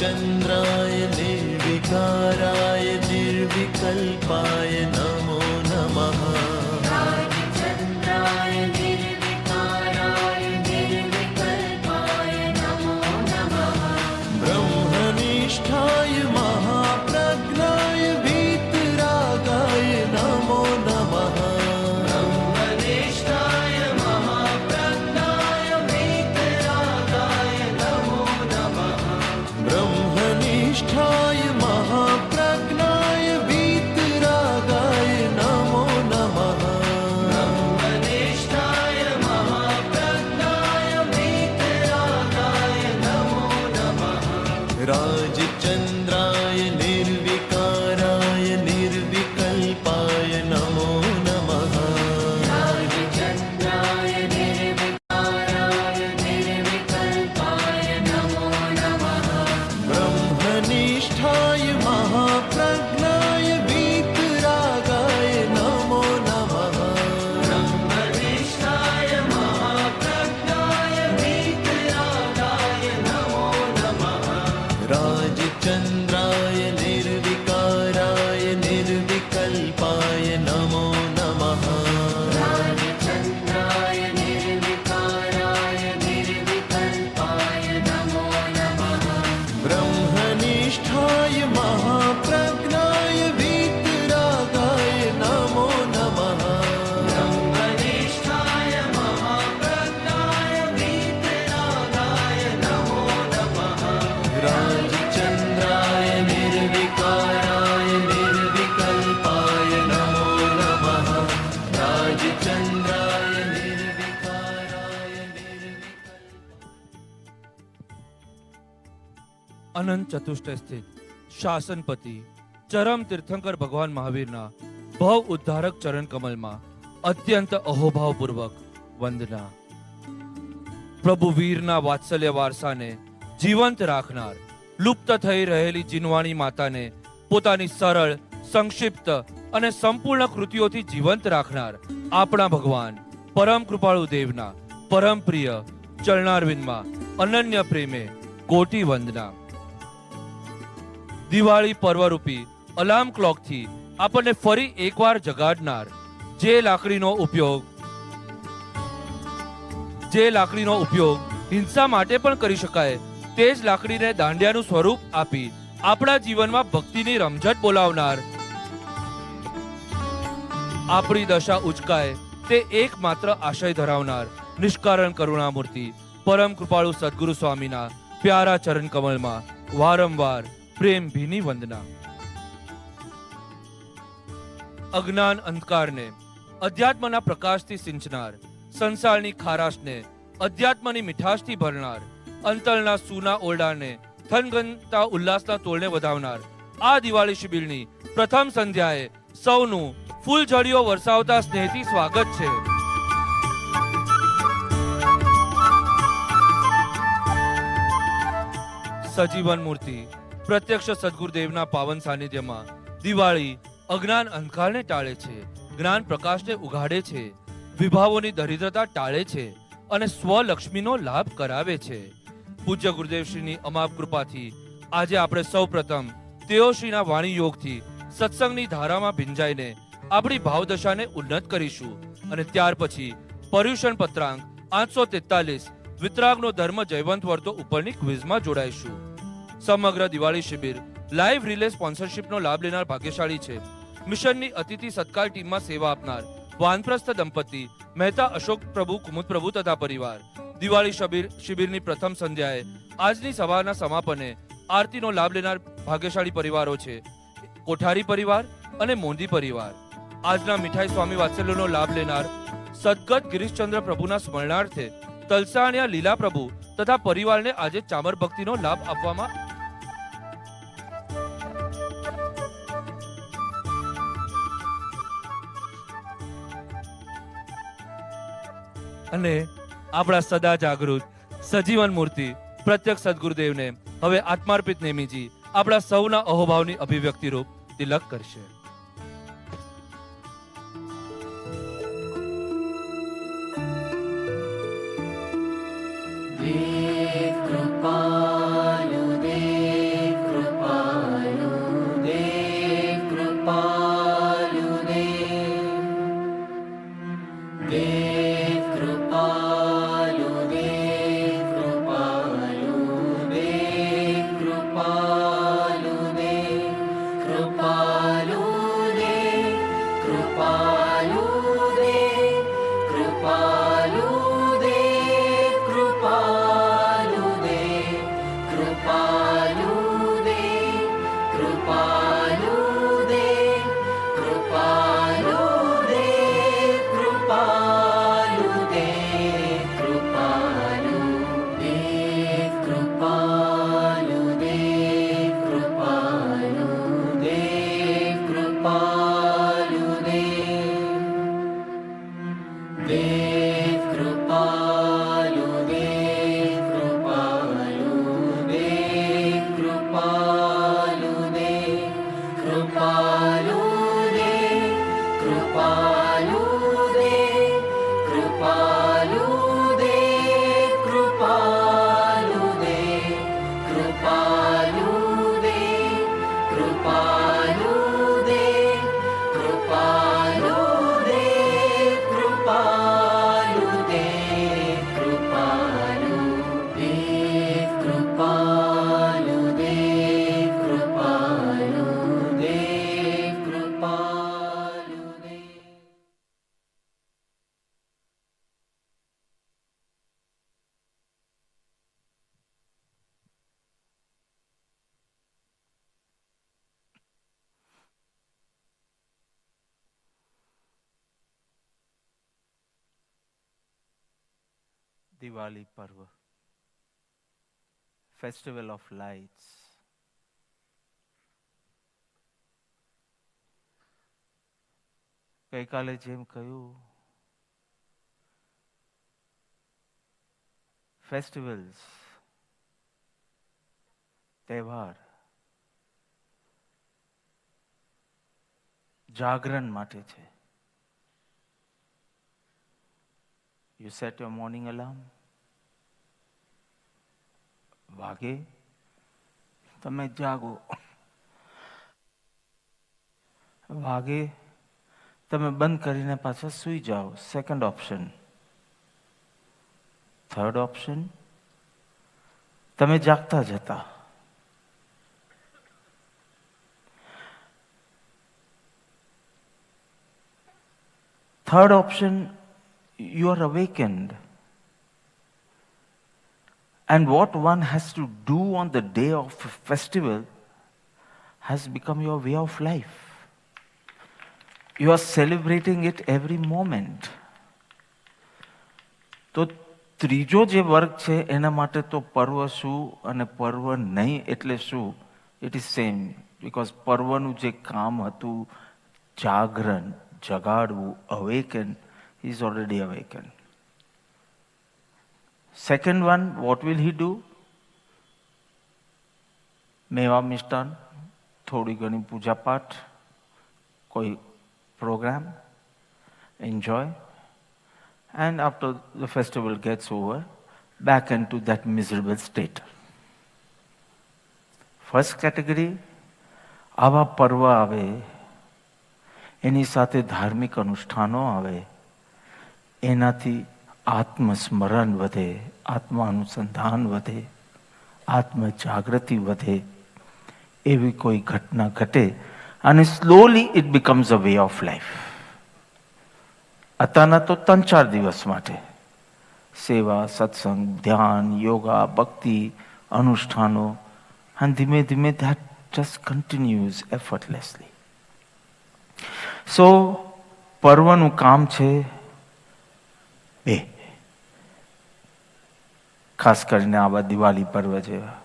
राजचन्द्राय निर्विकाराय निर्विकल्पाय नमो नमः। राजचन्द्राय निर्विकाराय निर्विकल्पाय नमो नमः। ब्रह्मनिष्ठाय महाप्रज्ञाय वीतरागाय नमो नमः। ब्रह्मनिष्ठाय महाप्रज्ञाय वीतरागाय नमो नमः। ब्रह्मनिष्ठाय महाप्रज्ञाय वीतरागाय नमो नमः। ब्रह्मनिष्ठाय महाप्रज्ञाय वीतरागाय नमो नमः। राजचन्द्राय निर्विकाराय निर्विकल्पाय नमो नमः। राजचन्द्राय निर्विकाराय निर्विकल्पाय नमो नमः। ब्रह्मनिष्ठाय महाप्रज्ञाय वीतरागाय नमो नमः। ब्रह्मनिष्ठाय महाप्रज्ञाय वीतरागाय नमो नमः। राजचन्द्राय निर्विकाराय निर्विकल्पाय नमो नमः। राजचन्द्राय निर्विकाराय निर्विकल्पाय नमो नमः। ब्रह्मनिष्ठाय महाप्रज्ञाय वीतरागाय नमो नमः। ब्रह्मनिष्ठाय महाप्रज्ञाय वीतरागाय नमो नमः। राजचन्द्राय निर्विकाराय निर्विकल्पाय नमो नमः। राजचन्द्राय निर्विकाराय અનંત ચતુષ્ટય સ્થિત શાસનપતિ ચરમ તીર્થંકર ભગવાન મહાવીરના ભવ ઉદ્ધારક ચરણ કમલમાં અત્યંત અહોભાવપૂર્વક વંદના. પ્રભુ વીરના વાત્સલ્ય વારસાને જીવંત રાખનાર, લુપ્ત થઈ રહેલી જીનવાણી માતાને પોતાની સરળ, સંક્ષિપ્ત અને સંપૂર્ણ કૃતિઓથી જીવંત રાખનાર આપણા ભગવાન પરમ કૃપાળુ દેવના પરમ પ્રિય ચરણારવિંદમાં અનન્ય પ્રેમે કોટી વંદના. દિવાળી પર્વરૂપી અલાર્મ ક્લોકથી આપણને ફરી એકવાર જગાડનાર, જે લાકડીનો ઉપયોગ હિંસા માટે પણ કરી શકાય તે જ લાકડીને દાંડિયાનું સ્વરૂપ આપી આપણા જીવનમાં ભક્તિની રમઝટ બોલાવનાર, આપણી દશા ઉચકાય તે એકમાત્ર આશય ધરાવનાર નિષ્કારણ કરુણામૂર્તિ પરમ કૃપાળુ સદગુરુ સ્વામીના પ્યારા ચરણ કમળમાં વારંવાર પ્રેમ ભીની વંદના. અજ્ઞાન અંધકારને અધ્યાત્મના પ્રકાશથી સિંચનાર, સંસારની ખારાશને અધ્યાત્મની મીઠાશથી ભરનાર, અંતરના સૂના ઓરડાને થનગનતા ઉલ્લાસના તોળને વધાવનાર આ દિવાળી શિબિરની પ્રથમ સંધ્યાએ સૌનું ફૂલઝડીઓ વરસાવતા સ્નેહથી સ્વાગત છે. સજીવન મૂર્તિ પ્રત્યક્ષ સદગુરુદેવના પાવન સાનિધ્યમાં દિવાળી અજ્ઞાન અંધકારને ટાળે છે, જ્ઞાન પ્રકાશને ઉઘાડે છે, વિભાવોની દરિદ્રતા ટાળે છે અને સ્વલક્ષ્મીનો લાભ કરાવે છે. પૂજ્ય ગુરુદેવશ્રીની અમાપ કૃપાથી આજે આપણે સૌ પ્રથમ તેઓશ્રીના વાણી યોગથી સત્સંગની ધારામાં ભીંજાઈને આપણી ભાવદશાને ઉન્નત કરીશું અને ત્યાર પછી પર્યુષણ પત્રાંક 843 વિતરાગનો ધર્મ જયવંત વર્તો ઉપરની ક્વિઝમાં જોડાઈશું. સમગ્ર દિવાળી શિબિર લાઈવ રિલે સ્પોન્સરશિપનો લાભ લેનાર ભાગ્યશાળી છે. મિશનની અતિથિ સત્કાર ટીમમાં સેવા આપનાર વાનપ્રસ્થ દંપતી મહેતા અશોક પ્રભુ કુમુદ પ્રભુ તથા પરિવાર. દિવાળી શિબિરની પ્રથમ સંધ્યાએ આજની સવારના સમાપને આરતીનો લાભ લેનાર ભાગ્યશાળી પરિવારો છે કોઠારી પરિવાર અને મોંદી પરિવાર. આજના મીઠાઈ સ્વામી વાત્સલ્યનો લાભ લેનાર સદગત ગિરીશચંદ્ર પ્રભુના સ્મરણાર્થે તલસાણિયા લીલા પ્રભુ તથા પરિવારને આજે ચામર ભક્તિનો લાભ આપવામાં અને આપણા સદા જાગૃત સજીવન મૂર્તિ પ્રત્યક્ષ સદગુરુદેવને હવે આત્માર્પિત નેમીજી આપણા સૌના અહોભાવની અભિવ્યક્તિ રૂપ તિલક કરશે. દેવ કૃપાલુ દેવ દિવાળી પર્વ, ફેસ્ટિવલ ઓફ લાઇટ્સ. ગઈકાલે જેમ કહ્યું, ફેસ્ટિવલ્સ, તહેવાર જાગરણ માટે છે. You set your morning alarm. વાગે તમે જાગો, વાગે તમે બંધ કરીને પાછા સૂઈ જાઓ. Second option. થર્ડ ઓપ્શન, તમે જાગતા જતા. Third option, you are awakened. And what one has to do on the day of a festival has become your way of life. You are celebrating it every moment. તો ત્રીજો જે વર્ગ છે એના માટે તો પર્વ શું અને પર્વ નહીં એટલે શું, ઇટ ઇઝ સેમ. બિકોઝ પર્વનું જે કામ હતું જાગરણ, જગાડવું, awaken, he is already awakened. Second one, what will he do? મેવા મિષ્ટાન, થોડી ઘણી પૂજા પાઠ, કોઈ program, enjoy, and after the festival gets over, back into that miserable state. First category, આવા પર્વ આવે, એની સાથે ધાર્મિક અનુષ્ઠાનો આવે, એનાથી આત્મસ્મરણ વધે, આત્માનુસંધાન વધે, આત્મજાગૃતિ વધે, એવી કોઈ ઘટના ઘટે અને slowly it becomes a way of life. અત્યારના તો 3-4 દિવસ માટે સેવા, સત્સંગ, ધ્યાન, યોગા, ભક્તિ, અનુષ્ઠાનો, અને ધીમે ધીમે that just continues effortlessly. So પર્વનું કામ છે બે, ખાસ કરીને આવા દિવાળી પર્વ જેવા,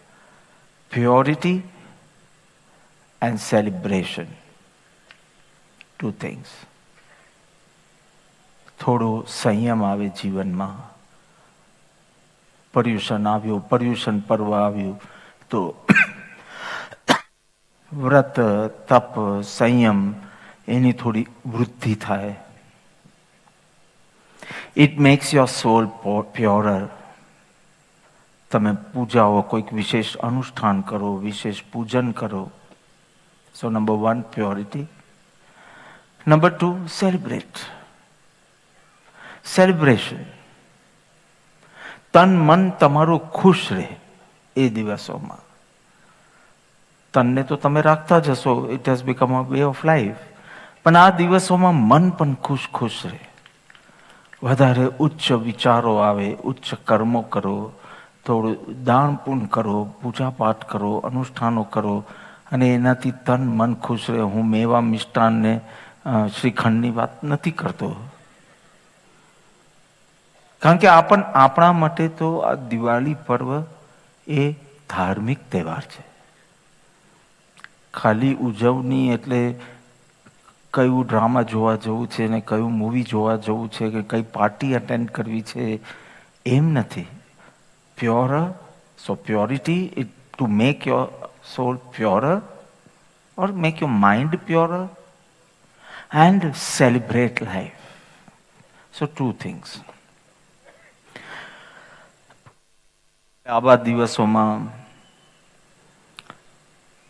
purity and celebration. Two things. થોડો સંયમ આવે જીવનમાં. પર્યુષણ આવ્યું, પર્યુષણ પર્વ આવ્યું તો વ્રત, તપ, સંયમ એની થોડી વૃદ્ધિ થાય. It makes your soul purer. તમે પૂજાઓ, કોઈક વિશેષ અનુષ્ઠાન કરો, વિશેષ પૂજન કરો. So number 1, purity. Number 2, celebrate. Celebration. તન મન તમારું ખુશ રહે એ દિવસોમાં. તનને તો તમે રાખતા જશો, it has become a way of life, પણ આ દિવસોમાં મન પણ ખુશ ખુશ રહે. વધારે ઉચ્ચ વિચારો આવે, ઉચ્ચ કર્મો કરો, થોડું દાન પુણ્ય કરો, પૂજા પાઠ કરો, અનુષ્ઠાનો કરો, અને એનાથી તન મન ખુશ રહે. હું મેવા મિષ્ટાનને શ્રીખંડની વાત નથી કરતો, કારણ કે આપણા માટે તો આ દિવાળી પર્વ એ ધાર્મિક તહેવાર છે. ખાલી ઉજવણી એટલે કયું ડ્રામા જોવા જવું છે ને કયું મૂવી જોવા જવું છે કે કઈ પાર્ટી અટેન્ડ કરવી છે એમ નથી. Pure, so purity, it to make your soul pure or make your mind purer and celebrate life. So 2 things. આવા દિવસોમાં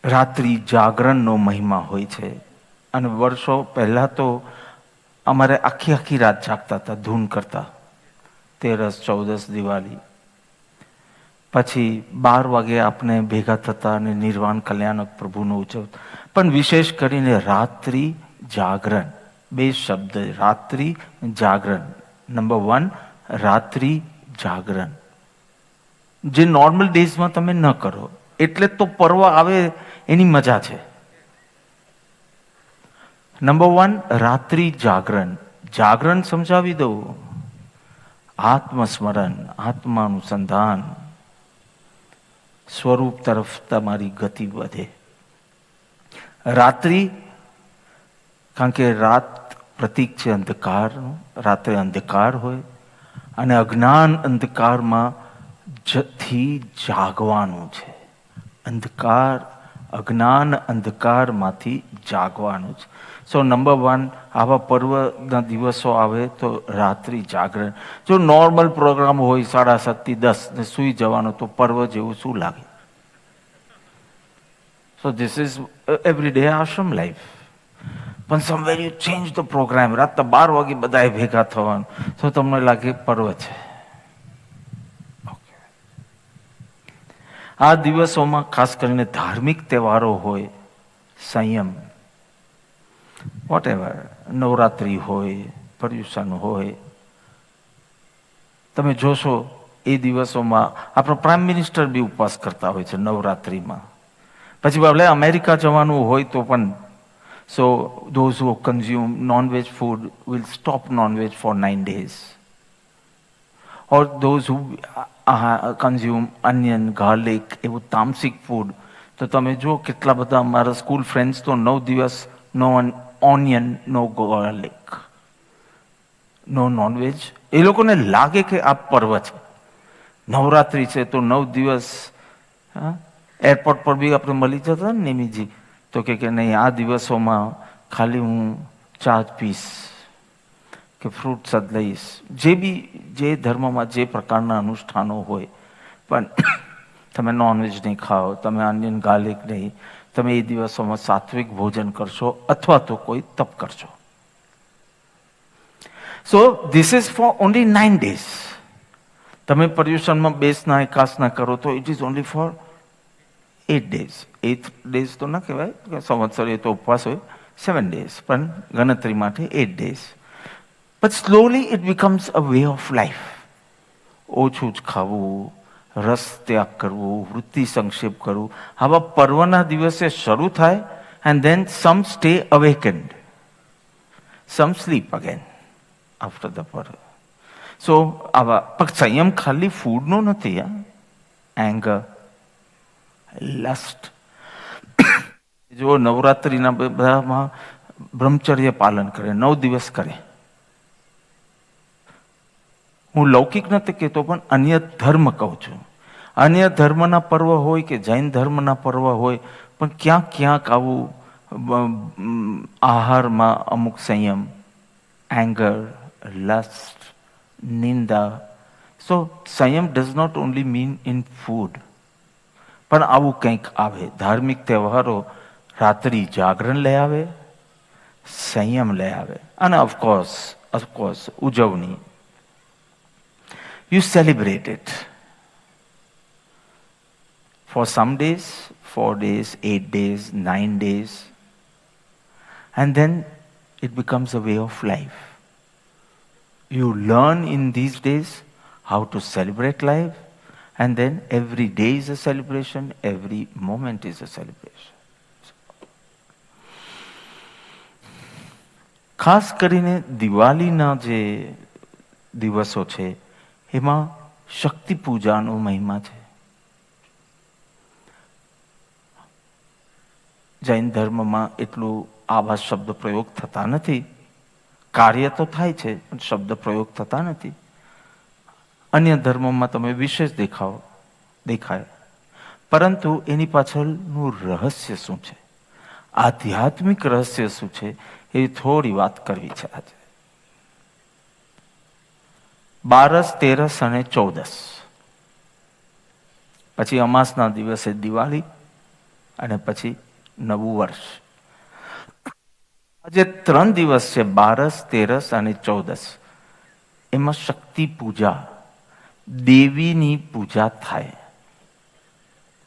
રાત્રિ જાગરણનો મહિમા હોય છે. અને વર્ષો પહેલા તો અમારે આખી રાત જાગતા હતા, ધૂન કરતા. 13, 14 દિવાળી પછી 12 વાગે આપણે ભેગા થતા અને નિર્વાણ કલ્યાણક પ્રભુનો ઉજવતા. પણ વિશેષ કરીને રાત્રિ જાગરણ, 2 શબ્દ, રાત્રિ જાગરણ. નંબર 1, રાત્રિ જાગરણ, જે નોર્મલ ડેઝમાં તમે ન કરો. એટલે તો પર્વ આવે એની મજા છે. નંબર 1, રાત્રિ જાગરણ. જાગરણ સમજાવી દઉં. આત્મસ્મરણ, આત્માનુસંધાન, સ્વરૂપ તરફ તમારી ગતિ વધે. રાત્રિ, કારણ કે રાત પ્રતીક છે અંધકારનું, રાત્રે અંધકાર હોય અને અજ્ઞાન અંધકારમાં થી જાગવાનું છે. અંધકાર, અજ્ઞાન અંધકારમાંથી જાગવાનું છે. સો નંબર 1, આવા પર્વના દિવસો આવે તો રાત્રિ જાગરણ. જો નોર્મલ પ્રોગ્રામ હોય 7:30 થી 10 ને સુઈ જવાનો, તો પર્વ જેવું શું લાગે? So this is everyday ashram life. પણ somewhere you change the programme, રાતના 12 વાગે બધાએ ભેગા થવાનું, તો તમને લાગે પર્વ છે. આ દિવસોમાં ખાસ કરીને ધાર્મિક તહેવારો હોય, સંયમ, વોટેવર, નવરાત્રિ હોય, પર્યુષણ હોય, તમે જોશો એ દિવસોમાં આપણો પ્રાઇમ મિનિસ્ટર બી ઉપવાસ કરતા હોય છે નવરાત્રિમાં. પછી ભલે અમેરિકા જવાનું હોય તો પણ, so those who consume non veg food will stop non veg for 9 days. or those who consume onion, garlic, એવું તામસિક ફૂડ, તો તમે જો કેટલા બધા મારા સ્કૂલ ફ્રેન્ડ્સ તો 9 દિવસ નો ઓનિયન, નો ગાર્લિક, નો નોનવેજ. એ લોકોને લાગે કે આ પર્વ છે, નવરાત્રિ છે, તો 9 દિવસ. એરપોર્ટ પર બી આપણે મળી જતા ને નેમીજી, તો કે નહીં, આ દિવસોમાં ખાલી હું ચા પીશ કે ફ્રૂટ્સ જ લઈશ. જે બી જે ધર્મમાં જે પ્રકારના અનુષ્ઠાનો હોય, પણ તમે નોનવેજ નહીં ખાઓ, તમે ઓનિયન ગાર્લિક નહીં, તમે એ દિવસોમાં સાત્વિક ભોજન કરશો અથવા તો કોઈ તપ કરશો. So this is for only 9 days. તમે પર્યુષણમાં બેસના એકાસના કરો તો it is only for 8 days. 8 days તો ના કહેવાય, સંવત્સર એ તો ઉપવાસ હોય, 7 days, પણ ગણતરી માટે 8 days. But slowly it becomes a way of life. ઓછું જ ખાવું, રસ ત્યાગ કરવું, વૃત્તિ સંક્ષેપ કરવું, આવા પર્વના દિવસે શરૂ થાય. and then some stay awakened, some sleep again after the parv. So આવા પણ સંયમ ખાલી ફૂડનો નથી. Anger, last. જો નવરાત્રિના બધામાં બ્રહ્મચર્ય પાલન કરે, 9 દિવસ કરે. હું લૌકિક નથી કહેતો, પણ અન્ય ધર્મ કહું છું. અન્ય ધર્મના પર્વ હોય કે જૈન ધર્મના પર્વ હોય, પણ ક્યાંક આવું આહારમાં અમુક સંયમ, એંગર, લસ્ટ, નિંદા. સો સંયમ does not only mean in food, પણ આવું કંઈક આવે. ધાર્મિક તહેવારો રાત્રિ જાગરણ લઈ આવે, સંયમ લઈ આવે, અને ઓફકોર્સ ઉજવણી. You celebrate it for some days, 4 days, 8 days, 9 days, and then it becomes a way of life. You learn in these days how to celebrate life, and then every day is a celebration, every moment is a celebration. ખાસ કરીને દિવાળીના જે દિવસો છે એમાં શક્તિ પૂજાનો મહિમા છે. જૈન ધર્મમાં એટલું આવા શબ્દ પ્રયોગ થતા નથી. કાર્ય તો થાય છે પણ શબ્દ પ્રયોગ થતા નથી. અન્ય ધર્મોમાં તમે વિશેષ દેખાય, પરંતુ એની પાછળનું રહસ્ય શું છે, આધ્યાત્મિક રહસ્ય શું છે, એ થોડી વાત કરવી છે આજે. 12, 13 અને 14, પછી અમાસના દિવસે દિવાળી, અને પછી નવું વર્ષ. આજે 3 દિવસ છે, 12, 13 અને 14. એમાં શક્તિ પૂજા, દેવીની પૂજા થાય.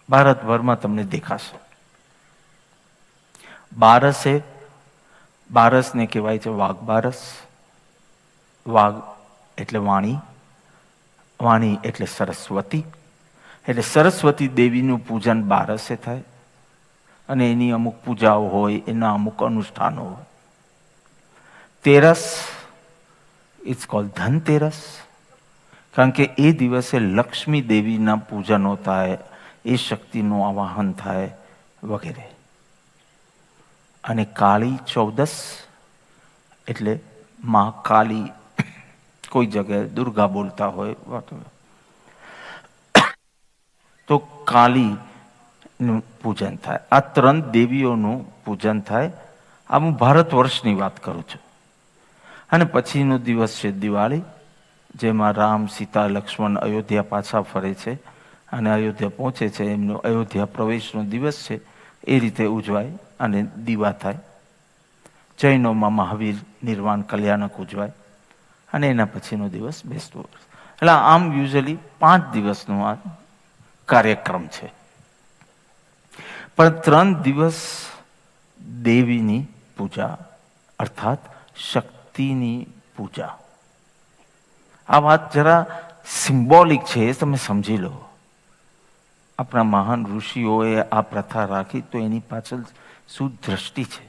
ભારતભરમાં તમને દેખાશે. બારસને કહેવાય છે વાઘ બારસ. વાઘ એટલે વાણી, વાણી એટલે સરસ્વતી. એટલે સરસ્વતી દેવીનું પૂજન બારસે થાય, અને એની અમુક પૂજાઓ હોય, એના અમુક અનુષ્ઠાનો હોય. 13 ઇટ્સ કોલ્ડ ધનતેરસ. કારણ કે એ દિવસે લક્ષ્મી દેવીના પૂજનો થાય, એ શક્તિનું આવાહન થાય વગેરે. અને કાળી ચૌદસ એટલે માં કાળી, કોઈ જગ્યાએ દુર્ગા બોલતા હોય તો કાળીનું પૂજન થાય. આ 3 દેવીઓનું પૂજન થાય. આ હું ભારત વર્ષની વાત કરું છું. અને પછીનો દિવસ છે દિવાળી, જેમાં રામ, સીતા, લક્ષ્મણ અયોધ્યા પાછા ફરે છે અને અયોધ્યા પહોંચે છે. એમનો અયોધ્યા પ્રવેશનો દિવસ છે, એ રીતે ઉજવાય અને દીવા થાય. જૈનોમાં મહાવીર નિર્વાણ કલ્યાણક ઉજવાય અને એના પછીનો દિવસ બેસતો વર્ષ. એટલે આમ યુઝ્યુઅલી 5 દિવસનો આ કાર્યક્રમ છે. પણ 3 દિવસ દેવીની પૂજા અર્થાત શક્તિની પૂજા. આ વાત જરા સિમ્બોલિક છે, એ તમે સમજી લો. આપણા મહાન ઋષિઓએ આ પ્રથા રાખી તો એની પાછળ શું દ્રષ્ટિ છે.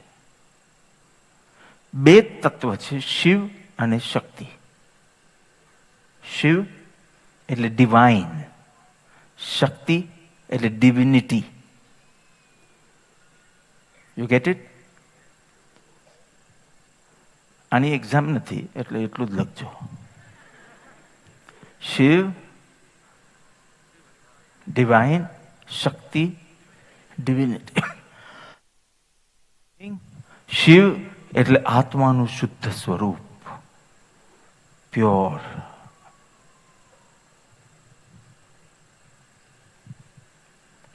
2 તત્વ છે, શિવ અને શક્તિ. શિવ એટલે ડિવાઇન, શક્તિ એટલે ડિવિનિટી. You get it? આની એક્ઝામ નથી એટલે એટલું જ લખજો. શિવ ડિવાઇન, શક્તિ ડિવિનિટી. શિવ એટલે આત્માનું શુદ્ધ સ્વરૂપ, પ્યોર.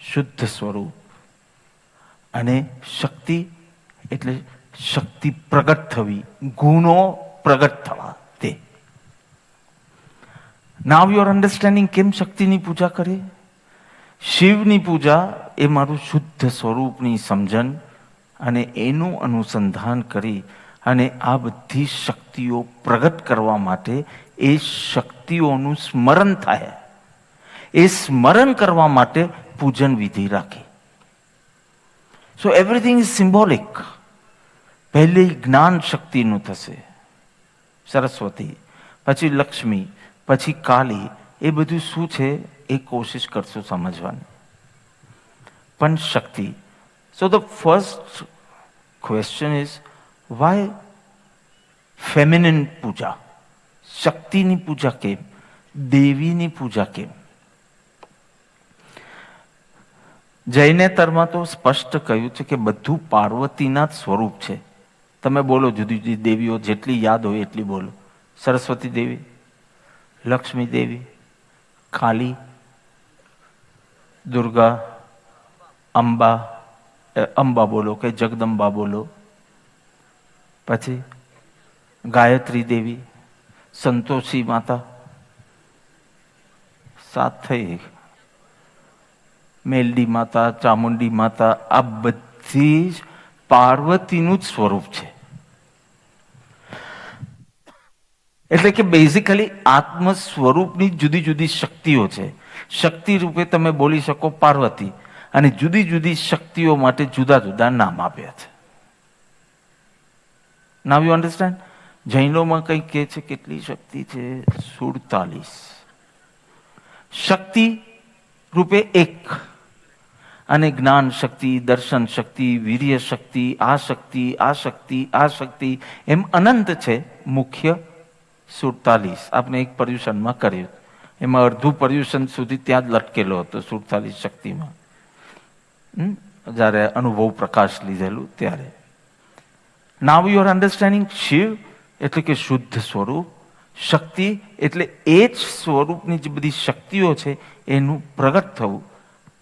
શુદ્ધ સ્વરૂપ. અને શક્તિ એટલે શક્તિ પ્રગટ થવી, ગુણો પ્રગટ થવા. તે નાવ યુ આર અન્ડરસ્ટેન્ડિંગ કેમ શક્તિની પૂજા કરીએ. શિવની પૂજા એ મારું શુદ્ધ સ્વરૂપની સમજણ અને એનું અનુસંધાન કરી અને આ બધી શક્તિઓ પ્રગટ કરવા માટે એ શક્તિઓનું સ્મરણ થાય. એ સ્મરણ કરવા માટે પૂજન વિધિ રાખી. So everything is symbolic. પહેલે જ્ઞાન શક્તિનું થશે, સરસ્વતી, પછી લક્ષ્મી, પછી કાલી. એ બધું શું છે એ કોશિશ કરશો સમજવાની. પણ શક્તિ. So the first question is why feminine puja? શક્તિની પૂજા કેમ? દેવીની પૂજા કેમ? જૈનેતરમાં તો સ્પષ્ટ કહ્યું છે કે બધું પાર્વતીના જ સ્વરૂપ છે. તમે બોલો, જુદી જુદી દેવીઓ જેટલી યાદ હોય એટલી બોલો. સરસ્વતી દેવી, લક્ષ્મી દેવી, કાલી, દુર્ગા, અંબા, અંબા બોલો કે જગદંબા બોલો. પછી ગાયત્રી દેવી, સંતોષી માતા, 7 થઈ. મેલડી માતા, ચામુંડી માતા, આ બધી જ પાર્વતીનું જ સ્વરૂપ છે. એટલે કે બેઝિકલી આત્મ સ્વરૂપની જુદી જુદી શક્તિઓ છે. શક્તિ રૂપે તમે બોલી શકો પાર્વતી, અને જુદી જુદી શક્તિઓ માટે જુદા જુદા નામ આપ્યા છે. Now you understand? જૈનોમાં કંઈક કહે છે કેટલી શક્તિ છે? 47 શક્તિ રૂપે એક. અને જ્ઞાન શક્તિ, દર્શન શક્તિ, વીર્ય શક્તિ, આ શક્તિ, આ શક્તિ, આ શક્તિ, એમ અનંત છે. મુખ્ય 47 આપણે એક પર્યુષણમાં કર્યું. એમાં અડધું પર્યુષણ સુધી ત્યાં જ લટકેલો હતો 47 શક્તિમાં, જ્યારે અનુભવ પ્રકાશ લીધેલું ત્યારે. Now you are understanding. Shiv એટલે કે શુદ્ધ સ્વરૂપ, શક્તિ એટલે એ જ સ્વરૂપની જે બધી શક્તિઓ છે એનું પ્રગટ થવું.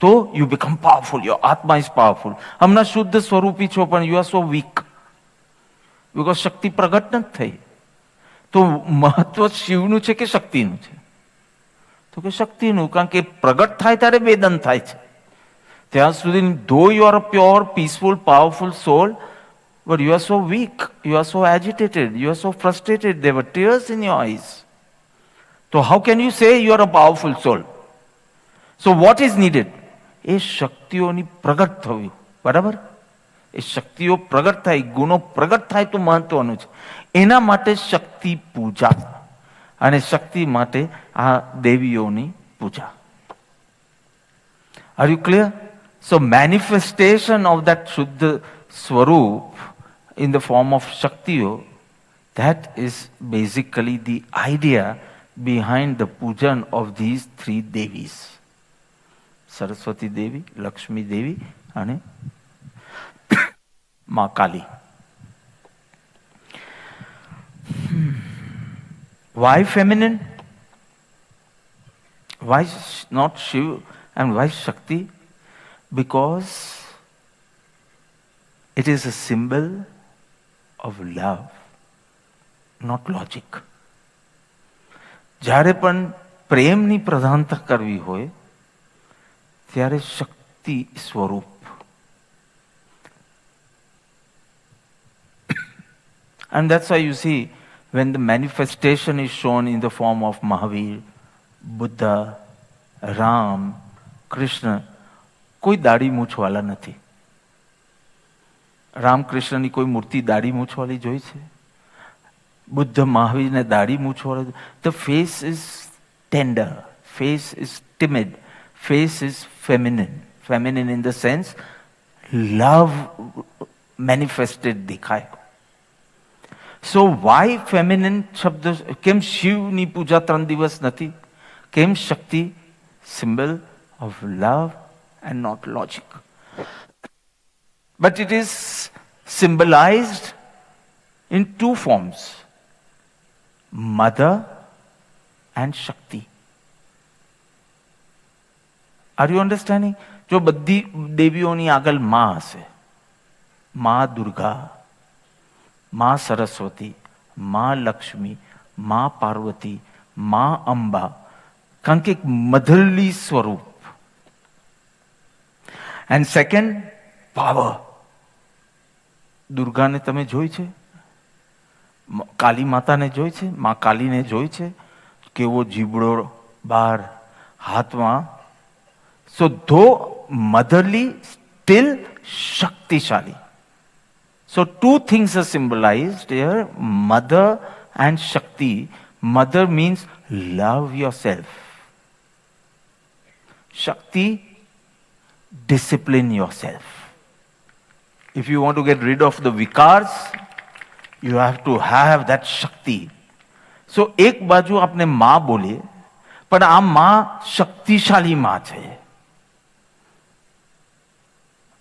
તો you become powerful. Your atma is powerful. હમણાં શુદ્ધ સ્વરૂપી છો પણ you are so weak, because શક્તિ પ્રગટ નથી થઈ. તો મહત્વ શિવનું છે કે શક્તિનું છે? તો કે શક્તિનું, કારણ કે પ્રગટ થાય ત્યારે વેદન થાય છે. ત્યાં સુધી though you are a pure, peaceful, powerful soul, but you are so weak, you are so agitated, you are so frustrated, there were tears in your eyes. So how can you say you are a powerful soul? So what is needed? એ શક્તિઓની પ્રગટ થવી. બરાબર? એ શક્તિઓ પ્રગટ થાય, ગુણો પ્રગટ થાય તો મહત્વનું છે. એના માટે શક્તિ પૂજા. અને શક્તિ માટે આ દેવીઓની પૂજા. Are you clear? So manifestation of that શુદ્ધ સ્વરૂપ in the form of Shaktiyo, that is basically the idea behind the pujan of these three Devis. Saraswati Devi, Lakshmi Devi and Ma Kali. Why feminine? Why not Shiv and why Shakti? Because it is a symbol of love, not logic. જ્યારે પણ પ્રેમની પ્રધાનતા કરવી હોય ત્યારે શક્તિ સ્વરૂપ. And that's why you see when the manifestation is shown in the form of Mahavir, Buddha, Ram, Krishna, કોઈ દાઢી મૂછવાલા નથી. રામકૃષ્ણની કોઈ મૂર્તિ દાઢી મૂછવાળી જોઈ છે? બુદ્ધ મહાવીરને દાઢી મૂછવાળી? The face is tender, face is timid, face is feminine. Feminine in the sense love manifested દેખાય. સો વાય ફેમિનિન શબ્દ? કેમ શિવની પૂજા 3 દિવસ નથી? કેમ શક્તિ? Symbol of love and not logic. But it is symbolized in two forms, Mother and Shakti. Are you understanding? જો બધી દેવીઓની આગળ માં હશે, માં દુર્ગા, માં સરસ્વતી, માં લક્ષ્મી, માં પાર્વતી, માં અંબા, કારણ કે એક મધરલી સ્વરૂપ. And second, power. દુર્ગાને તમે જોઈ છે? કાલી માતાને જોઈ છે? માં કાલીને જોઈ છે? કેવો જીબડો બાર હાથમાં. So though motherly, still શક્તિશાળી. So two things are symbolized here, mother and Shakti. Mother means love yourself. Shakti, discipline yourself. If you want to get rid of the vikars, you have to have that Shakti. So એક બાજુ આપણે માં બોલીએ, પણ આ માં શક્તિશાળી માં છે.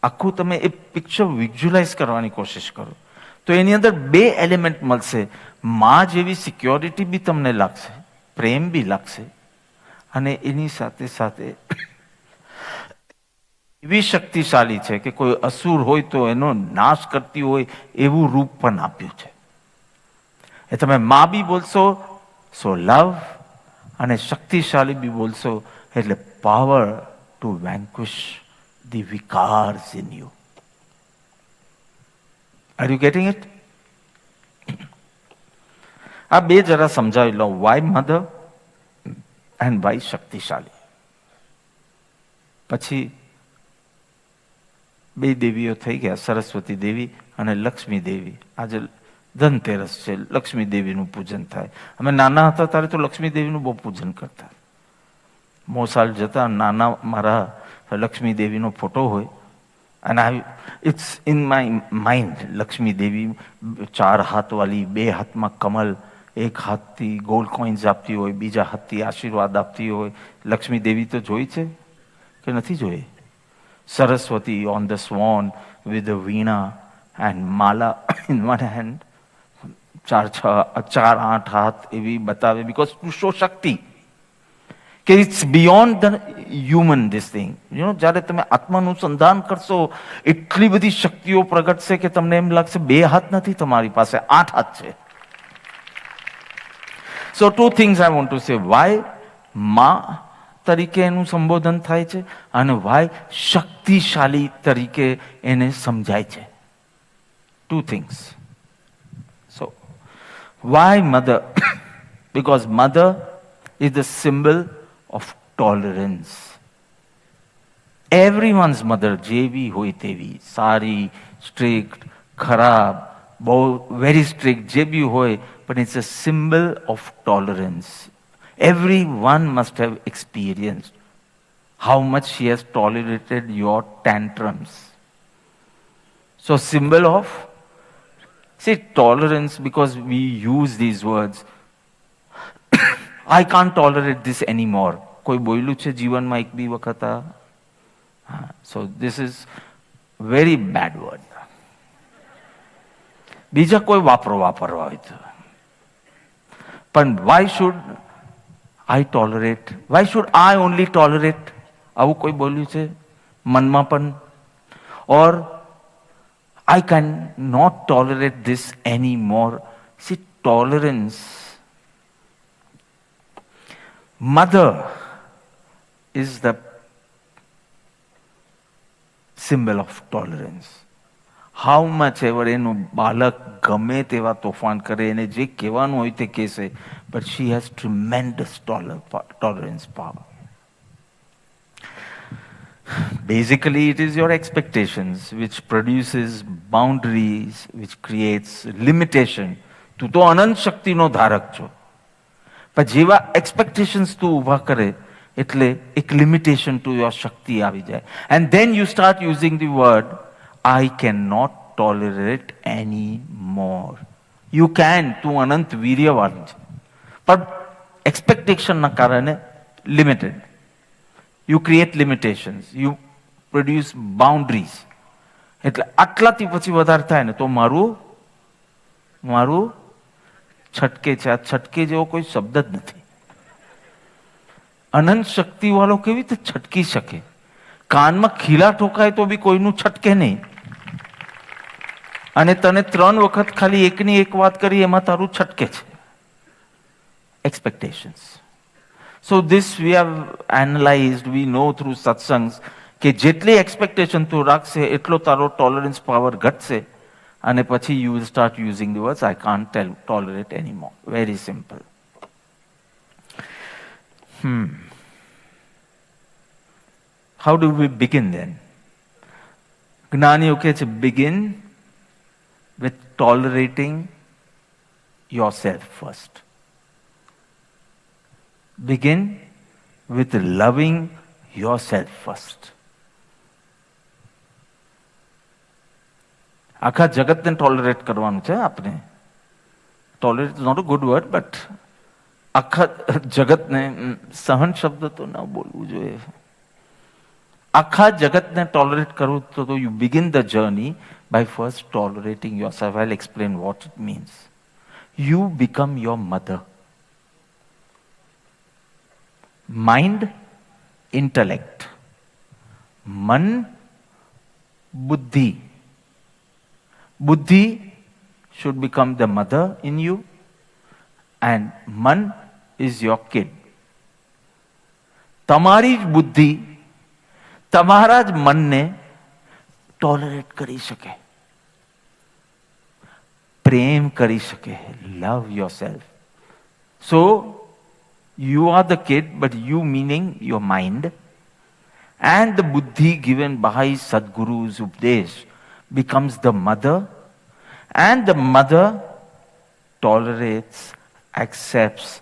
આખું તમે એ પિક્ચર વિઝ્યુલાઇઝ કરવાની કોશિશ કરો તો એની અંદર 2 એલિમેન્ટ મળશે. માં જેવી સિક્યોરિટી બી તમને લાગશે, પ્રેમ બી લાગશે, અને એની સાથે સાથે એવી શક્તિશાળી છે કે કોઈ અસુર હોય તો એનો નાશ કરતી હોય એવું રૂપ પણ આપ્યું છે. એ તમે માં બી બોલશો સો લવ, અને શક્તિશાળી બી બોલશો એટલે પાવર ટુ વેન્ક્વિશ ધી વિકાર્સ in you. Are you getting it? આ 2 જરા સમજાવી લો, વાય મધર એન્ડ વાય શક્તિશાળી. પછી 2 દેવીઓ થઈ ગયા, સરસ્વતી દેવી અને લક્ષ્મી દેવી. આજે ધનતેરસ છે, લક્ષ્મી દેવીનું પૂજન થાય. અમે નાના હતા ત્યારે તો લક્ષ્મી દેવીનું બહુ પૂજન કરતા. મોસાળ જતા, નાના મારા લક્ષ્મી દેવીનો ફોટો હોય, અને it's in my mind. Lakshmi દેવી 4 હાથવાળી, 2 હાથમાં કમલ, 1 હાથથી ગોલ્ડ કોઇન્સ આપતી હોય, બીજા હાથથી આશીર્વાદ આપતી હોય. લક્ષ્મી દેવી તો જોઈ છે કે નથી જોઈ? Saraswati on the swan with a veena and mala in one hand. 4-8 હાથ એવી બતાવે, because to show Shakti. કે it's beyond the human this thing. You know, જ્યારે તમે આત્માનુસંધાન કરશો એટલી બધી શક્તિઓ પ્રગટશે કે તમને એમ લાગશે 2 હાથ નથી તમારી પાસે, 8 હાથ છે. So 2 things I want to say. Why Ma તરીકે એનું સંબોધન થાય છે, અને વાય શક્તિશાળી તરીકે એને સમજાય છે. 2 things. So why mother? Because mother is the symbol of tolerance. Everyone's mother, જેવી હોય તેવી, સારી, સ્ટ્રિક્ટ, ખરાબ, બહુ વેરી સ્ટ્રિક્ટ, જે બી હોય, but it's a symbol of tolerance. Everyone must have experienced how much she has tolerated your tantrums. So symbol of, see, tolerance, because we use these words. I can't tolerate this anymore. કોઈ બોલ્યું છે જીવનમાં એક બી વખત? So this is very bad word. બીજા કોઈ વાપરવા હોય તો. પણ why should I tolerate? Why should I only tolerate? આવું કોઈ બોલ્યું છે મનમાં પણ? Or I can not tolerate this anymore. See, tolerance. Mother is the symbol of tolerance. How much ever એનું બાળક ગમે તેવા તોફાન કરે, એને જે કહેવાનું હોય તે કહેશે, but she has tremendous tolerance power. Basically, it is your expectations which produces boundaries, which creates limitation. તું તો અનંત શક્તિનો ધારક છો, પણ જેવા expectations તું ઊભા કરે એટલે એક limitation to your શક્તિ આવી જાય. And then you start using the word, I cannot tolerate anymore. You can, તું અનંત વીર્યવાન છે, પણ expectationના કારણે limited. You create limitations. You produce boundaries. એટલે આટલાથી પછી વધારે થાય ને તો મારું છટકે છે. આ છટકે જેવો કોઈ શબ્દ જ નથી. અનંત શક્તિ વાળો કેવી રીતે છટકી શકે? કાનમાં ખીલા ઠોકાય તો બી કોઈનું છટકે નહીં. અને તને 3 વખત ખાલી એકની એક વાત કરી એમાં તારું છટકે છે. Expectations. So this we have analyzed, we know through satsangs કે જેટલી expectation તું રાખશે એટલો તારો tolerance power ઘટશે, અને પછી you will start using the words I can't tolerate anymore. Very simple. How do we begin then? જ્ઞાનીઓ કહે છે begin with tolerating yourself first. Begin with loving yourself first. આખા જગતને ટોલરેટ કરવાનું છે આપણે. Tolerate is not a good word, but આખા જગતને, સહન શબ્દ તો ન બોલવું જોઈએ. આખા જગતને ટોલરેટ કરવું તો you begin the journey by first tolerating yourself. I'll explain what it means. You become your mother. Mind, intellect. Man, buddhi. Buddhi should become the mother in you, and man is your kid. તમારી જ બુદ્ધિ તમારા જ મનને tolerate કરી શકે, પ્રેમ કરી શકે. Love yourself. So you are the kid, but you meaning your mind, and the buddhi given by Sadguru's Upadesh becomes the mother, and the mother tolerates, accepts,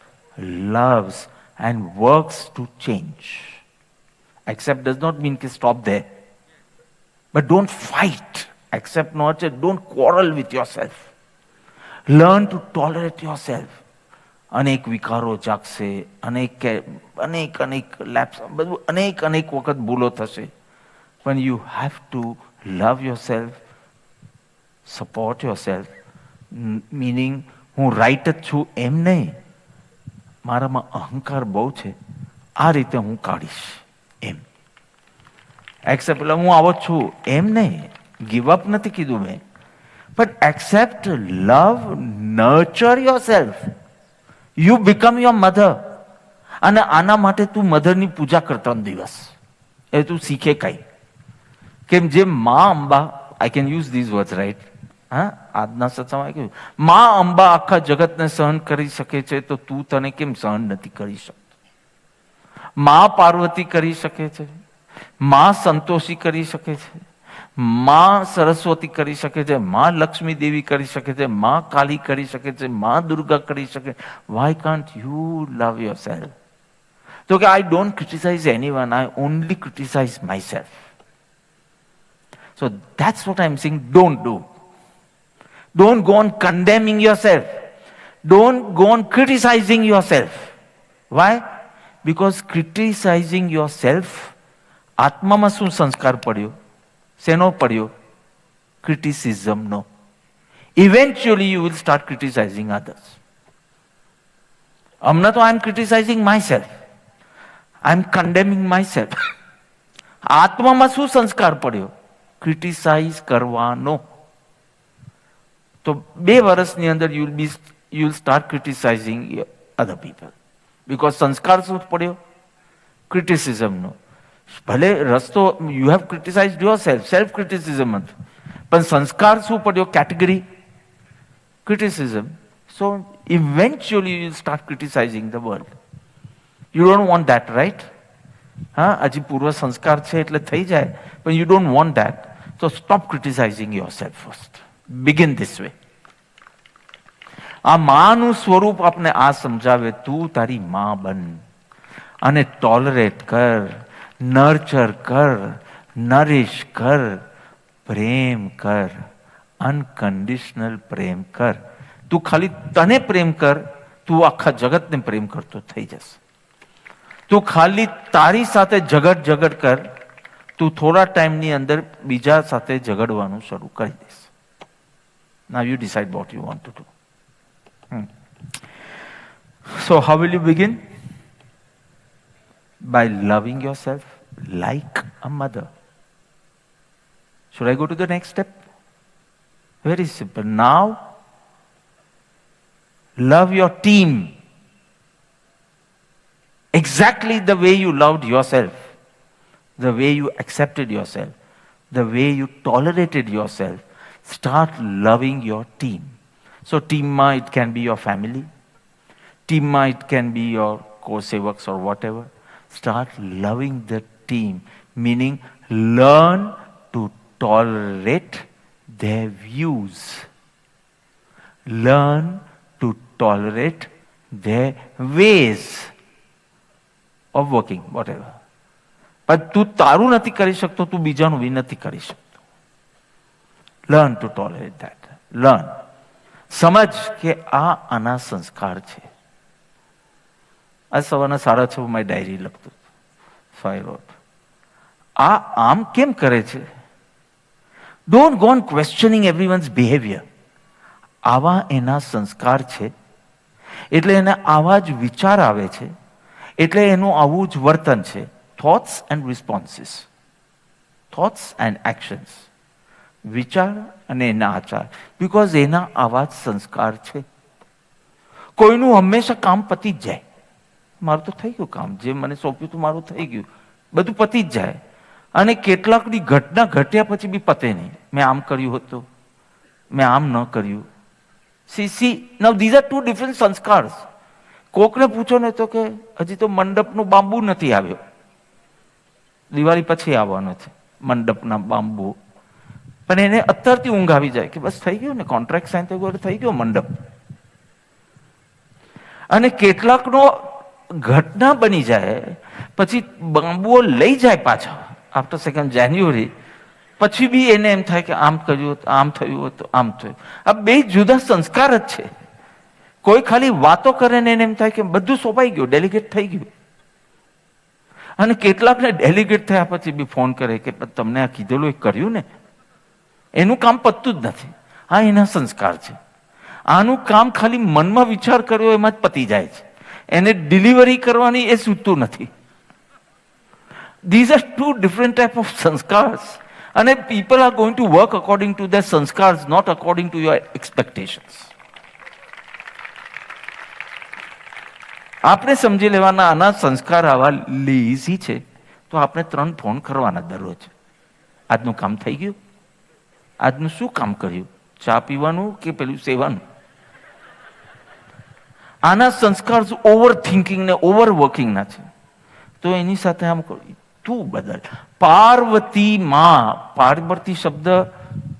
loves, and works to change. Accept does not mean to stop there, but don't fight. Accept not, don't quarrel with yourself. Learn to tolerate yourself. અનેક વિકારો જાગશે, અનેક lapse, બધું અનેક વખત ભૂલો થશે. પણ you have to love yourself, support yourself, meaning હું right જ છું એમ નહીં, મારામાં અહંકાર બહુ છે, આ રીતે હું કાઢીશ એમ. એક્સેપ્ટ એટલે હું આવો છું એમ નહીં, ગીવ અપ નથી કીધું મેં, but accept, love, nurture yourself. You become your mother. અને આના માટે તું મધરની પૂજા કર 3 દિવસ. એ તું શીખે કઈ. કેમ જે મા Amba, I can use these words, right? હા, આજના સત્સંગમાં કહ્યું મા અંબા આખા જગતને સહન કરી શકે છે, તો તું તને કેમ સહન નથી કરી શકતો? મા પાર્વતી કરી શકે છે, મા સંતોષી કરી શકે છે, માં સરસ્વતી કરી શકે છે, માં લક્ષ્મી દેવી કરી શકે છે, માં કાલી કરી શકે છે, માં દુર્ગા કરી શકે. Why can't you love your self? તો કે I don't criticise anyone, I only criticise myself. So that's what I'm saying, don't do. Don't go on condemning yourself. Don't go on criticizing yourself. Why? Because criticizing yourself, આત્મામાં શું સંસ્કાર પડ્યો? શેનો પડ્યો? Criticism, no. Eventually you will start criticizing others. હમણાં તો I'm criticizing myself. I'm condemning myself. આત્મામાં શું સંસ્કાર પડ્યો? ક્રિટિસાઇઝ કરવાનો. તો 2 વર્ષની અંદર you will start criticising other people. Because સંસ્કાર શું પડ્યો? ક્રિટિસિઝમનો. ભલે રસ્તો you have criticise your self criticism હતું, પણ સંસ્કાર શું પડ્યો? Category criticism. So eventually you will start criticising the world. You don't want that, right? હા, હજી પૂર્વ સંસ્કાર છે એટલે થઈ જાય, પણ you don't want that. So stop criticizing yourself first. Begin this way. આ માનું સ્વરૂપ આપને આ સમજાવે, તું તારી માં બન અને ટોલરેટ કર, નર્ચર કર, નરિશ કર, પ્રેમ કર, અનકન્ડિશનલ પ્રેમ કર. તું ખાલી તને પ્રેમ કર, તું આખા જગતને પ્રેમ કરતો થઈ જશે. તું ખાલી તારી સાથે ઝઘડ કર, તું થોડા ટાઈમની અંદર બીજા સાથે ઝઘડવાનું શરૂ કરી દેશ. Now you decide what you want to do. So how will you begin? By loving yourself like a mother. Should I go to the next step? Very simple. Now, love your team exactly the way you loved yourself. The way you accepted yourself, the way you tolerated yourself. Start loving your team. So team ma, it can be your family. Team ma, it can be your co-sevaks or whatever. Start loving the team, meaning learn to tolerate their views. Learn to tolerate their ways of working, whatever. પણ તું તારું નથી કરી શકતો, તું બીજાનું બી નથી કરી શકતો. Learn to tolerate that. Learn. સમજ કે આ આના સંસ્કાર છે. આજ સવારના 6:30 મારી ડાયરી લખતો હતો. આ આમ કેમ કરે છે? Don't go on questioning everyone's behaviour. આવા એના સંસ્કાર છે, એટલે એને આવા જ વિચાર આવે છે, એટલે એનું આવું જ વર્તન છે. Thoughts and responses, thoughts and actions, વિચાર અને એના આચાર. બીકોઝ એના આવા જ સંસ્કાર છે. કોઈનું હંમેશા કામ પતી જ જાય. મારું તો થઈ ગયું કામ, જે મને સોંપ્યું હતું મારું થઈ ગયું, બધું પતી જ જાય. અને કેટલાકની ઘટના ઘટ્યા પછી બી પતે નહીં. મેં આમ કર્યું હતું, મેં આમ ન કર્યું. See now these are 2 different સંસ્કાર્સ. કોકને પૂછો ને તો કે હજી તો મંડપનું બાંબુ નથી આવ્યો, દિવાળી પછી આવવાનો છે મંડપના બાંબુ. પણ એને અત્યારથી ઊંઘ આવી જાય કે બસ થઈ ગયું ને, કોન્ટ્રાક્ટ સાઇન થઈ ગયો, થઈ ગયો મંડપ. અને કેટલાકનો ઘટના બની જાય પછી બાંબુઓ લઈ જાય પાછા આફ્ટર 2 જાન્યુઆરી, પછી બી એને એમ થાય કે આમ કર્યું, આમ થયું તો આમ થયું. આ 2 જુદા સંસ્કાર જ છે. કોઈ ખાલી વાતો કરે ને એને એમ થાય કે બધું સોંપાઈ ગયું, ડેલિગેટ થઈ ગયું. અને કેટલાકને ડેલિગેટ થયા પછી બી ફોન કરે કે તમને આ કીધેલું એ કર્યું ને, એનું કામ પતતું જ નથી. આ એના સંસ્કાર છે. આનું કામ ખાલી મનમાં વિચાર કર્યો એમાં જ પતી જાય છે, એને ડિલિવરી કરવાની એ સૂચતું નથી. These are 2 different type of sanskars, and people are going to work according to their sanskars, not according to your expectations. આપણે સમજી લેવાના આના સંસ્કાર આવા લેઝી છે, તો આપણે 3 ફોન કરવાના દરરોજ. આજનું કામ થઈ ગયું, આજનું શું કામ કર્યું, ચા પીવાનું કે પેલું સેવાનું. આના સંસ્કાર ઓવર થિંકિંગ ને ઓવર વર્કિંગ ના છે. તો એની સાથે આમ તું બદલ. પાર્વતી માં, પાર્વતી શબ્દ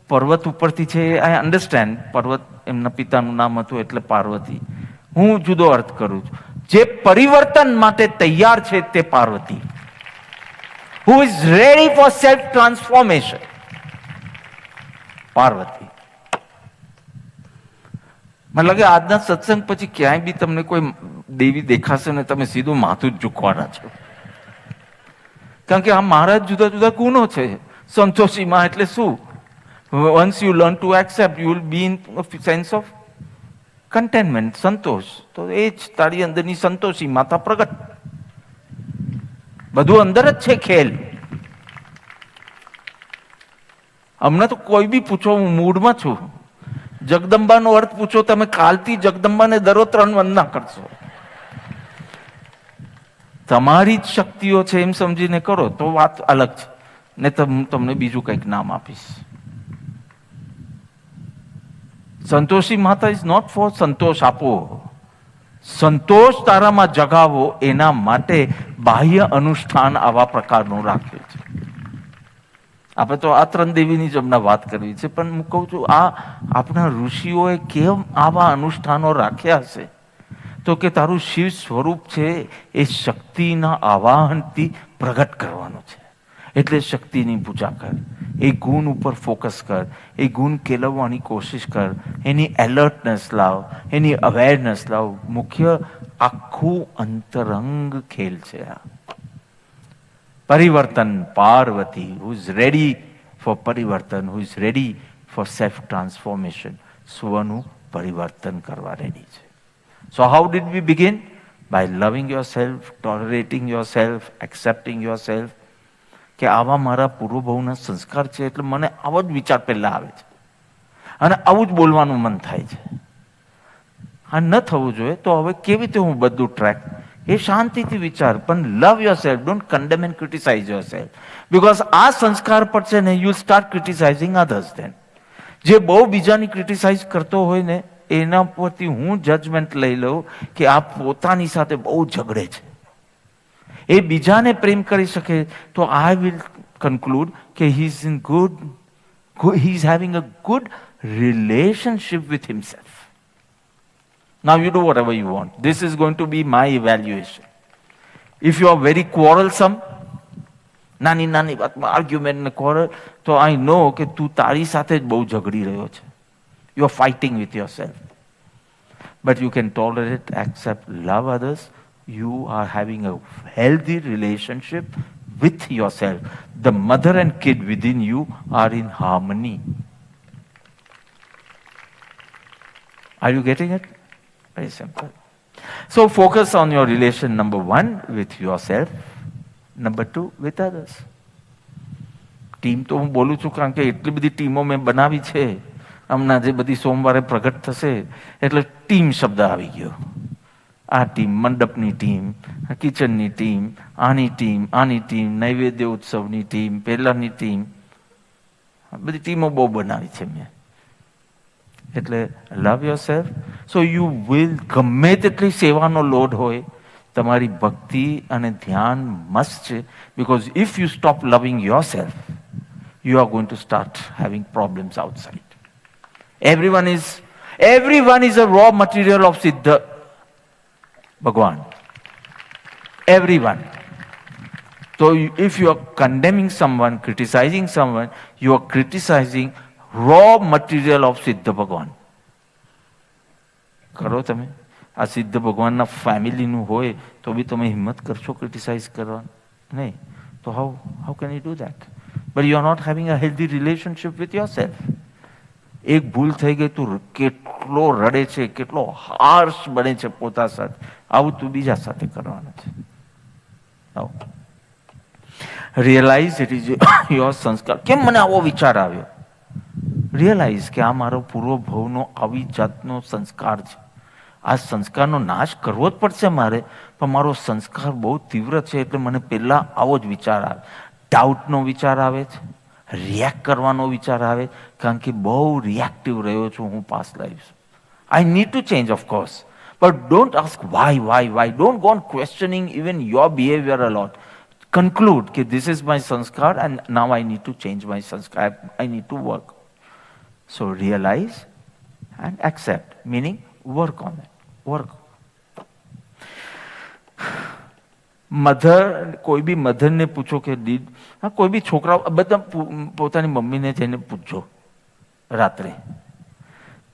પર્વત ઉપરથી છે, આઈ અન્ડરસ્ટેન્ડ. પર્વત એમના પિતાનું નામ હતું એટલે પાર્વતી. હું જુદો અર્થ કરું છું. જે પરિવર્તન માટે તૈયાર છે તે Parvati. Who is ready for self transformation. Parvati. મને લાગે આજના સત્સંગ પછી ક્યાંય બી તમને કોઈ દેવી દેખાશે ને તમે સીધું માથું જ ઝૂકવાના છો. કારણ કે આ મારા જુદા જુદા ગુણો છે. સંતોષીમાં એટલે શું? Once you learn to accept you will be in sense of contentment, સંતોષ. તો એ જ તારી અંદરની સંતોષી માતા પ્રગટ. બધું અંદર જ છે ખેલ. હમણાં તો કોઈ બી પૂછો, હું મૂડમાં છું. જગદંબાનો અર્થ પૂછો તમે, કાલથી જગદંબાને દરરોજ 3 વંદના કરશો. તમારી જ શક્તિઓ છે એમ સમજીને કરો તો વાત અલગ છે, ને તમને બીજું કંઈક નામ આપીશ. સંતોષી માતા ઇઝ નોટ ફોર સંતોષ આપો. સંતોષ તારામાં જગાવો એના માટે બાહ્ય અનુષ્ઠાન આવા પ્રકારનું રાખ્યું છે. આપણે તો આ 3 દેવીની જ હમણાં વાત કરવી છે, પણ હું કહું છું આ આપણા ઋષિઓએ કેમ આવા અનુષ્ઠાનો રાખ્યા હશે? તો કે તારું શિવ સ્વરૂપ છે એ શક્તિના આવાહનથી પ્રગટ કરવાનું છે. એટલે શક્તિની પૂજા કર, એ ગુણ ઉપર ફોકસ કર, એ ગુણ કેળવવાની કોશિશ કર, એની એલર્ટનેસ લાવ, એની અવેરનેસ લાવ. મુખ્ય આખું અંતરંગ ખેલ છે આ. પરિવર્તન, Parvati, who is ready for પરિવર્તન, who is ready for self transformation. સ્વનું પરિવર્તન કરવા રેડી છે. So how did we begin? By loving yourself, tolerating yourself, accepting yourself. કે આવા મારા પૂર્વભાવના સંસ્કાર છે એટલે મને આવો જ વિચાર પહેલા આવે છે અને આવું જ બોલવાનું મન થાય છે. આ ન થવું જોઈએ. તો હવે કેવી રીતે હું બધું ટ્રેક? એ શાંતિથી વિચાર, પણ love your self. Don't condemn and criticise your self. Because આ સંસ્કાર પર છે ને you will start criticising others. Then જે બહુ બીજાની ક્રિટિસાઇઝ કરતો હોય ને એના પરથી હું જજમેન્ટ લઈ લઉં કે આ પોતાની સાથે બહુ ઝઘડે છે. એ બીજાને પ્રેમ કરી શકે તો આઈ વિલ કન્ક્લુડ કે હી is in good, he is having a good relationship with himself. Now you do whatever you want. This is going to be my evaluation. If you are very quarrelsome, નાની નાની વાતમાં argument ને quarrel, તો I know કે તું તારી સાથે જ બહુ ઝઘડી રહ્યો છે. You are fighting with yourself. But you can tolerate, accept, love others. You are having a healthy relationship with yourself. The mother and kid within you are in harmony. Are you getting it? Very simple. So focus on your relation, number 1, with yourself. Number 2, with others. Team તો હું બોલું છું કારણ કે એટલી બધી ટીમો મેં બનાવી છે. હમણાં જે બધી સોમવારે પ્રગટ થશે એટલે ટીમ શબ્દ આવી ગયો. આ ટીમ, મંડપની ટીમ, કિચનની ટીમ, આની ટીમ, નૈવેદ્ય ઉત્સવની ટીમ, પહેલાની ટીમ, બધી ટીમો બહુ બનાવી છે મેં. એટલે લવ your self. So you will ગમે તેટલી સેવાનો લોડ હોય, તમારી ભક્તિ અને ધ્યાન મસ્ત છે. બિકોઝ ઇફ યુ સ્ટોપ લવિંગ your self, you are going to start having problems outside. Everyone is a raw material of Siddha Bhagwan. Everyone. So if you are condemning someone, criticizing someone, you are criticizing raw material of Siddha Bhagwan. કરો તમે આ સિદ્ધ ભગવાનના ફેમિલીનું હોય તો બી તમે હિંમત કરશો ક્રિટિસાઇઝ કરવાનું? નહીં. તો how can you do that? But you are not having a healthy relationship with yourself. એક ભૂલ થઈ ગઈ તું કેટલો રડે છે, કેટલો હાર્શ બને છે પોતા સાથે. આવું તું બીજા સાથે કરવાનું છે. રિયલાઇઝ ઇટ ઇઝ યોર સંસ્કાર. કેમ મને આવો વિચાર આવ્યો? રિયલાઇઝ કે આ મારો પૂર્વ ભવનો આવી જાતનો સંસ્કાર છે. આ સંસ્કારનો નાશ કરવો જ પડશે મારે, પણ મારો સંસ્કાર બહુ તીવ્ર છે એટલે મને પહેલા આવો જ વિચાર આવે. ડાઉટનો વિચાર આવે છે, રિએક્ટ કરવાનો વિચાર આવે, કારણ કે બહુ રિએક્ટિવ રહ્યો છું હું past life. I need to change of course, but don't ask why. Don't go on questioning even your behaviour a lot. conclude that this is my sanskar and now I need to change my sanskar. I need to work. So realize and accept, meaning work on it. Work. Mother, કોઈ બી મધરને પૂછો કે did, હા કોઈ બી છોકરાઓ બધા પોતાની મમ્મીને જઈને પૂછજો રાત્રે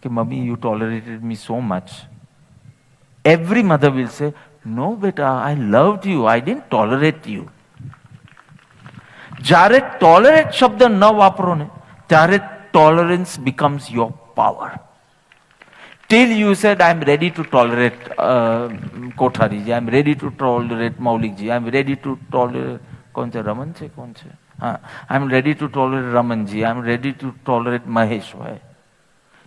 કે mummy you tolerated me so much. Every mother will say no બેટા, I loved you, I didn't tolerate you. જ્યારે ટોલરેટ શબ્દ ન વાપરો ને ત્યારે tolerance becomes your power. Till you said, I am ready to tolerate Kothariji, I am ready to tolerate Maulikji, I am ready to tolerate, कौन से रमन से कौन से, हाँ, I am ready to tolerate Ramanji, I am ready to tolerate Mahesh bhai.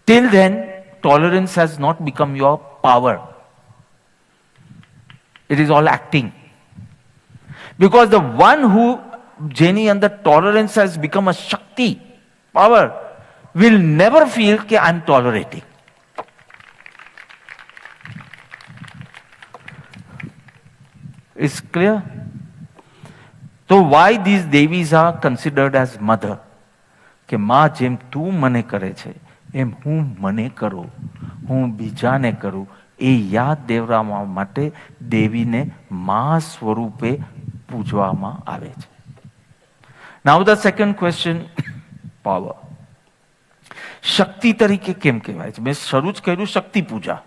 Till then, tolerance has not become your power. It is all acting. Because the one who, Jenny, and the tolerance has become a Shakti, power, will never feel that I am tolerating. It's clear? So why these Devis are considered as mother? કે માં જેમ તું મને કરે છે એમ હું મને કરું, હું બીજાને કરું, એ યાદ દેવડાવવા માટે દેવીને મા સ્વરૂપે પૂજવામાં આવે છે. Now the second question, power. શક્તિ તરીકે કેમ કહેવાય છે? મેં શરૂ જ કર્યું શક્તિ પૂજા.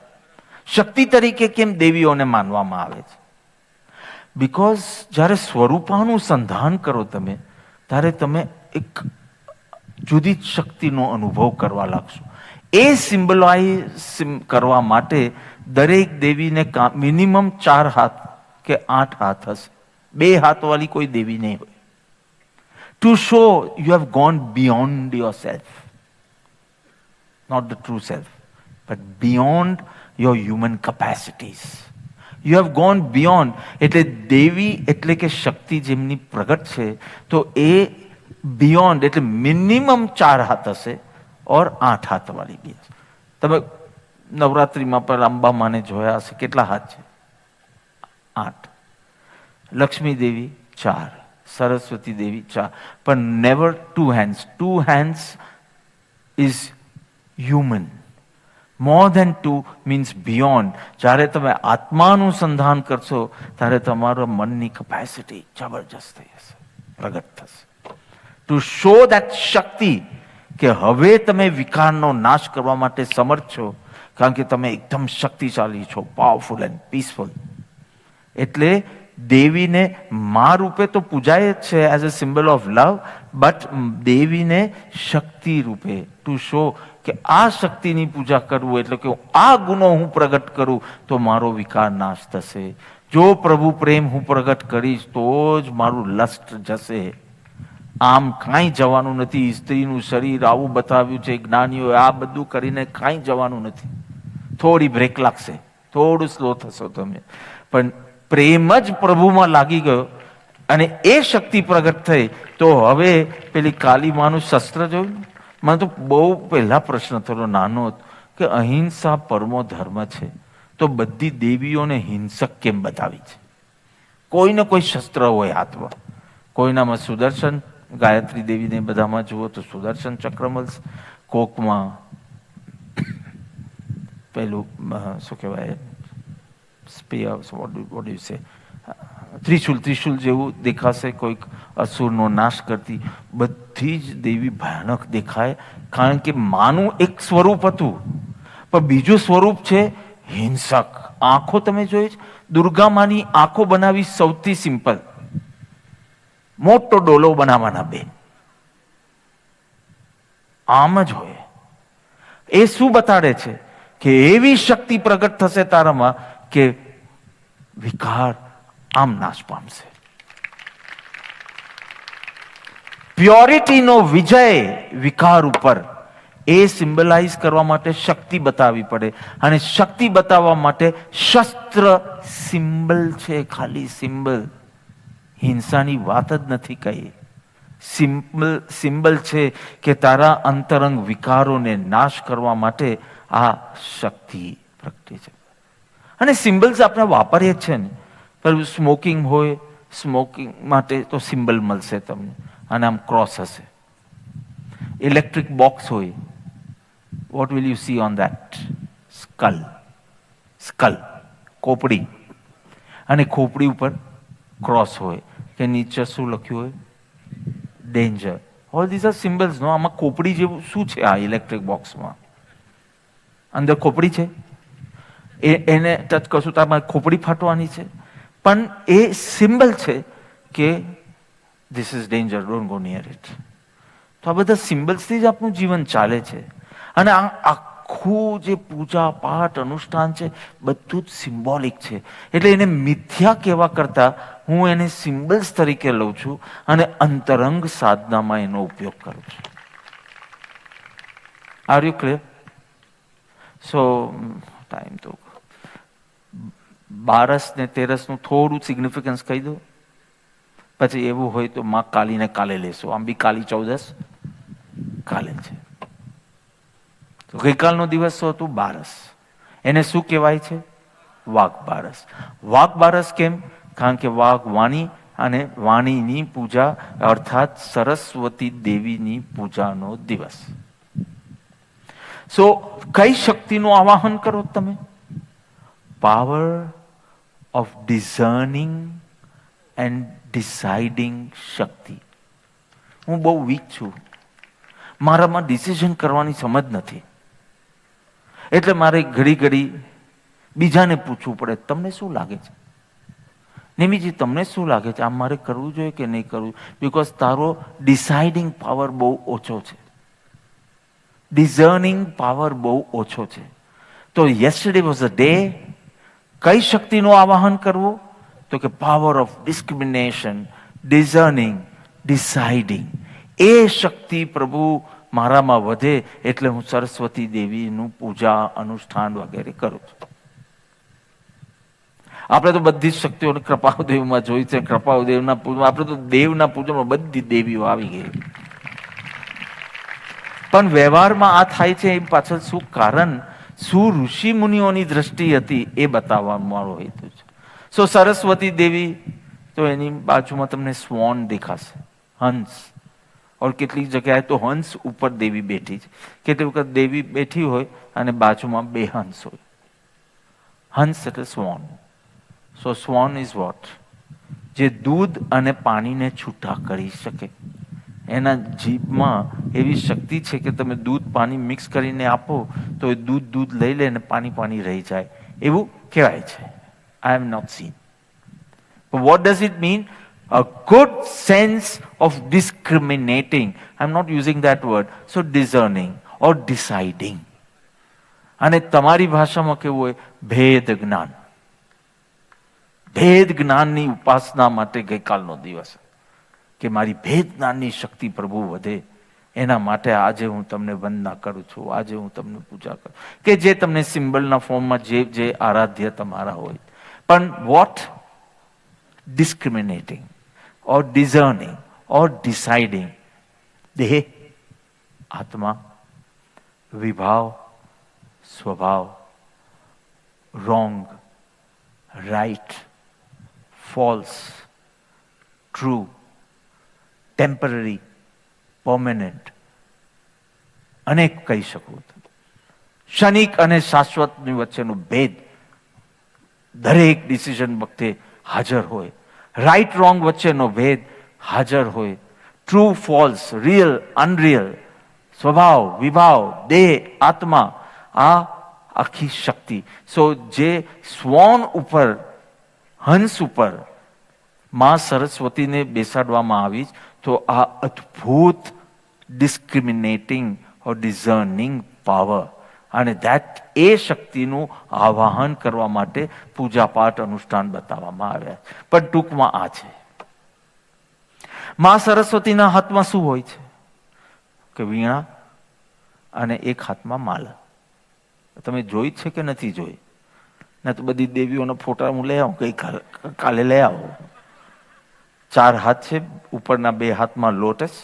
શક્તિ તરીકે કેમ દેવીઓને માનવામાં આવે છે? બિકોઝ જ્યારે સ્વરૂપાનુસંધાન કરો તમે ત્યારે તમે એક જુદી જ શક્તિનો અનુભવ કરવા લાગશો. એ સિમ્બલાઇઝ કરવા માટે દરેક દેવીને મિનિમમ 4 હાથ કે 8 હાથ હશે. 2 હાથવાળી કોઈ દેવી નહીં હોય. To show you have gone beyond yourself, not the true self, but beyond your human capacities. You have gone beyond. એટલે દેવી એટલે કે શક્તિ જેમની પ્રગટ છે તો એ બિયોન્ડ એટલે મિનિમમ 4 હાથ હશે ઓર 8 હાથવાળી બી હશે. તમે નવરાત્રિમાં પર અંબામાને જોયા હશે, કેટલા હાથ છે? 8. લક્ષ્મી દેવી 4, સરસ્વતી દેવી 4, પણ never 2 hands. 2 hands is human. More than 2 means beyond. જ્યારે તમે આત્માનુસંધાન કરશો ત્યારે તમારા મનની કેપેસિટી જબરજસ્ત થઈ હશે, પ્રગટ થશે. ટુ શો દેટ શક્તિ કે હવે તમે વિકારનો નાશ કરવા માટે સમર્થ છો, કારણ કે તમે એકદમ શક્તિશાળી છો, પાવરફુલ એન્ડ પીસફુલ. એટલે દેવીને મા રૂપે તો પૂજાય જ છે as a symbol of love, but દેવીને શક્તિ રૂપે ટુ શો કે આ શક્તિની પૂજા કરવું એટલે કે આ ગુનો હું પ્રગટ કરું તો મારો વિકાર નાશ થશે. જો પ્રભુ પ્રેમ હું પ્રગટ કરીશ તો જ મારું લસ્ટ જશે. આમ કાંઈ જવાનું નથી. સ્ત્રીનું શરીર આવું બતાવ્યું છે જ્ઞાનીઓએ, આ બધું કરીને કાંઈ જવાનું નથી. થોડી બ્રેક લાગશે, થોડું સ્લો થશો તમે, પણ પ્રેમ જ પ્રભુમાં લાગી ગયો અને એ શક્તિ પ્રગટ થઈ તો હવે પેલી કાલી માનું શસ્ત્ર જોયું. મને તો બહુ પહેલા પ્રશ્ન થયો નાનો કે અહિંસા પરમો ધર્મ છે તો બધી દેવીઓને હિંસક કેમ બતાવી છે? કોઈને કોઈ શસ્ત્ર હોય હાથમાં, કોઈનામાં સુદર્શન, ગાયત્રી દેવીને બધામાં જુઓ તો સુદર્શન ચક્ર મળશે, કોકમાં પેલું શું કહેવાય ત્રિશુલ જેવું દેખાશે, કોઈક અસુરનો નાશ કરતી. બધી જ દેવી ભયાનક દેખાય કારણ કે માનું એક સ્વરૂપ હતું પણ બીજું સ્વરૂપ છે હિંસક. આંખો તમે જોઈ, દુર્ગા માની આંખો બનાવી સૌથી સિમ્પલ, મોટો ડોલો બનાવવાના 2 આમ જ હોય. એ શું બતાડે છે કે એવી શક્તિ પ્રગટ થશે તારામાં કે વિકાર આમ નાશ પામશે. પ્યોરિટીનો વિજય વિકાર ઉપર, એ સિમ્બલાઇઝ કરવા માટે શક્તિ બતાવવી પડે અને શક્તિ બતાવવા માટે શસ્ત્ર સિમ્બલ છે, ખાલી સિમ્બલ. હિંસાની વાત જ નથી કહી. સિમ્બલ છે કે તારા અંતરંગ વિકારોને નાશ કરવા માટે આ શક્તિ પ્રગટે છે. અને સિમ્બલ્સ આપણે વાપરીએ જ છે ને, પેલું સ્મોકિંગ હોય સ્મોકિંગ માટે તો સિમ્બલ મળશે તમને, અને આમ ક્રોસ હશે. ઇલેક્ટ્રિક બોક્સ હોય, what will you see on that? Skull. Skull, ખોપડી, અને ખોપડી ઉપર ક્રોસ હોય કે નીચે શું લખ્યું હોય? Danger. All these are symbols. No આમાં ખોપડી જેવું શું છે? આ ઇલેક્ટ્રિક બોક્સમાં અંદર ખોપડી છે, એને ટચ કરશું તો આમાં ખોપડી ફાટવાની છે, પણ એ સિમ્બલ છે કે this is danger, don't go near it. તો આ બધા સિમ્બલ્સથી જ આપણું જીવન ચાલે છે. અને આ આખું જે પૂજા પાઠ અનુષ્ઠાન છે બધું જ સિમ્બોલિક છે. એટલે એને મિથ્યા કહેવા કરતાં હું એને સિમ્બલ્સ તરીકે લઉં છું અને અંતરંગ સાધનામાં એનો ઉપયોગ કરું છું. R you clear? So time તો 12 ને 13નું થોડું સિગ્નિફિકન્સ કહી દો, પછી એવું હોય તો માં કાલીને કાલે લેશો. આમ બી કાલી 14 કાલે છે. તો ગઈકાલનો દિવસ શું હતું? 12. એને શું કહેવાય છે? વાઘ બારસ. વાઘ બારસ કેમ? કારણ કે વાઘ વાણી અને વાણીની પૂજા અર્થાત સરસ્વતી દેવીની પૂજાનો દિવસ. સો કઈ શક્તિનું આવાહન કરો તમે? પાવર ઓફ ડિઝર્નિંગ એન્ડ ડિસાઇડિંગ શક્તિ. હું બહુ વીક છું, મારામાં ડિસિઝન કરવાની સમજ નથી, એટલે મારે ઘડી ઘડી બીજાને પૂછવું પડે, તમને શું લાગે છે? નિમિજી, તમને શું લાગે છે? આમ મારે કરવું જોઈએ કે નહીં કરવું? બિકોઝ તારો ડિસાઇડિંગ પાવર બહુ ઓછો છે, ડિઝર્નિંગ પાવર બહુ ઓછો છે. તો યસ્ટરડે વોઝ અ ડે. કઈ શક્તિનું આવાહન કરવું? તો કે પાવર ઓફ ડિસ્ક્રિમિનેશન, ડિઝર્નિંગ, ડિસાઇડિંગ. એ શક્તિ પ્રભુ મારામાં વધે એટલે હું સરસ્વતી દેવીનું પૂજા અનુષ્ઠાન વગેરે કરું છું. આપણે તો બધી જ શક્તિઓને કૃપાદેવમાં જોઈ છે. કૃપાદેવના પૂજન, આપણે તો દેવના પૂજનમાં બધી દેવીઓ આવી ગઈ. પણ વ્યવહારમાં આ થાય છે એ પાછળ શું કારણ, શું ઋષિ મુનિઓની દ્રષ્ટિ હતી એ બતાવવા મારો હેતુ છે. સો સરસ્વતી દેવી, તો એની બાજુમાં તમને સ્વોન દેખાશે, હંસ. ઓર કેટલીક જગ્યાએ તો હંસ ઉપર દેવી બેઠી છે. કેટલી વખત દેવી બેઠી હોય અને બાજુમાં 2 હંસ હોય. હંસ એટલે swan. So swan is what? જે દૂધ અને પાણીને છૂટા કરી શકે. એના જીભમાં એવી શક્તિ છે કે તમે દૂધ પાણી મિક્સ કરીને આપો તો એ દૂધ લઈ લે અને પાણી રહી જાય, એવું કહેવાય છે. I am not seen. What does it mean? A good sense of discriminating. I'm not using that word. So discerning or deciding. અને તમારી ભાષામાં કેવું હોય? ભેદ જ્ઞાન. ભેદ જ્ઞાનની ઉપાસના માટે ગઈકાલનો દિવસ, કે મારી ભેદ જ્ઞાનની શક્તિ પ્રભુ વધે એના માટે આજે હું તમને વંદના કરું છું, આજે હું તમને પૂજા કરું, કે જે તમને સિમ્બલના ફોર્મમાં જે આરાધ્ય તમારા હોય. પણ vote? Discriminating or discerning or deciding. દેહ, આત્મા, વિભાવ, સ્વભાવ, wrong, right, false, true, temporary, permanent, અનેક કહી શકું. ક્ષણિક અને શાશ્વતની વચ્ચેનો ભેદ દરેક ડિસિઝન વખતે હાજર હોય. રાઈટ રોંગ વચ્ચેનો ભેદ હાજર હોય. ટ્રુ ફોલ્સ, રિયલ અનરિયલ, સ્વભાવ, વિભાવ, દેહ, આત્મા, આ આખી શક્તિ. સો જે સ્વોન ઉપર, હંસ ઉપર માં સરસ્વતીને બેસાડવામાં આવી, તો આ અદ્ભુત ડિસ્ક્રિમિનેટિંગ ઓર ડિઝર્નિંગ પાવર, અને ધેટ એ શક્તિનું આવાહન કરવા માટે પૂજા પાઠ અનુષ્ઠાન બતાવવામાં આવ્યા. પણ ટૂંકમાં આ છે. માં સરસ્વતીના હાથમાં શું હોય છે? કે વીણા, અને એક હાથમાં માલા. તમે જોઈ છે કે નથી જોઈ? ના તો બધી દેવીઓના ફોટા હું લઈ આવું, કાલે લઈ આવો. 4 હાથ છે, ઉપરના 2 હાથમાં લોટસ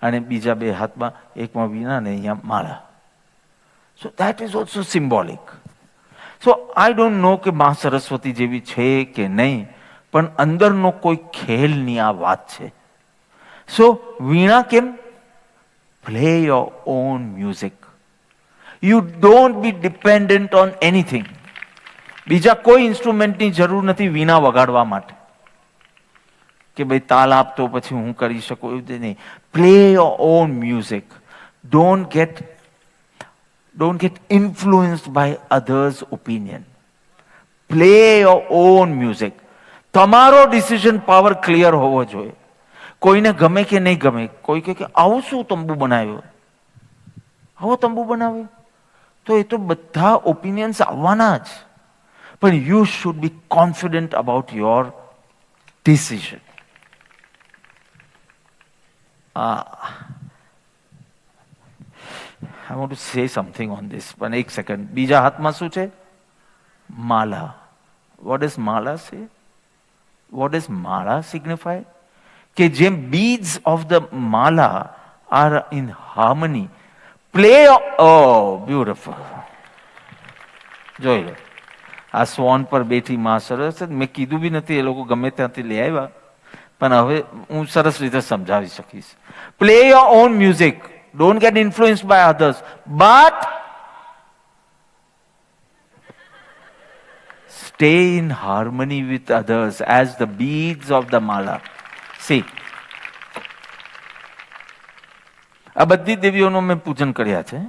અને બીજા 2 હાથમાં, એકમાં વીણા ને અહીંયા માળા. So that is also symbolic. So I don't know કે માં સરસ્વતી જેવી છે કે નહીં, પણ અંદરનો કોઈ ખેલની આ વાત છે. સો વીણા કેમ? Play your own music. You don't be dependent on anything. બીજા કોઈ ઇન્સ્ટ્રુમેન્ટની જરૂર નથી વીણા વગાડવા માટે કે ભાઈ તાલ આપતો પછી હું કરી શકું, એવું નહીં. Play your own music. Don't get influenced by others' opinion. Play your own music. તમારો ડિસિઝન પાવર ક્લિયર હોવો જોઈએ. કોઈને ગમે કે નહીં ગમે, કોઈ કહે કે આવું શું તંબુ બનાવ્યો, આવો તંબુ બનાવ્યો, તો એ તો બધા ઓપિનિયન્સ આવવાના જ. પણ you should be confident about your decision. I want to say something on this. પણ એક સેકન્ડ. બીજા હાથમાં શું છે? માલા. What does mala say? What does mala signify? કે જેમ beads of the mala are in harmony. Play. Oh, beautiful. જોઈ લો. આ સ્વોન પર બેઠી માં સરસ. મેં કીધું બી નથી, એ લોકો ગમે ત્યાંથી લઈ આવ્યા, પણ હવે હું સરસ રીતે સમજાવી શકીશ. Play your own music. Don't get influenced by others, but stay in harmony with others as the beads of the mala. See, આ બધી દેવીઓનું મેં પૂજન કર્યા છે.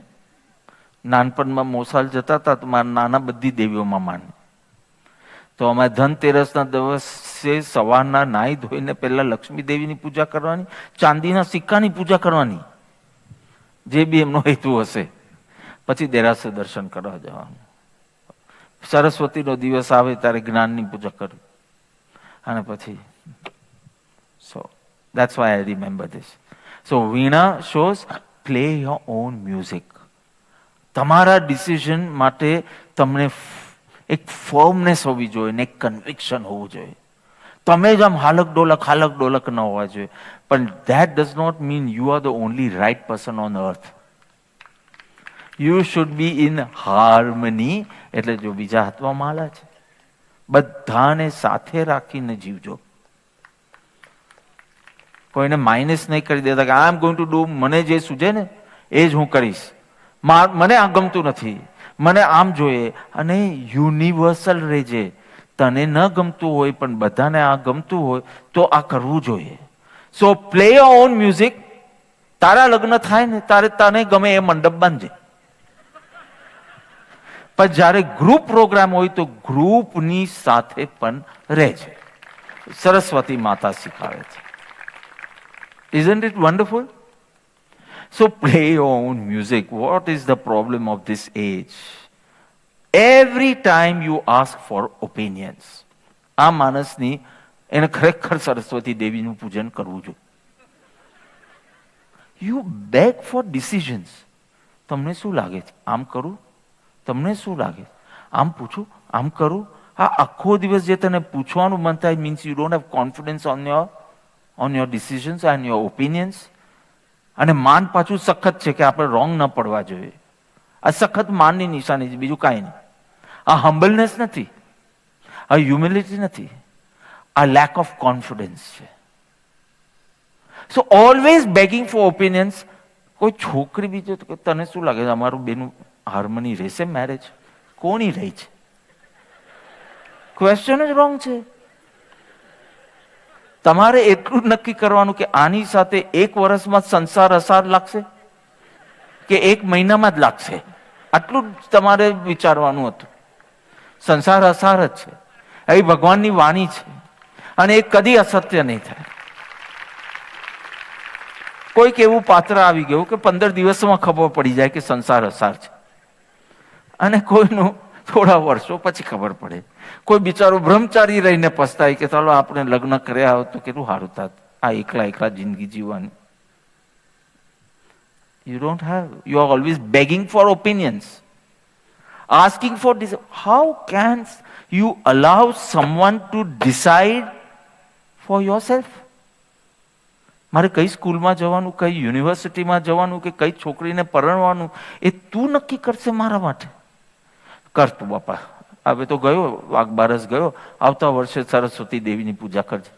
નાનપણમાં મોસાલ જતા હતા તો મારા નાના બધી દેવીઓમાં માન. તો અમારે ધનતેરસના દિવસે સવારના નાહી ધોઈને પહેલા લક્ષ્મી દેવીની પૂજા કરવાની, ચાંદીના સિક્કાની પૂજા કરવાની, જે બી એમનો હેતુ હશે. પછી દેરાસર દર્શન કરવા જવાનું. સરસ્વતીનો દિવસ આવે ત્યારે જ્ઞાનની પૂજા કરવી. અને પછી સો that's why I remember this. So Veena shows play your own music. તમારા ડિસિઝન માટે તમને એક ફર્મનેસ હોવી જોઈએ ને એક કન્વિક્શન હોવું જોઈએ. તમે જ આમ હાલક ડોલક ન હોવા જોઈએ. પણ that does not mean you are the only right person on earth. You should be in harmony. એટલે જો બીજા હાથમાં માલા છે, બધાને સાથે રાખીને જીવજો. કોઈને માઇનસ નહીં કરી દેતા કે આઈ એમ ગોઈંગ ટુ ડુ, મને જે સૂજે ને એ જ હું કરીશ, મને આ ગમતું નથી, મને આમ જોઈએ. અને યુનિવર્સલ રહેજે. તને ન ગમતું હોય પણ બધાને આ ગમતું હોય તો આ કરવું જોઈએ. સો પ્લે યોર ઓન મ્યુઝિક. તારા લગ્ન થાય ને તારે તને ગમે એ મંડપ બાંધજે. પણ જ્યારે ગ્રુપ પ્રોગ્રામ હોય તો ગ્રુપની સાથે પણ રહેજે. સરસ્વતી માતા શીખવાડે છે. Isn't it wonderful? So play your own music. What is the problem of this age? Every time you ask for opinions. આ માણસની એને ખરેખર સરસ્વતી દેવીનું પૂજન કરવું જોઈએ. You beg for decisions. તમને શું લાગે છે? આમ કરું? તમને શું લાગે? આમ પૂછું? આમ કરું? આ આખો દિવસ જે તને પૂછવાનું મન થાય means you don't have confidence on your decisions and your opinions. અને માન પાછું સખત છે કે આપણે રોંગ ન પડવા જોઈએ. આ સખત માનની નિશાની છે, બીજું કાંઈ નહીં. આ હમ્બલનેસ નથી, આ હ્યુમિલિટી નથી, આ લેક ઓફ કોન્ફિડન્સ છે. સો ઓલવેઝ બેગિંગ ફોર ઓપિનિયન્સ. કોઈ છોકરી બીજો તો તને શું લાગે છે અમારું બેનું હાર્મની રહેશે મેરેજ? કોની રહી છે? ક્વેશ્ચન જ રોંગ છે. તમારે એટલું જ નક્કી કરવાનું કે આની સાથે 1 વર્ષમાં સંસાર અસાર લાગશે કે 1 મહિનામાં જ લાગશે. આટલું જ તમારે વિચારવાનું હતું. સંસાર અસાર જ છે. એ ભગવાનની વાણી છે અને એ કદી અસત્ય નહીં થાય. કોઈક એવું પાત્ર આવી ગયું કે 15 દિવસમાં ખબર પડી જાય કે સંસાર અસાર છે, અને કોઈનું થોડા વર્ષો પછી ખબર પડે. કોઈ બિચારો બ્રહ્મચારી રહીને પસ્તાય કે ચાલો આપણે લગ્ન કર્યા હોત તો કેટલું સારું થાત, આ એકલા જિંદગી જીવવાની. You don't have, you are always begging for opinions, asking for this. How can you allow someone to decide for yourself? મારે કઈ સ્કૂલમાં જવાનું, કઈ યુનિવર્સિટીમાં જવાનું કે કઈ છોકરીને પરણવાનું એ તું નક્કી કરશે મારા માટે? કર તું બાપા, હવે તો ગયો વાઘ બારસ ગયો, આવતા વર્ષે સરસ્વતી દેવીની પૂજા કરજે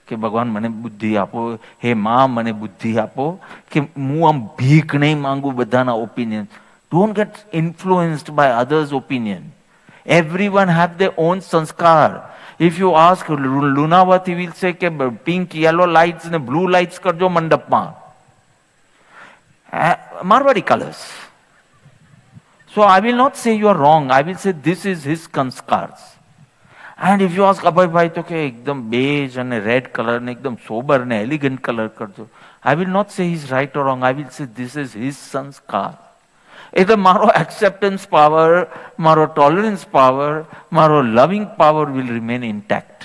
કે ભગવાન મને બુદ્ધિ આપો, હે માં મને બુદ્ધિ આપો કે હું આમ ભીખ નહીં માંગુ બધાના opinion. Don't get influenced by others opinion. Everyone have their own sanskar. If you ask Lunavati will say કે pink, yellow lights ને blue lights કરજો મંડપમાં. Marwadi colors. So I will not say you are wrong. I will say this is his sanskars. And if you ask Abhay તો કે એકદમ beige અને red color ને એકદમ sober ને elegant color કરજો. I will not say he's right or wrong. I will say this is his sanskar. એટલે મારો એક્સેપ્ટન્સ પાવર, મારો ટોલરન્સ પાવર, મારો લવિંગ power will remain intact.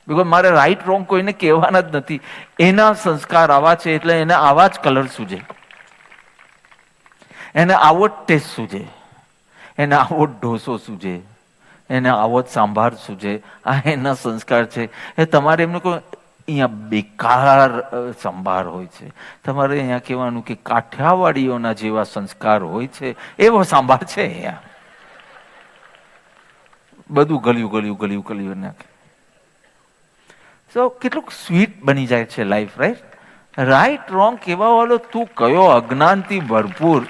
Because મારે રાઈટ રોંગ કોઈને કહેવાના જ નથી. એના સંસ્કાર આવા છે એટલે એને આવા જ કલર સૂજે, એને આવો જ ટેસ્ટ સૂજે, એને આવો જ ઢોસો સૂજે, એને આવો જ સાંભાર સૂજે. આ એના સંસ્કાર છે. એ તમારે એમને કોઈ અહીંયા બેકાર સંભાર હોય છે, તમારે અહીંયા કહેવાનું કે કાઠિયાવાડીઓના જેવા સંસ્કાર હોય છે એવો સાંભાર છે અહીંયા. બધું ગળ્યું નાખે. સો કેટલુંક સ્વીટ બની જાય છે લાઈફ, રાઈટ? રાઈટ રોંગ કહેવા વાળો તું કયો અજ્ઞાનથી ભરપૂર,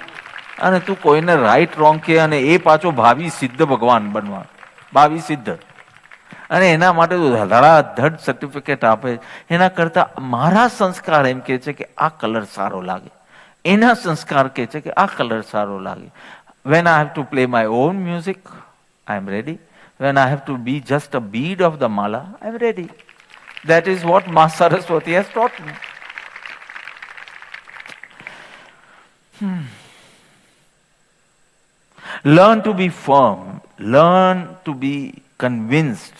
અને તું કોઈને રાઈટ રોંગ કહે અને એ પાછો ભાવિ સિદ્ધ ભગવાન બનવા, ભાવિ સિદ્ધ, અને એના માટે તો ધડાધડ સર્ટિફિકેટ આપે. એના કરતા મારા સંસ્કાર એમ કે છે કે આ કલર સારો લાગે, એના સંસ્કાર કે છે કે આ કલર સારો લાગે. When I have to play my own music, I am ready. When I have to be just a bead of the mala, I am ready. That is what Ma Saraswati has taught me. Learn to be firm. Learn to be convinced.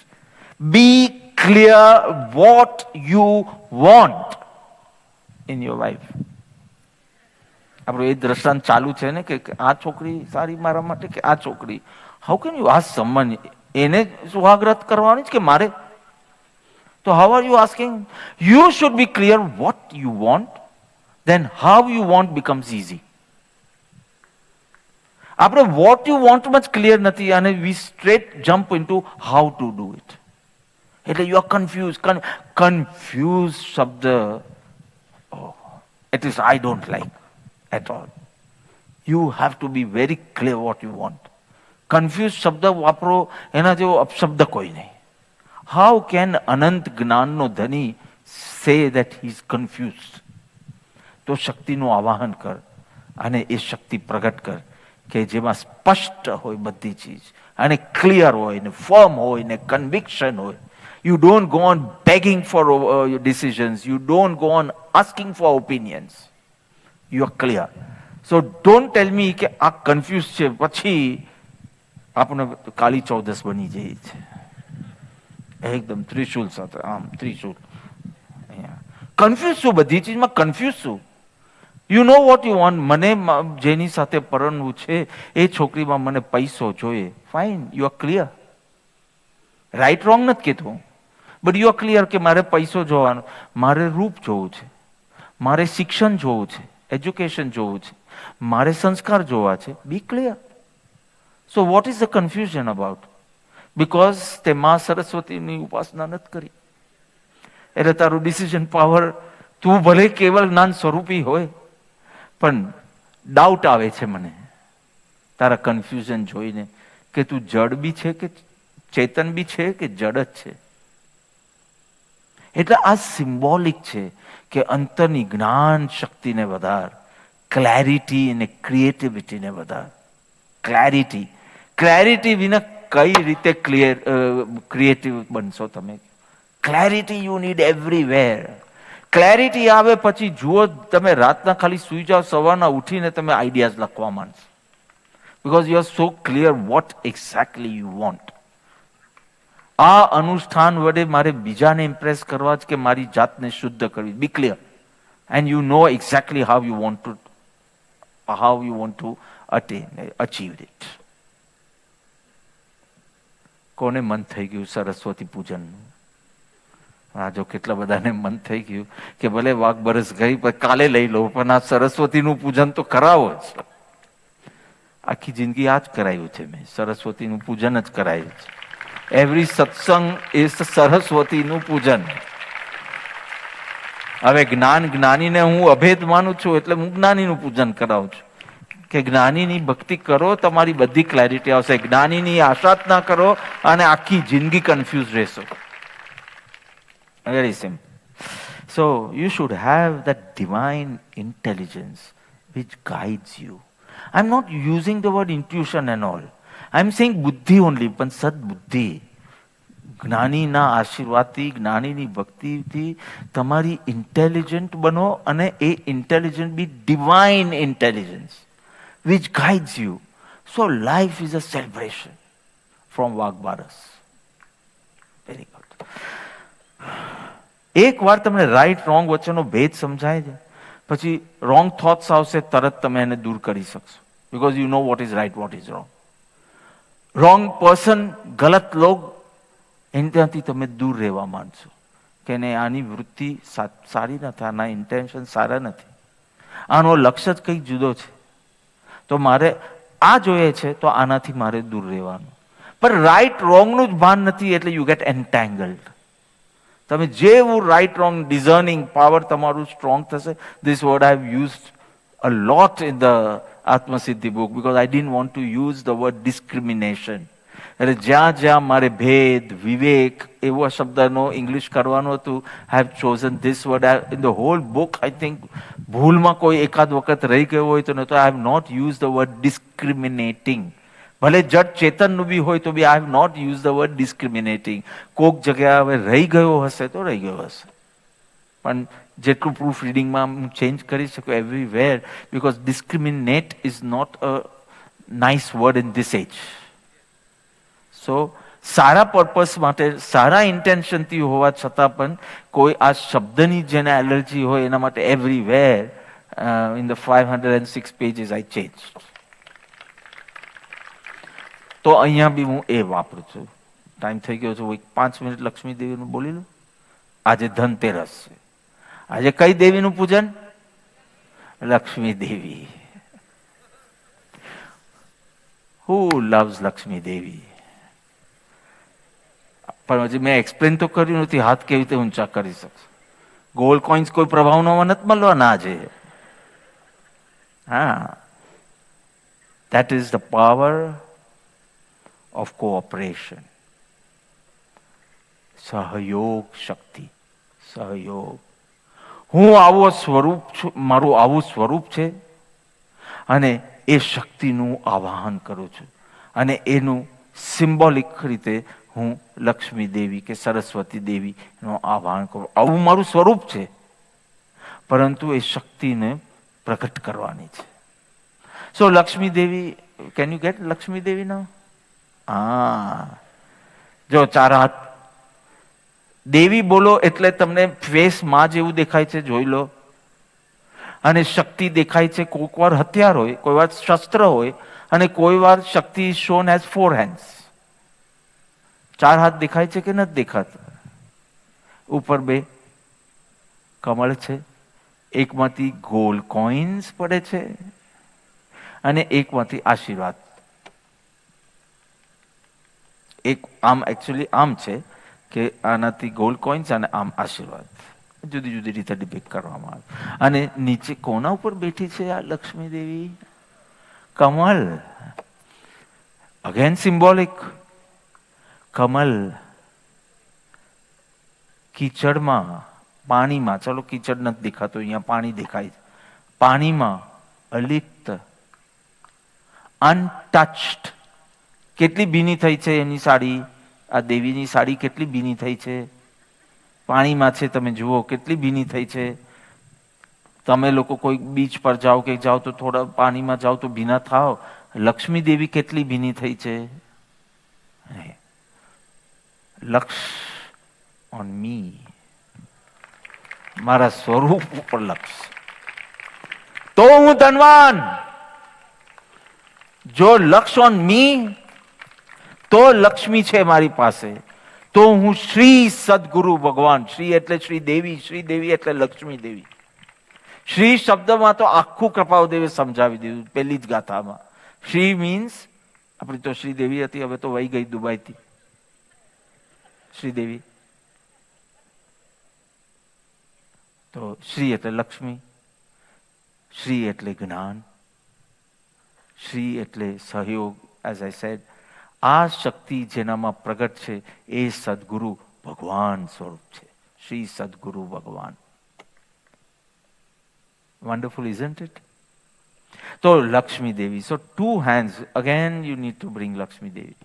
Be clear what you want in your life. આપણું એ દ્રષ્ટાંત ચાલુ છે ને કે આ છોકરી સારી મારા માટે કે આ છોકરી. How can you ask someone? એને સુહાગ્રત કરવાની જ કે મારે? So how are you asking? You should be clear what you want. Then how you want becomes easy. આપણે what you want much clear નથી અને we straight jump into how to do it. એટલે you are confused. Confused શબ્દ, at least I don't like at all. You have to be very clear what you want. Confused શબ્દ વાપરો એના જેવો અપશબ્દ કોઈ નહીં. How can અનંત જ્ઞાનનો ધની say that he is confused? તો શક્તિનું આવાહન કર અને એ શક્તિ પ્રગટ કર કે જેમાં સ્પષ્ટ હોય બધી ચીજ અને ક્લિયર હોય ને ફર્મ હોય ને કન્વિક્શન હોય. You don't go on begging for your decisions. You don't go on asking for opinions. You are clear. So don't tell me કે આ કન્ફ્યુઝ છે પછી આપણે કાળી ચૌદસ બની જઈએ છે એકદમ ત્રિશુલ સાથે, આમ ત્રિશુલ. કન્ફ્યુઝ છું બધી ચીજમાં, કન્ફ્યુઝ છું. You know what you want. મને જેની સાથે પરણવું છે એ છોકરીમાં મને પૈસો જોઈએ. Fine, you are clear. Right wrong નથી કહેતો, બટ યુ આર ક્લિયર કે મારે પૈસો જોવાનો, મારે રૂપ જોવું છે, મારે શિક્ષણ જોવું છે, એજ્યુકેશન જોવું છે, મારે સંસ્કાર જોવા છે. Be clear. So what is the confusion about? Because તે મા સરસ્વતીની ઉપાસના નથી કરી એટલે તારું ડિસિઝન પાવર, તું ભલે કેવળ જ્ઞાન સ્વરૂપી હોય પણ ડાઉટ આવે છે મને તારા કન્ફ્યુઝન જોઈને કે તું જડ બી છે કે ચેતન બી છે કે જડ જ છે. એટલે આ સિમ્બોલિક છે કે અંતરની જ્ઞાન શક્તિને વધાર, ક્લેરિટી અને ક્રિએટિવિટીને વધાર. ક્લેરિટી વિના કઈ રીતે ક્રિએટિવ બનશો તમે? Clarity you need everywhere. Clarity આવે પછી જુઓ તમે રાતના ખાલી સુઈ જાઓ, સવારના ઉઠીને તમે આઈડિયાઝ લખવા માંડશો. Because you are so clear what exactly you want. આ અનુષ્ઠાન વડે મારે બીજાને ઇમ્પ્રેસ કરવા જ કે મારી જાતને શુદ્ધ કરવી. Be clear and you know exactly how you want to achieve it. કોને મન થઈ ગયું સરસ્વતી પૂજનનું? આ જો કેટલા બધાને મન થઈ ગયું કે ભલે વાઘ બરસ ગઈ પણ કાલે લઈ લો, પણ આ સરસ્વતીનું પૂજન તો કરાવો જ. આખી જિંદગી આ જ કરાયું છે મેં, સરસ્વતીનું પૂજન જ કરાયું છે. એવરી સત્સંગ ઇઝ સરસ્વતીનું પૂજન. હવે જ્ઞાનીને હું અભેદ માનું છું એટલે હું જ્ઞાનીનું પૂજન કરાવું છું કે જ્ઞાનીની ભક્તિ કરો, તમારી બધી ક્લેરિટી આવશે. જ્ઞાનીની આશા જ ના કરો અને આખી જિંદગી કન્ફ્યુઝ રહેશો. Very simple. So you should have that divine intelligence which guides you. I'm not using the word intuition and all. I'm saying buddhi only, પણ સદબુદ્ધિ. જ્ઞાનીના આશીર્વાદથી, જ્ઞાનીની ભક્તિથી તમારી ઇન્ટેલિજન્ટ બનો અને એ intelligent be divine intelligence which guides you. So life is a celebration from Vagbaras. Very good. એક વાર તમને રાઈટ રોંગ વચ્ચેનો ભેદ સમજાય છે, પછી રોંગ થોટ્સ આવશે, તરત તમે એને દૂર કરી શકશો. Because you know what is right, what is wrong. Wrong person, ગલત લોક, એનાથી તમે દૂર રહેવા માંડશો કે ને આની વૃત્તિ સારી નથી, આના ઇન્ટેન્શન સારા નથી, આનો લક્ષ્ય જ કંઈક જુદો છે, તો મારે આ જોઈએ છે તો આનાથી મારે દૂર રહેવાનું. પણ રાઈટ રોંગનું જ ભાન નથી એટલે યુ ગેટ એન્ટેંગલ્ડ. તમે જેવું રાઈટ રોંગ ડિઝર્નિંગ પાવર તમારું સ્ટ્રોંગ થશે. This word I have used a lot in the આત્મસિદ્ધિ book because I didn't want to use the word discrimination. એટલે જ્યાં જ્યાં મારે ભેદ, વિવેક એવો શબ્દનો ઇંગ્લિશ કરવાનું હતું, I have chosen this word in the whole book. I think ભૂલમાં કોઈ એકાદ વખત રહી ગયો હોય તો નહોતો. I have not use the word discriminating. ભલે જડ ચેતનનું બી હોય તો બી I have not use the word discriminating. કોક જગ્યા હવે રહી ગયો હશે તો રહી ગયો હશે, પણ જેટલું પ્રૂફ રીડિંગમાં હું ચેન્જ કરી શકું everywhere, because discriminate is not a nice word in this age. So સારા પર્પસ માટે, સારા ઇન્ટેન્શનથી હોવા છતાં પણ કોઈ આ શબ્દની જેને એલર્જી હોય એના માટે everywhere in the 506 pages I change. તો અહીંયા બી હું એ વાપરું છું. ટાઈમ થઈ ગયો છે, 5 મિનિટ લક્ષ્મી દેવીનું બોલી લો. આજે ધનતેરસ છે. આજે કઈ દેવીનું પૂજન? લક્ષ્મી દેવી. Who loves લક્ષ્મી દેવી? પણ હજી મેં એક્સપ્લેન તો કર્યું નથી હાથ કેવી રીતે ઊંચા કરી શકશો. ગોલ્ડ કોઇન્સ કોઈ પ્રભાવનો નથી મળવાના આજે. હા, that is the power of cooperation. સહયોગ શક્તિ, સહયોગ. હું આવો સ્વરૂપ છું, મારું આવું સ્વરૂપ છે અને એ શક્તિનું આવાહન કરું છું અને એનું સિમ્બોલિક રીતે હું લક્ષ્મી દેવી કે સરસ્વતી દેવીનું આવાહન કરું. આવું મારું સ્વરૂપ છે, પરંતુ એ શક્તિને પ્રગટ કરવાની છે. સો લક્ષ્મી દેવી, કેન યુ ગેટ લક્ષ્મી દેવી નામ? હા, જો 4 હાથ. દેવી બોલો એટલે તમને ફેસ માં જેવું દેખાય છે, જોઈ લો. અને શક્તિ દેખાય છે, કોઈક વાર હથિયાર હોય, કોઈ વાર શસ્ત્ર હોય, અને કોઈ વાર શક્તિ ઇઝ શોન એઝ 4 hands. 4 હાથ દેખાય છે કે નથી દેખાતા? ઉપર 2 કમળ છે, એકમાંથી ગોલ્ડ કોઇન્સ પડે છે અને એકમાંથી આશીર્વાદ. એક આમ એકચ્યુઅલી આમ છે કે આનાથી ગોલ્ડ કોઇન્સ અને આમ આશીર્વાદ. જુદી જુદી રીતે ડિપિક્ટ કરવામાં આવે. અને નીચે કોના ઉપર બેઠી છે આ લક્ષ્મી દેવી? કમલ. Again symbolic. કમલ કીચડમાં, પાણીમાં, ચલો કીચડ નથી દેખાતો, અહીંયા પાણી દેખાય છે. પાણીમાં અલિપ્ત, અનટચ્ડ. કેટલી ભીની થઈ છે એની સાડી, આ દેવીની સાડી કેટલી ભીની થઈ છે. પાણીમાં છે, તમે જુઓ કેટલી ભીની થઈ છે. તમે લોકો કોઈ બીચ પર જાઓ કે જાઓ તો થોડા પાણીમાં જાઓ તો ભીના થાવ. લક્ષ્મી દેવી કેટલી ભીની થઈ છે. લક્ષ ઓન મી, મારા સ્વરૂપ ઉપર લક્ષ, તો હું ધનવાન. જો લક્ષ ઓન મી, તો લક્ષ્મી છે મારી પાસે, તો હું શ્રી સદગુરુ ભગવાન. શ્રી એટલે શ્રી દેવી, શ્રી દેવી એટલે લક્ષ્મી દેવી. શ્રી શબ્દમાં તો આખું કૃપાદેવે સમજાવી દીધું પહેલી જ ગાથામાં. શ્રી મીન્સ આપણી તો શ્રીદેવી હતી, હવે તો વહી ગઈ દુબઈથી શ્રીદેવી. તો શ્રી એટલે લક્ષ્મી, શ્રી એટલે જ્ઞાન, શ્રી એટલે સહયોગ. એઝ આઈ સેડ, આ શક્તિ જેનામાં પ્રગટ છે એ સદગુરુ ભગવાન સ્વરૂપ છે. શ્રી સદગુરુ ભગવાન. Wonderful, isn't it? તો લક્ષ્મી દેવી. સો 2 hands again you need to bring Lakshmi દેવી.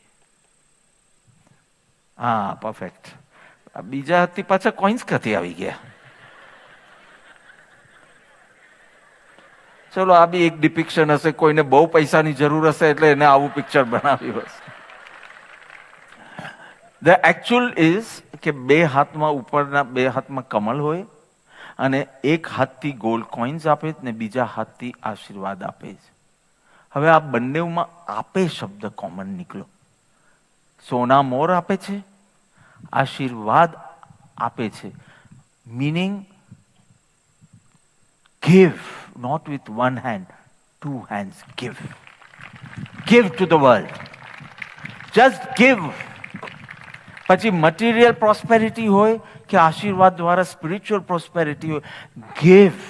હા, પરફેક્ટ. બીજા હતી પાછા કોઈન્સ કથી આવી ગયા. ચલો, આ બી એક ડિપિક્શન હશે. કોઈને બહુ પૈસાની જરૂર હશે એટલે એને આવું પિક્ચર બનાવ્યું હશે. ધ એકચ્યુઅલ ઇઝ કે બે હાથમાં, ઉપરના બે હાથમાં કમળ હોય અને એક હાથથી ગોલ્ડ કોઈન્સ આપે ને બીજા હાથથી આશીર્વાદ આપે છે. હવે આ બંનેમાં આપે શબ્દ કોમન નીકળો. સોના મોર આપે છે, આશીર્વાદ આપે છે. Meaning give, not with one hand, 2 hands. Give to the world. Just give. પછી મટીરિયલ પ્રોસ્પેરિટી હોય કે આશીર્વાદ દ્વારા સ્પિરિચ્યુઅલ પ્રોસ્પેરિટી હોય, give.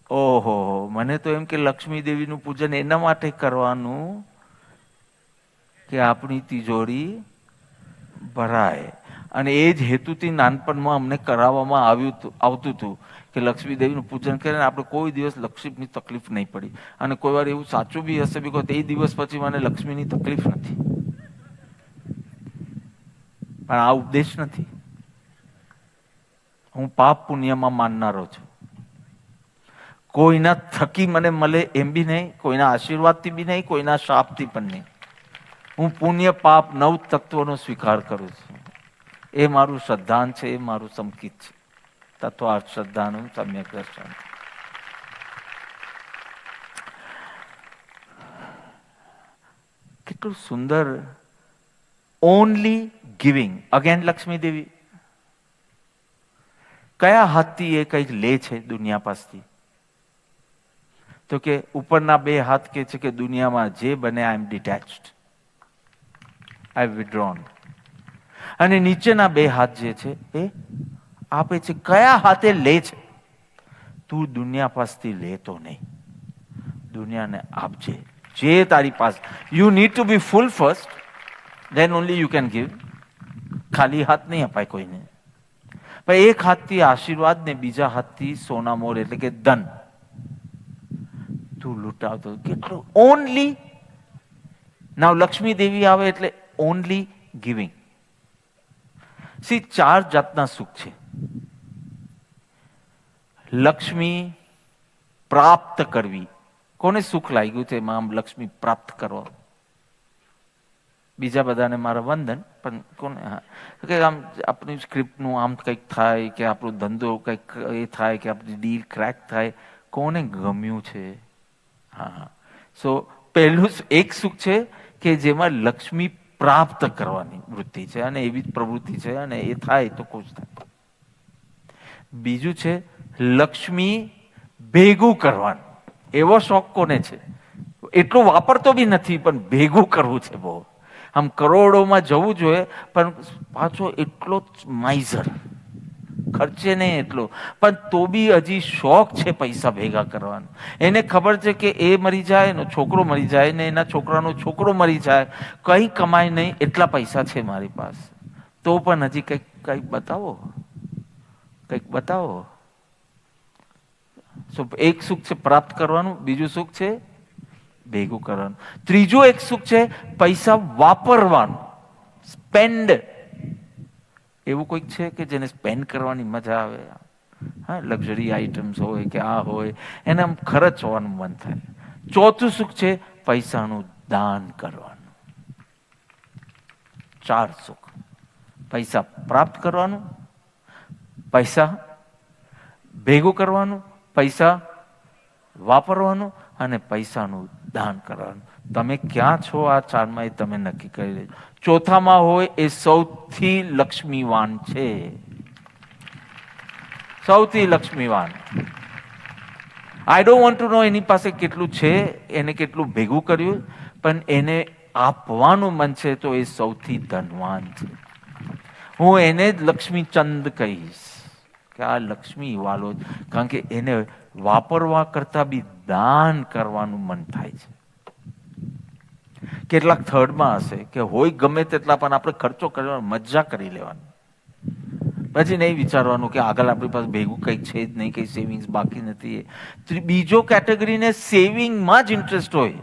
ઓહો, મને તો એમ કે લક્ષ્મી દેવીનું પૂજન એના માટે કરવાનું કે આપણી તિજોરી ભરાય. અને એ જ હેતુથી નાનપણમાં અમને કરાવવામાં આવતું હતું કે લક્ષ્મી દેવીનું પૂજન કરીને આપણે કોઈ દિવસ લક્ષ્મીની તકલીફ નહીં પડી. અને કોઈ વાર એવું સાચું બી હશે, બીકોઝ એ દિવસ પછી મને લક્ષ્મીની તકલીફ નથી. પણ આ ઉપદેશ નથી. હું પાપ પુણ્યમાં માનનારો છું. કોઈના થકી મને મળે એમ બી નહીં, કોઈના આશીર્વાદથી બી નહીં, કોઈના શાપથી પણ નહીં. હું પુણ્ય પાપ 9 તત્વોનો સ્વીકાર કરું છું. એ મારું શ્રદ્ધાન છે, એ મારું સંકિત છે. તત્વાર્થ શ્રદ્ધાનું સમ્યક દર્શન. કેટલું સુંદર. Only giving. અગેન લક્ષ્મી દેવી. કયા હાથથી એ કંઈક લે છે દુનિયા પાસથી? તો કે ઉપરના બે હાથ કે છે કે દુનિયામાં જે બને આઈ એમ ડિટેચ્ડ, આઈ વિથડ્રોન. અને નીચેના બે હાથ જે છે એ આપે છે. કયા હાથે લે છે? તું દુનિયા પાસથી લેતો નહીં, દુનિયાને આપજે જે તારી પાસે. You need to be full first, then only you can give. ખાલી હાથ નહીં અપાય કોઈને. પણ એક હાથથી આશીર્વાદ ને બીજા હાથથી સોના મોર એટલે કે ધન તું લૂંટાવતો. કેટલું ઓનલી. નાવ લક્ષ્મી દેવી આવે એટલે ઓનલી ગિવિંગ. સી 4 જાતના સુખ છે. લક્ષ્મી પ્રાપ્ત કરવી. કોને સુખ લાગ્યું છે એમાં લક્ષ્મી પ્રાપ્ત કરવા? બીજા બધાને મારા વંદન, પણ કોને? હા, કે આમ આપણી સ્ક્રિપ્ટનું આમ કંઈક થાય, કે આપણો ધંધો કંઈક એ થાય, કે આપણી ડીલ ક્રેક થાય, કોને ગમ્યું છે? હા. સો પહેલું એક સુખ છે કે જેમાં લક્ષ્મી પ્રાપ્ત કરવાની વૃત્તિ છે અને એવી જ પ્રવૃત્તિ છે અને એ થાય તો ખુશ થાય. બીજું છે લક્ષ્મી ભેગું કરવાનું. એવો શોખ કોને છે? એટલું વાપરતો બી નથી પણ ભેગું કરવું છે બહુ. આમ કરોડોમાં જવું જોઈએ પણ પાછો એટલો જ માઇઝર, ખર્ચે નહીં એટલો, પણ તો બી હજી શોખ છે પૈસા ભેગા કરવાનો. એને ખબર છે કે એ મરી જાય, એનો છોકરો મરી જાય ને એના છોકરાનો છોકરો મરી જાય, કંઈ કમાય નહીં, એટલા પૈસા છે મારી પાસે, તો પણ હજી કંઈક બતાવો, કંઈક બતાવો. એક સુખ છે પ્રાપ્ત કરવાનું, બીજું સુખ છે ભેગું કરવાનું, ત્રીજું એક સુખ છે પૈસા વાપરવાનું, સ્પેન્ડ. એવું કોઈક છે કે જેને સ્પેન્ડ કરવાની મજા આવે? હા, લક્ઝરી આઇટમ્સ હોય કે આ હોય, એને આમ ખર્ચવાનું મન થાય. ચોથું સુખ છે પૈસાનું દાન કરવાનું. 4 સુખ. પૈસા પ્રાપ્ત કરવાનું, પૈસા ભેગું કરવાનું, પૈસા વાપરવાનું અને પૈસાનું દાન કરવાનું. તમે ક્યાં છો આ 4માં એ તમે નક્કી કરી લેજો. ચોથામાં હોય એ સૌથી લક્ષ્મીવાન છે, સૌથી લક્ષ્મીવાન. આઈ ડોન્ટ વોન્ટ ટુ નો એની પાસે કેટલું છે, એને કેટલું ભેગું કર્યું, પણ એને આપવાનું મન છે તો એ સૌથી ધનવાન છે. હું એને જ લક્ષ્મીચંદ કહીશ કે આ લક્ષ્મી વાલો, કારણ કે એને વાપરવા કરતા બી દાન કરવાનું મન થાય છે. કેટલાક થર્ડમાં હશે કે હોય ગમે તેટલા, પણ આપણે ખર્ચો કરવાનો, મજા કરી લેવાની, પછી નહીં વિચારવાનું કે આગળ આપણી પાસે ભેગું કંઈક છે જ નહીં, કંઈ સેવિંગ્સ બાકી નથી. બીજો કેટેગરીને સેવિંગમાં જ ઇન્ટરેસ્ટ હોય,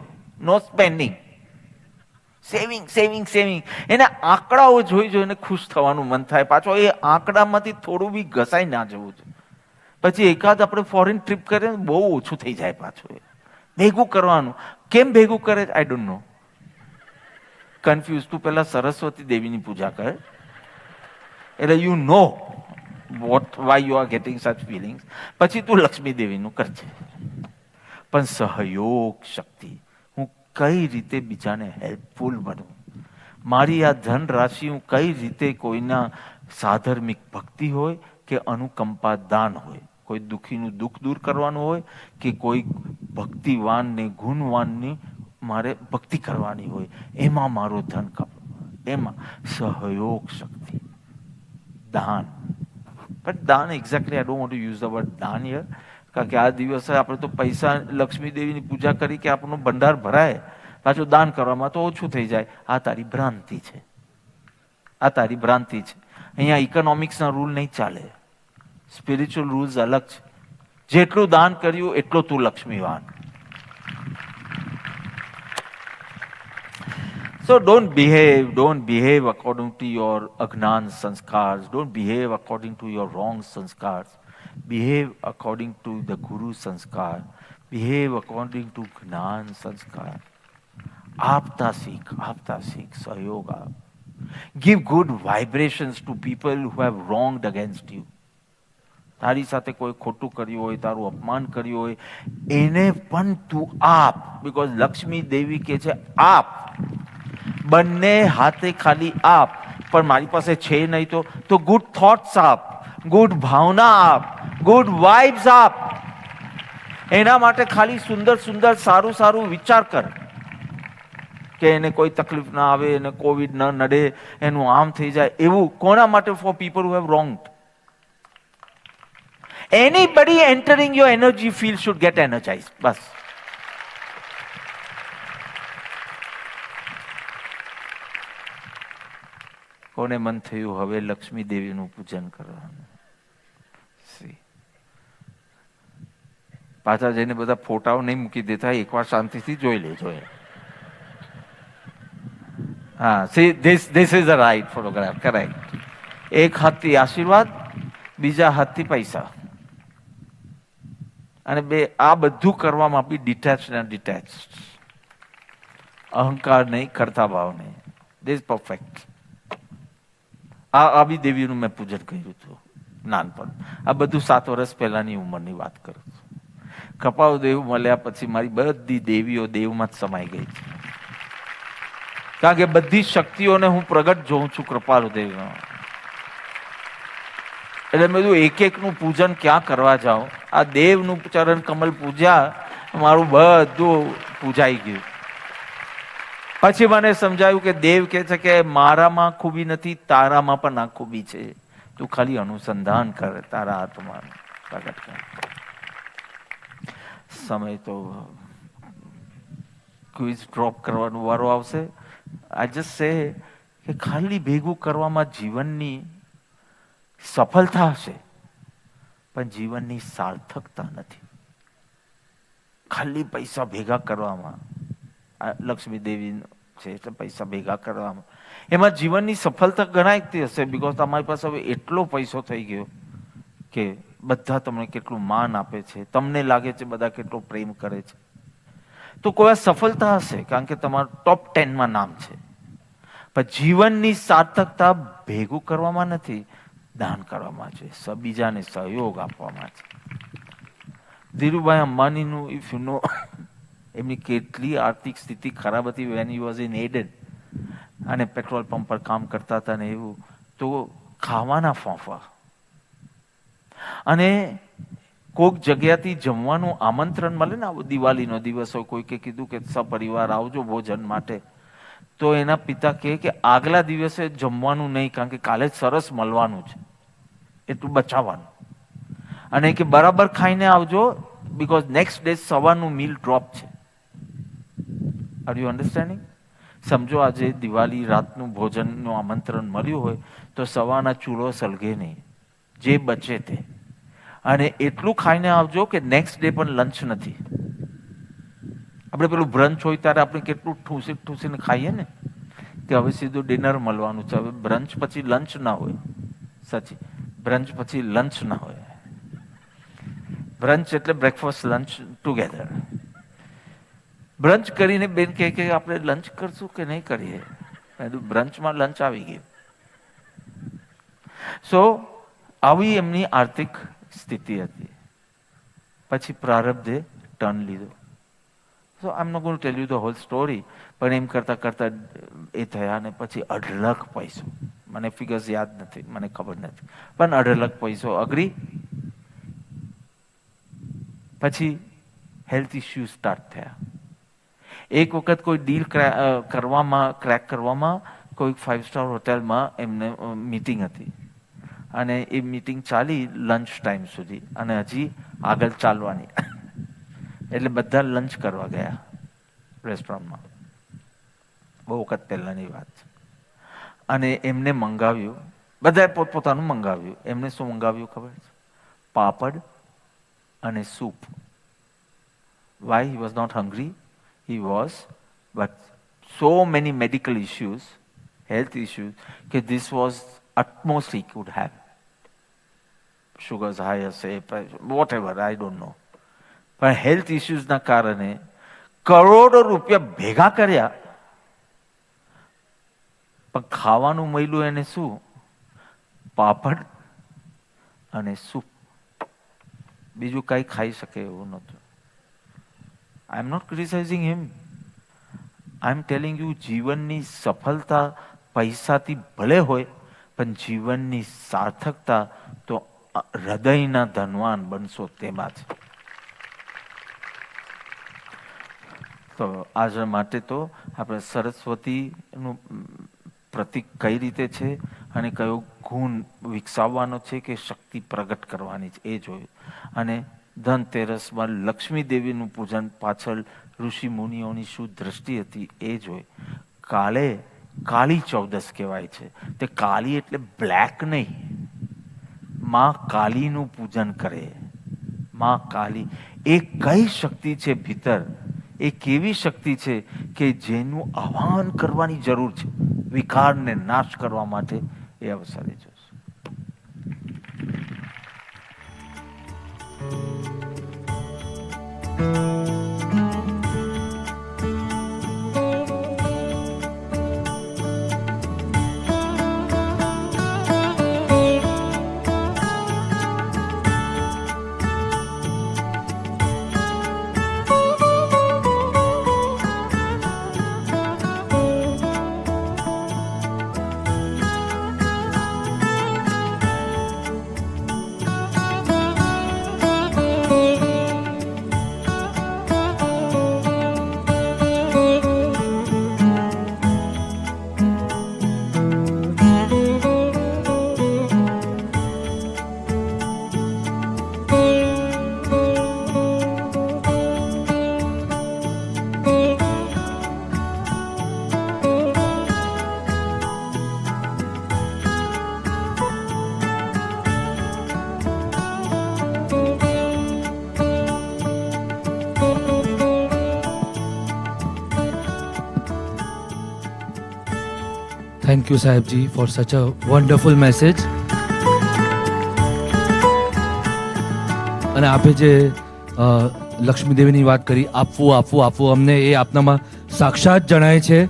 નો સ્પેન્ડિંગ. સેવિંગ સેવિંગ સેવિંગ, એને આંકડાઓ જોઈને ખુશ થવાનું મન થાય. પાછો એ આંકડામાંથી થોડું બી ઘસાઈ ના જવું છે. પછી એકાદ આપણે ફોરેન ટ્રીપ કરીએ બહુ ઓછું થઈ જાય. પાછું ભેગું કરવાનું. કેમ ભેગું કરે આઈ ડોન્ટ નો. કન્ફ્યુઝ. તું પેલા સરસ્વતી દેવીની પૂજા કરે, એટલે you know what why you are getting such feelings. પછી તું લક્ષ્મી દેવીનું કરજે. પણ સહયોગ શક્તિ, હું કઈ રીતે બીજાને હેલ્પફુલ બનું, મારી આ ધન રાશિ હું કઈ રીતે કોઈના સાધર્મિક ભક્તિ હોય કે અનુકંપા દાન હોય, કોઈ દુઃખીનું દુઃખ દૂર કરવાનું હોય કે કોઈ ભક્તિવાન ને ગુણવાનની મારે ભક્તિ કરવાની હોય, એમાં મારો ધન એમાં સહયોગ શક્તિ, દાન. બટ દાન exactly I don't want to use the word દાન હિયર, કારણ કે આ દિવસે આપણે તો પૈસા લક્ષ્મી દેવીની પૂજા કરી કે આપણો ભંડાર ભરાય, પાછું દાન કરવામાં તો ઓછું થઈ જાય. આ તારી ભ્રાંતિ છે, આ તારી ભ્રાંતિ છે. અહીંયા ઇકોનોમિક્સના રૂલ નહીં ચાલે, સ્પિરિચ્યુઅલ રૂલ્સ અલગ છે. જેટલું દાન કર્યું એટલો તું લક્ષ્મીવાન. So don't behave according to your agnan sanskars. Don't behave according to your wrong sanskars. Behave according to the Guru sanskar. Behave according to Gnan sanskar. Aapta seek, sayoga. Give good vibrations to people who have wronged against you. તારી સાથે કોઈ ખોટું કર્યું હોય, તારું અપમાન કર્યું હોય, એને પણ તું આપ. બિકોઝ લક્ષ્મી દેવી કે છે આપ, બંને હાથે ખાલી આપ. પણ મારી પાસે છે નહીં તો ગુડ થોટ્સ આપ, ગુડ ભાવના આપ, ગુડ વાઇબ્સ આપ. એના માટે ખાલી સુંદર સુંદર સારું સારું વિચાર કર કે એને કોઈ તકલીફ ના આવે, એને કોવિડ ન નડે, એનું આમ થઈ જાય. એવું કોના માટે? For people who have wronged. Anybody entering your energy field should get energized. બસ. કોને મન થયું હવે લક્ષ્મી દેવીનું પૂજન કરવાનું? પાછા જઈને બધા ફોટાઓ નહીં મૂકી દેતા, એકવાર શાંતિથી જોઈ લેજો. હા, see this is the right photograph, correct. એક હાથથી આશીર્વાદ, બીજા હાથથી પૈસા, અને બે આ બધું કરવામાં બી ડિટેચ. અહંકાર નહીં, કરતા ભાવ નહીં. This perfect. આ બી દેવીનું મેં પૂજન કર્યું હતું નાનપણ. આ બધું 7 વર્ષ પહેલાની ઉંમરની વાત કરું છું. કપાળ દેવ મળ્યા પછી મારી બધી દેવીઓ દેવમાં જ સમાઈ ગઈ છે, કારણ કે બધી શક્તિઓને હું પ્રગટ જોઉં છું કૃપાલુ દેવનો. એટલે મેં કીધું એક એકનું પૂજન ક્યાં કરવા જાઉં? આ દેવનું ચરણ કમલ પૂજ્યા, મારું બધું પૂજાઈ ગયું. પછી મને સમજાયું કે દેવ કહે છે કે મારામાં ખૂબી નથી, તારામાં પણ આ ખૂબી છે. તું ખાલી અનુસંધાન કર, તારા આત્માનું પ્રગટ કર. સમય તો ક્વિઝ ડ્રોપ કરવાનો વારો આવશે. આઈ જસ્ટ સે કે ખાલી ભેગું કરવામાં જીવનની સફળતા હશે, પણ જીવનની સાર્થકતા નથી. ખાલી પૈસા ભેગા કરવામાં, લક્ષ્મી દેવી છે એટલે પૈસા ભેગા કરવામાં, એમાં જીવનની સફળતા ગણાયતી હશે. બિકોઝ તમારી પાસે હવે એટલો પૈસો થઈ ગયો કે બધા તમને કેટલું માન આપે છે, તમને લાગે છે બધા કેટલો પ્રેમ કરે છે. તો કોઈ સફળતા હશે, કારણ કે તમારું ટોપ 10માં નામ છે. પણ જીવનની સાર્થકતા ભેગું કરવામાં નથી, દાન કરવામાં છે, બીજાને સહયોગ આપવામાં છે. ધીરુભાઈ અંબાણીનું ઇફ યુ નો, એમની કેટલી આર્થિક સ્થિતિ ખરાબ હતી when he was in Eden, અને પેટ્રોલ પંપ પર કામ કરતા હતા ને એવું. તો ખાવાના ફોફા, અને કોઈક જગ્યાથી જમવાનું આમંત્રણ મળે ને, આવો દિવાળીનો દિવસ હોય, કોઈકે કીધું કે સપરિવાર આવજો ભોજન માટે, તો એના પિતા કહે કે આગલા દિવસે જમવાનું નહીં, કારણ કે કાલે સરસ મળવાનું છે, એટલું બચાવવાનું, અને કે બરાબર ખાઈને આવજો, બીકોઝ નેક્સ્ટ ડે સવારનું મીલ ડ્રોપ છે. Are you understanding? સમજો આજે દિવાળી રાતનું ભોજનનું આમંત્રણ મળ્યું હોય તો સવારના ચૂલો સળગે નહીં, જે બચે તે, અને એટલું ખાઈને આવજો કે નેક્સ્ટ ડે પણ લંચ નથી. આપણે પેલું બ્રંચ હોય ત્યારે આપણે કેટલું ઠૂસીને ખાઈએ ને, કે હવે સીધું ડિનર મળવાનું છે, હવે બ્રંચ પછી લંચ ના હોય. સાચી, બ્રંચ પછી લંચ ના હોય. બ્રંચ એટલે બ્રેકફાસ્ટ લંચ ટુગેધર. બ્રંચ કરીને બેન કહે કે આપણે લંચ કરશું કે નહીં કરીએ, બ્રંચમાં લંચ આવી ગયું. સો આવી એમની આર્થિક સ્થિતિ હતી. પછી પ્રારબ્ધે ટર્ન લીધો. So I am not going to tell you the whole story, પણ એમ કરતા કરતા એ થયા, ને પછી 2.5 લાખ પૈસો, મને ફિગર્સ યાદ નથી, મને ખબર નથી, પણ 2.5 લાખ પૈસો અગ્રી. પછી હેલ્થ ઇસ્યુ સ્ટાર્ટ થયા. એક વખત કોઈ ડીલ ક્રેક કરવામાં કોઈ 5 સ્ટાર હોટેલમાં એમને મીટિંગ હતી, અને એ મીટિંગ ચાલી લંચ ટાઈમ સુધી, અને હજી આગળ ચાલવાની. એટલે બધા લંચ કરવા ગયા રેસ્ટોરન્ટમાં. બહુ વખત પહેલાની વાત છે. અને એમને મંગાવ્યું, બધાએ પોતપોતાનું મંગાવ્યું. એમને શું મંગાવ્યું ખબર છે? પાપડ અને soup. Why he was not hungry? He was, but so many medical issues, health issues, that this was utmost he could have. Sugars high, say, whatever, I don't know. પણ હેલ્થ ઇસ્યુઝના કારણે કરોડો રૂપિયા ભેગા કર્યા, પણ ખાવાનું મળ્યું એને શું? પાપડ અને સૂપ. બીજું કઈ ખાઈ શકે એવું નહોતું. I am not criticizing him. I am telling you, જીવનની સફળતા પૈસાથી ભલે હોય, પણ જીવનની સાર્થકતા તો હૃદયના ધનવાન બનશો તેમાં છે. તો આજ માટે તો આપણે સરસ્વતીનું પ્રતીક કઈ રીતે છે અને કયો ગુણ વિકસાવવાનો છે કે શક્તિ પ્રગટ કરવાની છે એ જોયું. અને ધનતેરસમાં લક્ષ્મી દેવીનું પૂજન પાછળ ઋષિ મુનિઓની શું દ્રષ્ટિ હતી એ જોઈ. કાલે કાળી ચૌદસ કહેવાય છે. તે કાળી એટલે બ્લેક નહીં, માં કાલીનું પૂજન કરે. માં કાલી એ કઈ શક્તિ છે ભીતર, એ કેવી શક્તિ છે કે જેનું આહ્વાન કરવાની જરૂર છે વિકારને નાશ કરવા માટે. એ અવસરે જોશે. Thank you, Sahibji, for such a wonderful message. અને આપે જે લક્ષ્મી દેવીની વાત કરી, આપવું આપવું આપવું, અમને એ આપનામાં સાક્ષાત જણાય છે.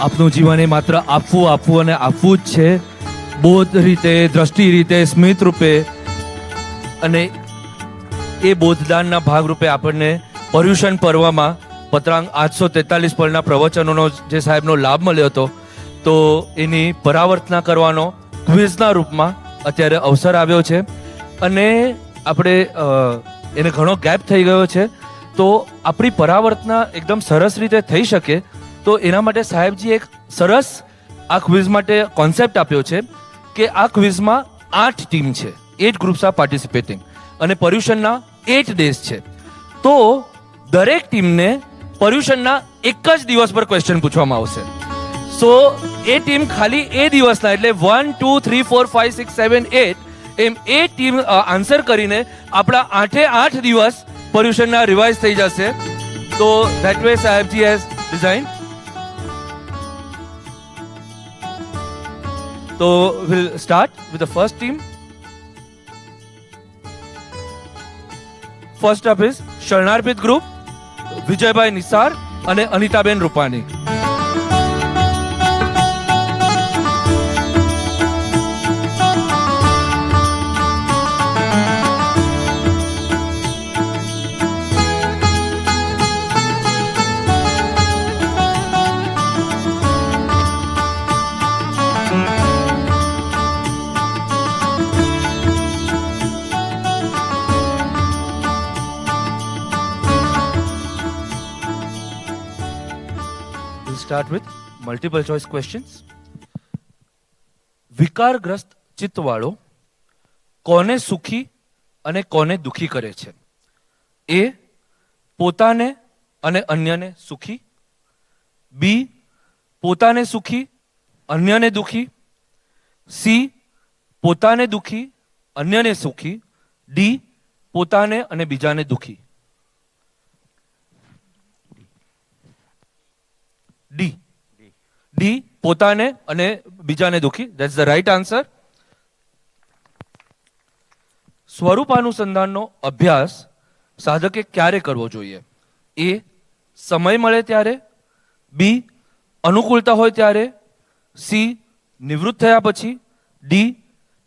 આપનું જીવન એ માત્ર આપવું આપવું અને આપવું જ છે. બોધ રીતે, દ્રષ્ટિ રીતે, સ્મિત રૂપે, અને એ બોધદાનના ભાગરૂપે આપણને પર્યુષણ પર્વમાં પત્રાંગ 843 પરના પ્રવચનોનો જે સાહેબનો લાભ મળ્યો હતો, તો એની પરાવર્તના કરવાનો ક્વિઝના રૂપમાં અત્યારે અવસર આવ્યો છે. અને આપણે એને ઘણો ગેપ થઈ ગયો છે, તો આપણી પરાવર્તના એકદમ સરસ રીતે થઈ શકે તો એના માટે સાહેબજી એક સરસ આ ક્વિઝ માટે કોન્સેપ્ટ આપ્યો છે કે આ ક્વિઝમાં 8 ટીમ છે, 8 ગ્રુપ્સ આર પાર્ટિસિપેટિંગ અને પર્યુષણના 8 ડેઝ છે. તો દરેક ટીમને પર્યુષણના એક જ દિવસ પર ક્વેશ્ચન પૂછવામાં આવશે. સો એ ટીમ ખાલી એ દિવસના એટલે 1, 2, 3, 4, 5, 6, 7, 8 એમ એ ટીમ આન્સર કરીને આપણા 8 દિવસ પર્યુષણના રિવાઇઝ થઈ જશે. તો ધેટ વે સાહેબજી હેઝ ડિઝાઇન. તો will start with the first team. First up is શરણાર્પિત ગ્રુપ, વિજયભાઈ નિસાર અને અનિતાબેન Rupani. Start with multiple choice questions. વિકારગ્રસ્ત ચિત્તવાળો કોને સુખી અને કોને દુખી કરે છે? એ પોતાને અને અન્યને સુખી, બી પોતાને સુખી અન્યને દુખી, સી પોતાને દુખી અન્યને સુખી, ડી પોતાને અને બીજાને દુખી. ડી પોતાને અને બીજાને દુખી. That's the right answer. સ્વરૂપાનુસંધાનનો અભ્યાસ સાધકે ક્યારે કરવો જોઈએ? એ સમય મળે ત્યારે, બી અનુકૂળતા હોય ત્યારે, સી નિવૃત્ત થયા પછી, ડી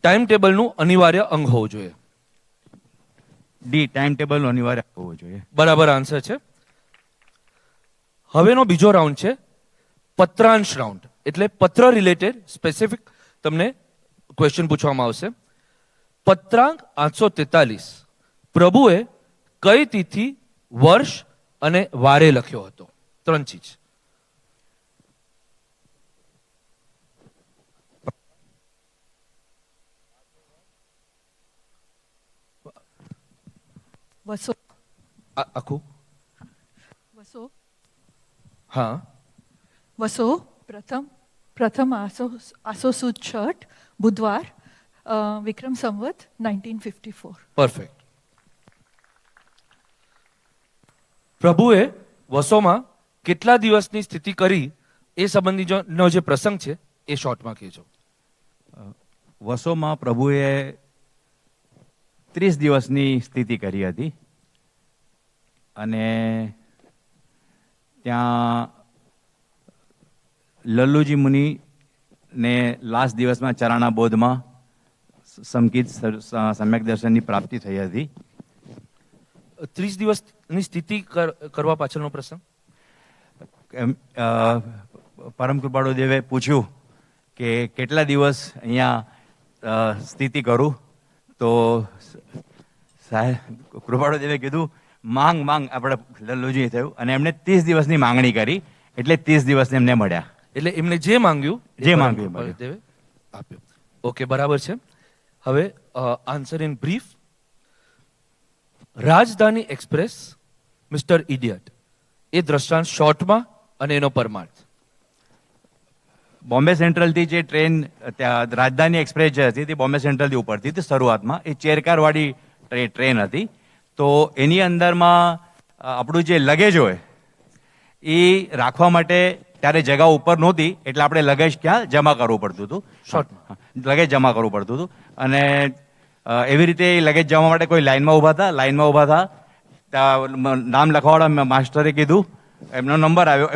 ટાઈમ ટેબલનું અનિવાર્ય અંગ હોવું જોઈએ. ડી ટાઈમ ટેબલનું અનિવાર્ય હોવું જોઈએ. બરાબર આન્સર છે. હવેનો બીજો રાઉન્ડ છે પત્રાંશ રાઉન્ડ, એટલે પત્ર રિલેટેડ સ્પેસિફિક તમને ક્વેશ્ચન પૂછવામાં આવશે. પત્રાંક 843 પ્રભુએ કઈ તિથિ, વર્ષ અને વારે લખ્યો હતો? 3 ચીજ. વસો આખું વસો હા. વસો પ્રથમ આસો સુદ છઠ બુધવાર વિક્રમ સંવત 1954. પરફેક્ટ. પ્રભુએ વસોમાં કેટલા દિવસની સ્થિતિ કરી એ સંબંધીનો જે પ્રસંગ છે એ શોર્ટમાં કહેજો. વસોમાં પ્રભુએ 30 દિવસની સ્થિતિ કરી હતી અને ત્યાં લલ્લુજી મુનિ ને લાસ્ટ દિવસમાં ચરાણા બોધમાં સમકિત સમ્યક દર્શનની પ્રાપ્તિ થઈ હતી. 30 દિવસની સ્થિતિ કરવા પાછળનો પ્રસંગ? પરમ કૃપાળુ દેવે પૂછ્યું કે કેટલા દિવસ અહીંયા સ્થિતિ કરું, તો સાહેબ કૃપાળુ દેવે કીધું માંગ આપણે લલ્લુજી થયું અને એમણે 30 દિવસની માંગણી કરી એટલે 30 દિવસ એમને મળ્યા. એટલે એમને જે માંગ્યું દેવે આપ્યું. ઓકે, બરાબર છે. હવે આન્સર ઇન બ્રીફ. રાજધાની એક્સપ્રેસ, મિસ્ટર ઇડિયટ એ દ્રષ્ટાંત શોર્ટમાં અને એનો પરમાર્થ. બોમ્બે સેન્ટ્રલથી જે ટ્રેન ત્યાં રાજધાની એક્સપ્રેસ જે હતી તે બોમ્બે સેન્ટ્રલથી ઉપડતી હતી શરૂઆતમાં. એ ચેરકારવાળી ટ્રેન હતી. તો એની અંદરમાં આપણું જે લગેજ હોય એ રાખવા માટે ત્યારે જગા ઉપર નહોતી, એટલે આપણે લગેજ ક્યાં જમા કરવું પડતું હતું. શોર્ટમાં લગેજ જમા કરવું પડતું હતું અને એવી રીતે લગેજ જમા માટે કોઈ લાઈનમાં ઊભા હતા. નામ લખવાવાળા માસ્ટરે કીધું, એમનો નંબર આવ્યો,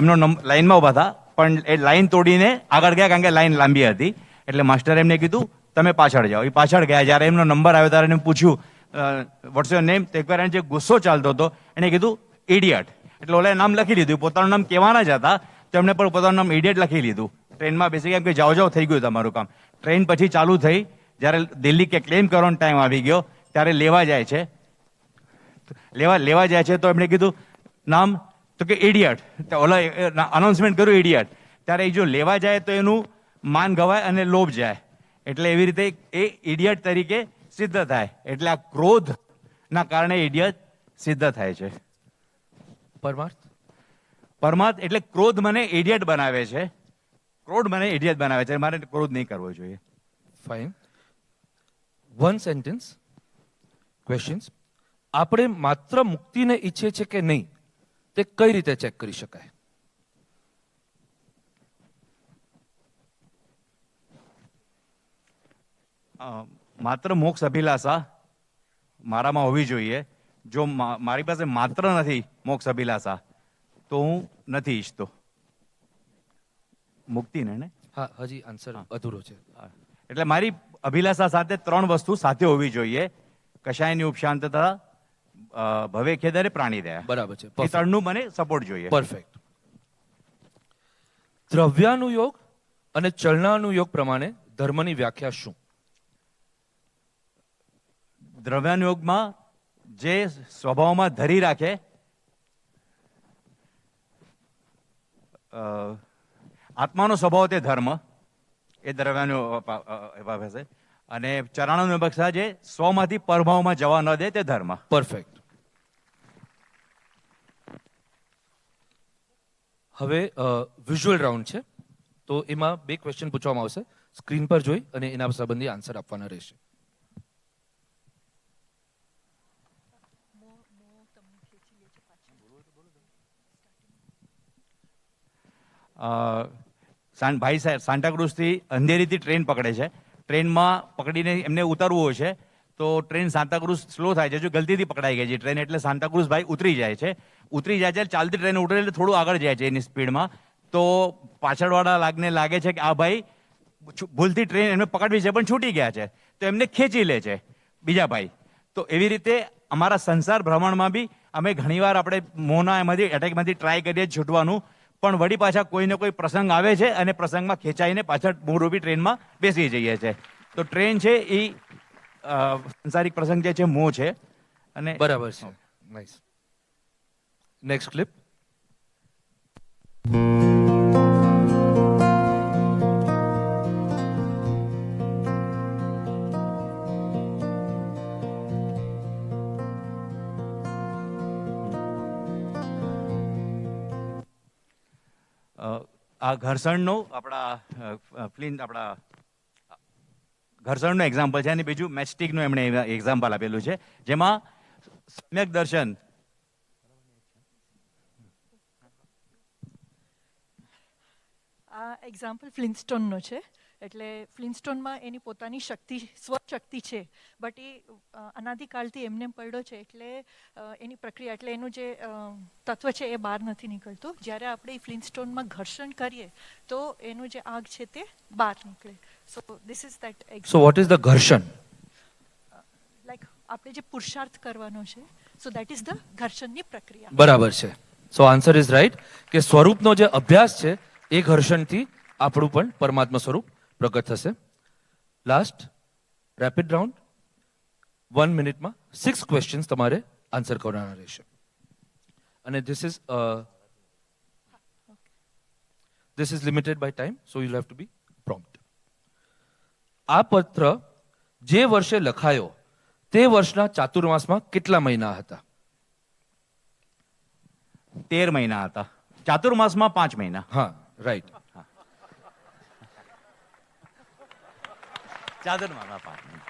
લાઈનમાં ઊભા હતા પણ એ લાઈન તોડીને આગળ ગયા કારણ કે લાઈન લાંબી હતી. એટલે માસ્ટરે એમને કીધું તમે પાછળ જાઓ. એ પાછળ ગયા. જ્યારે એમનો નંબર આવ્યો ત્યારે એને પૂછ્યું વોટ્સ યોર નેમ. તો એકવાર એને જે ગુસ્સો ચાલતો હતો એને કીધું ઇડિયટ. એટલે ઓલાએ નામ લખી લીધું. પોતાનું નામ કહેવાના જ હતા તો એમને પણ પોતાનું નામ ઇડિયટ લખી લીધું. ટ્રેનમાં બેસી ગયા કે જાઓ થઈ ગયું તમારું કામ. ટ્રેન પછી ચાલુ થઈ. જ્યારે દિલ્હી કે ક્લેમ કરવાનો ટાઈમ આવી ગયો ત્યારે લેવા જાય છે. લેવા જાય છે તો એમણે કીધું નામ, તો કે ઇડિયટ. ઓલા અનાઉન્સમેન્ટ કર્યું ઇડિયટ. ત્યારે એ જો લેવા જાય તો એનું માન ગવાય અને લોભ જાય. એટલે એવી રીતે એ ઇડિયટ તરીકે સિદ્ધ થાય. એટલે આ ક્રોધના કારણે ઇડિયટ સિદ્ધ થાય છે. પરમાર્થ. પરમાર્થ એટલે ક્રોધ મને ઇડિયટ બનાવે છે. ક્રોધ મને ઇડિયટ બનાવે છે. મારે ક્રોધ નહીં કરવો જોઈએ. ફાઇન. One sentence questions. આપણે માત્ર મુક્તિને ઈચ્છીએ છીએ કે નહીં, તે કઈ રીતે ચેક કરી શકાય? માત્ર મોક્ષ અભિલાષા મારામાં હોવી જોઈએ. જો મારી પાસે માત્ર નથી મોક્ષ અભિલાષા, તો હું નથી ઈચ્છતો મુક્તિને. ને હા, હજી આન્સર અધૂરો છે. એટલે મારી અભિલાષા સાથે 3 વસ્તુ સાથે હોવી જોઈએ: કશાયની ઉપશાંતતા, ભવે ખેદરે, પ્રાણી દયા. બરાબર છે. એ ત્રણનું મને સપોર્ટ જોઈએ. પરફેક્ટ. દ્રવ્યાનુયોગ અને ચલનાનુયોગ પ્રમાણે ધર્મની વ્યાખ્યા શું? દ્રવ્યાનુયોગમાં જે સ્વભાવમાં ધરી રાખે, આત્માનો સ્વભાવ તે ધર્મ, એ દ્રવ્યાનુયોગ હશે. અને ચરણાનુયોગ જે સ્વમાંથી પરભાવમાં જવા ન દે તે ધર્મ. પરફેક્ટ. હવે વિઝ્યુઅલ રાઉન્ડ છે, તો એમાં 2 ક્વેશ્ચન પૂછવામાં આવશે. સ્ક્રીન પર જોઈ અને એના સંબંધી આન્સર આપવાના રહેશે. ભાઈ સાહેબ સાન્ટાક્રુઝથી અંધેરીથી ટ્રેન પકડે છે. ટ્રેનમાં પકડીને એમને ઉતરવું હોય છે, તો ટ્રેન સાન્ટાક્રુઝ સ્લો થાય છે. જો ગલતીથી પકડાઈ ગઈ છે ટ્રેન, એટલે સાન્ટાક્રુઝ ભાઈ ઉતરી જાય છે. ચાલતી ટ્રેન ઉતરે એટલે થોડું આગળ જાય છે એની સ્પીડમાં. તો પાછળવાળા લાગે છે કે આ ભાઈ ભૂલથી ટ્રેન એમને પકડવી છે પણ છૂટી ગયા છે, તો એમને ખેંચી લે છે બીજા ભાઈ. તો એવી રીતે અમારા સંસાર ભ્રમણમાં બી અમે ઘણીવાર આપણે મોહના એટેકમાંથી ટ્રાય કરીએ છૂટવાનું, પણ વળી પાછા કોઈને કોઈ પ્રસંગ આવે છે અને પ્રસંગમાં ખેંચાઈને પાછળ મૂળરૂપી ટ્રેનમાં બેસી જઈએ છે. તો ટ્રેન છે એ સંસારિક પ્રસંગ જે છે મોહ છે. અને બરાબર છે. નાઇસ. Next clip. આ ઘર્ષણનો ઘર્ષણનું એક્ઝામ્પલ છે. અને બીજું મેચસ્ટિકનું એમણે એક્ઝામ્પલ આપેલું છે, જેમાં સમ્યક દર્શન. આ એક્ઝામ્પલ ફ્લિન્સ્ટોનનો છે. એટલે ફ્લિન્સ્ટોનમાં એની પોતાની શક્તિ, સ્વશક્તિ છે, બટ એ અનાદિકાળથી એમને પડ્યો છે. એટલે એની પ્રક્રિયા, એટલે એનું જે તત્વ છે એ બહાર નથી નીકળતું. જ્યારે આપણે ફ્લિન્સ્ટોનમાં ઘર્ષણ કરીએ તો એનું જે આગ છે તે બહાર નીકળે. સો this is that. So what is the ઘર્ષણ? લાઈક આપણે જે પુરુષાર્થ કરવાનો છે, સો દેટ ઇઝ ધ ઘર્ષણની પ્રક્રિયા. બરાબર છે. સો આન્સર ઇઝ રાઈટ કે સ્વરૂપનો જે અભ્યાસ છે એ ઘર્ષણથી આપણું પણ પરમાત્મા સ્વરૂપ પ્રગટ થશે. Last rapid round. 1 મિનિટમાં 6 ક્વેશ્ચન્સ તમારે આન્સર કરવાના રહેશે. અને this is limited by time, so you have to be prompt. આ પત્ર જે વર્ષે લખાયો તે વર્ષના ચાતુર્માસમાં કેટલા મહિના હતા? 13 મહિના હતા. ચાતુર્માસમાં 5 મહિના. હા, રાઈટ. ચાતુર્માસમાં 5 મહિના.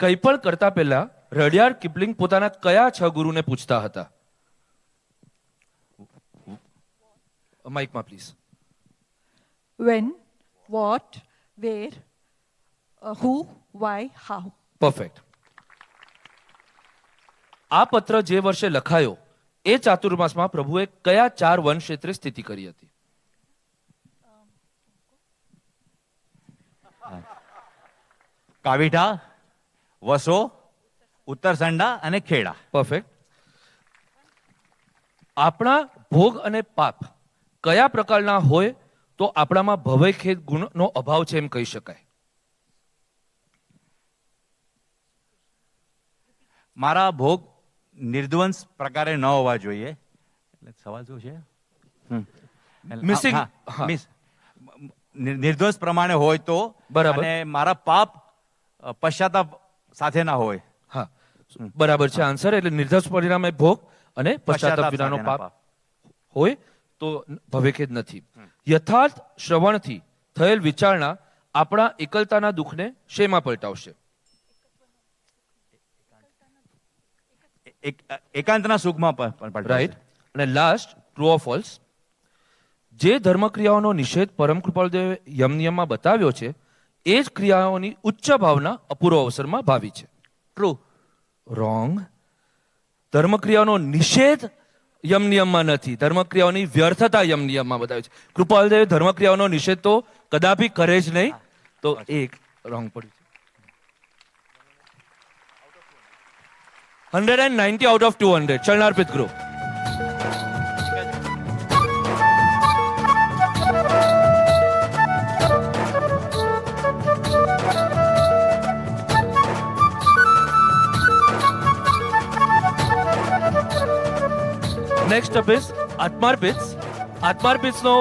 કંઈ પણ કરતા પહેલા રડિયાર્ડ કિપલિંગ પોતાના કયા 6 ગુરુને પૂછતા હતા? માઇકમાં please. When, what, where, who, why, how. Perfect. આ પત્ર જે વર્ષે લખાયો એ ચાતુર્માસમાં પ્રભુએ કયા 4 વન ક્ષેત્રે સ્થિતિ કરી હતી? કાવીઠા, વસો, ઉત્તરસંડા અને ખેડા. પરફેક્ટ. આપણા ભોગ અને પાપ કયા પ્રકારના હોય તો આપણામાં ભવય ખેદ ગુણનો અભાવ છે એમ કહી શકાય? મારા ભોગ નિર્ધ્વંસ પ્રકારે ન હોવા જોઈએ. એટલે સવાલ શું છે? Missing, હા, હા. miss. નિર્દોષ પ્રમાણે હોય તો બરાબર. અને મારા પાપ પશ્ચાતાપ સાથે ના હોય. હા બરાબર છે આન્સર. એટલે નિર્દોષ પરિણામે ભોગ અને પશ્ચાતાપ વિનાનો સાથેના પાપ હોય તો ભવેખેદ નથી. યથાર્થ શ્રવણથી થયેલ વિચારણા આપણા એકલતાના દુઃખને શેમાં પલટાવશે? એકાંતના સુખમાં પણ રાઈટ. અને લાસ્ટ ટ્રુ ઓર ફોલ્સ? જે ધર્મક્રિયાઓનો નિષેધ પરમ કૃપાળુદેવે યમ નિયમમાં બતાવ્યો છે એ જ ક્રિયાઓની ઉચ્ચ ભાવના અપૂર્વ અવસરમાં ભાવી છે. ટ્રુ. રોંગ. ધર્મક્રિયાઓનો નિષેધ યમ નિયમમાં નથી, ધર્મક્રિયાઓની વ્યર્થતા યમ નિયમમાં બતાવી છે. કૃપાલદેવ ધર્મક્રિયાઓનો નિષેધ તો કદાપી કરે જ નહીં, તો એક રોંગ પડ્યું છે. 190 out of 200. ચલનાર્પિત ગ્રુપ. નેક્સ્ટ અપ ઇઝ આત્માર્પિત્સ. આત્માર્પિત્સનો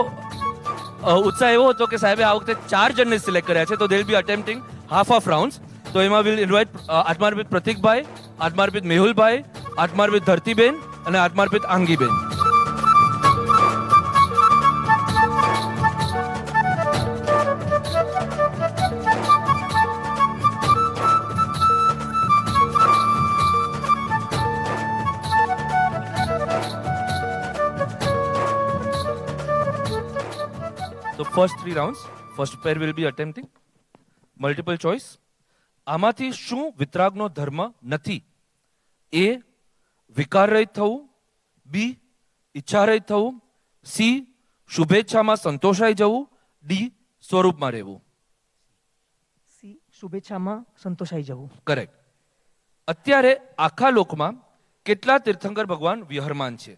ઉત્સાહ એવો હતો કે સાહેબે આ વખતે 4 જણને સિલેક્ટ કર્યા છે, તો they will be attempting half of rounds. તો એમાં વિલ ઇન્વાઇટ આત્માર્પિત પ્રતિકભાઈ, આત્માર્પિત મેહુલભાઈ, આત્માર્પિત ધરતીબેન અને આત્માર્પિત આંગીબેન. So first 3 rounds, first pair will be attempting multiple choice. આમાંથી શું વિતરાગનો ધર્મ નથી? એ વિકાર રહિત થવું, બી ઈચ્છા રહિત થવું, સી શુભેચ્છામાં સંતોષાઈ જવું, ડી સ્વરૂપમાં રહેવું. સી શુભેચ્છામાં સંતોષાઈ જવું. કરેક્ટ. અત્યારે આખા લોકમાં કેટલા તીર્થંકર ભગવાન વિહરમાન છે?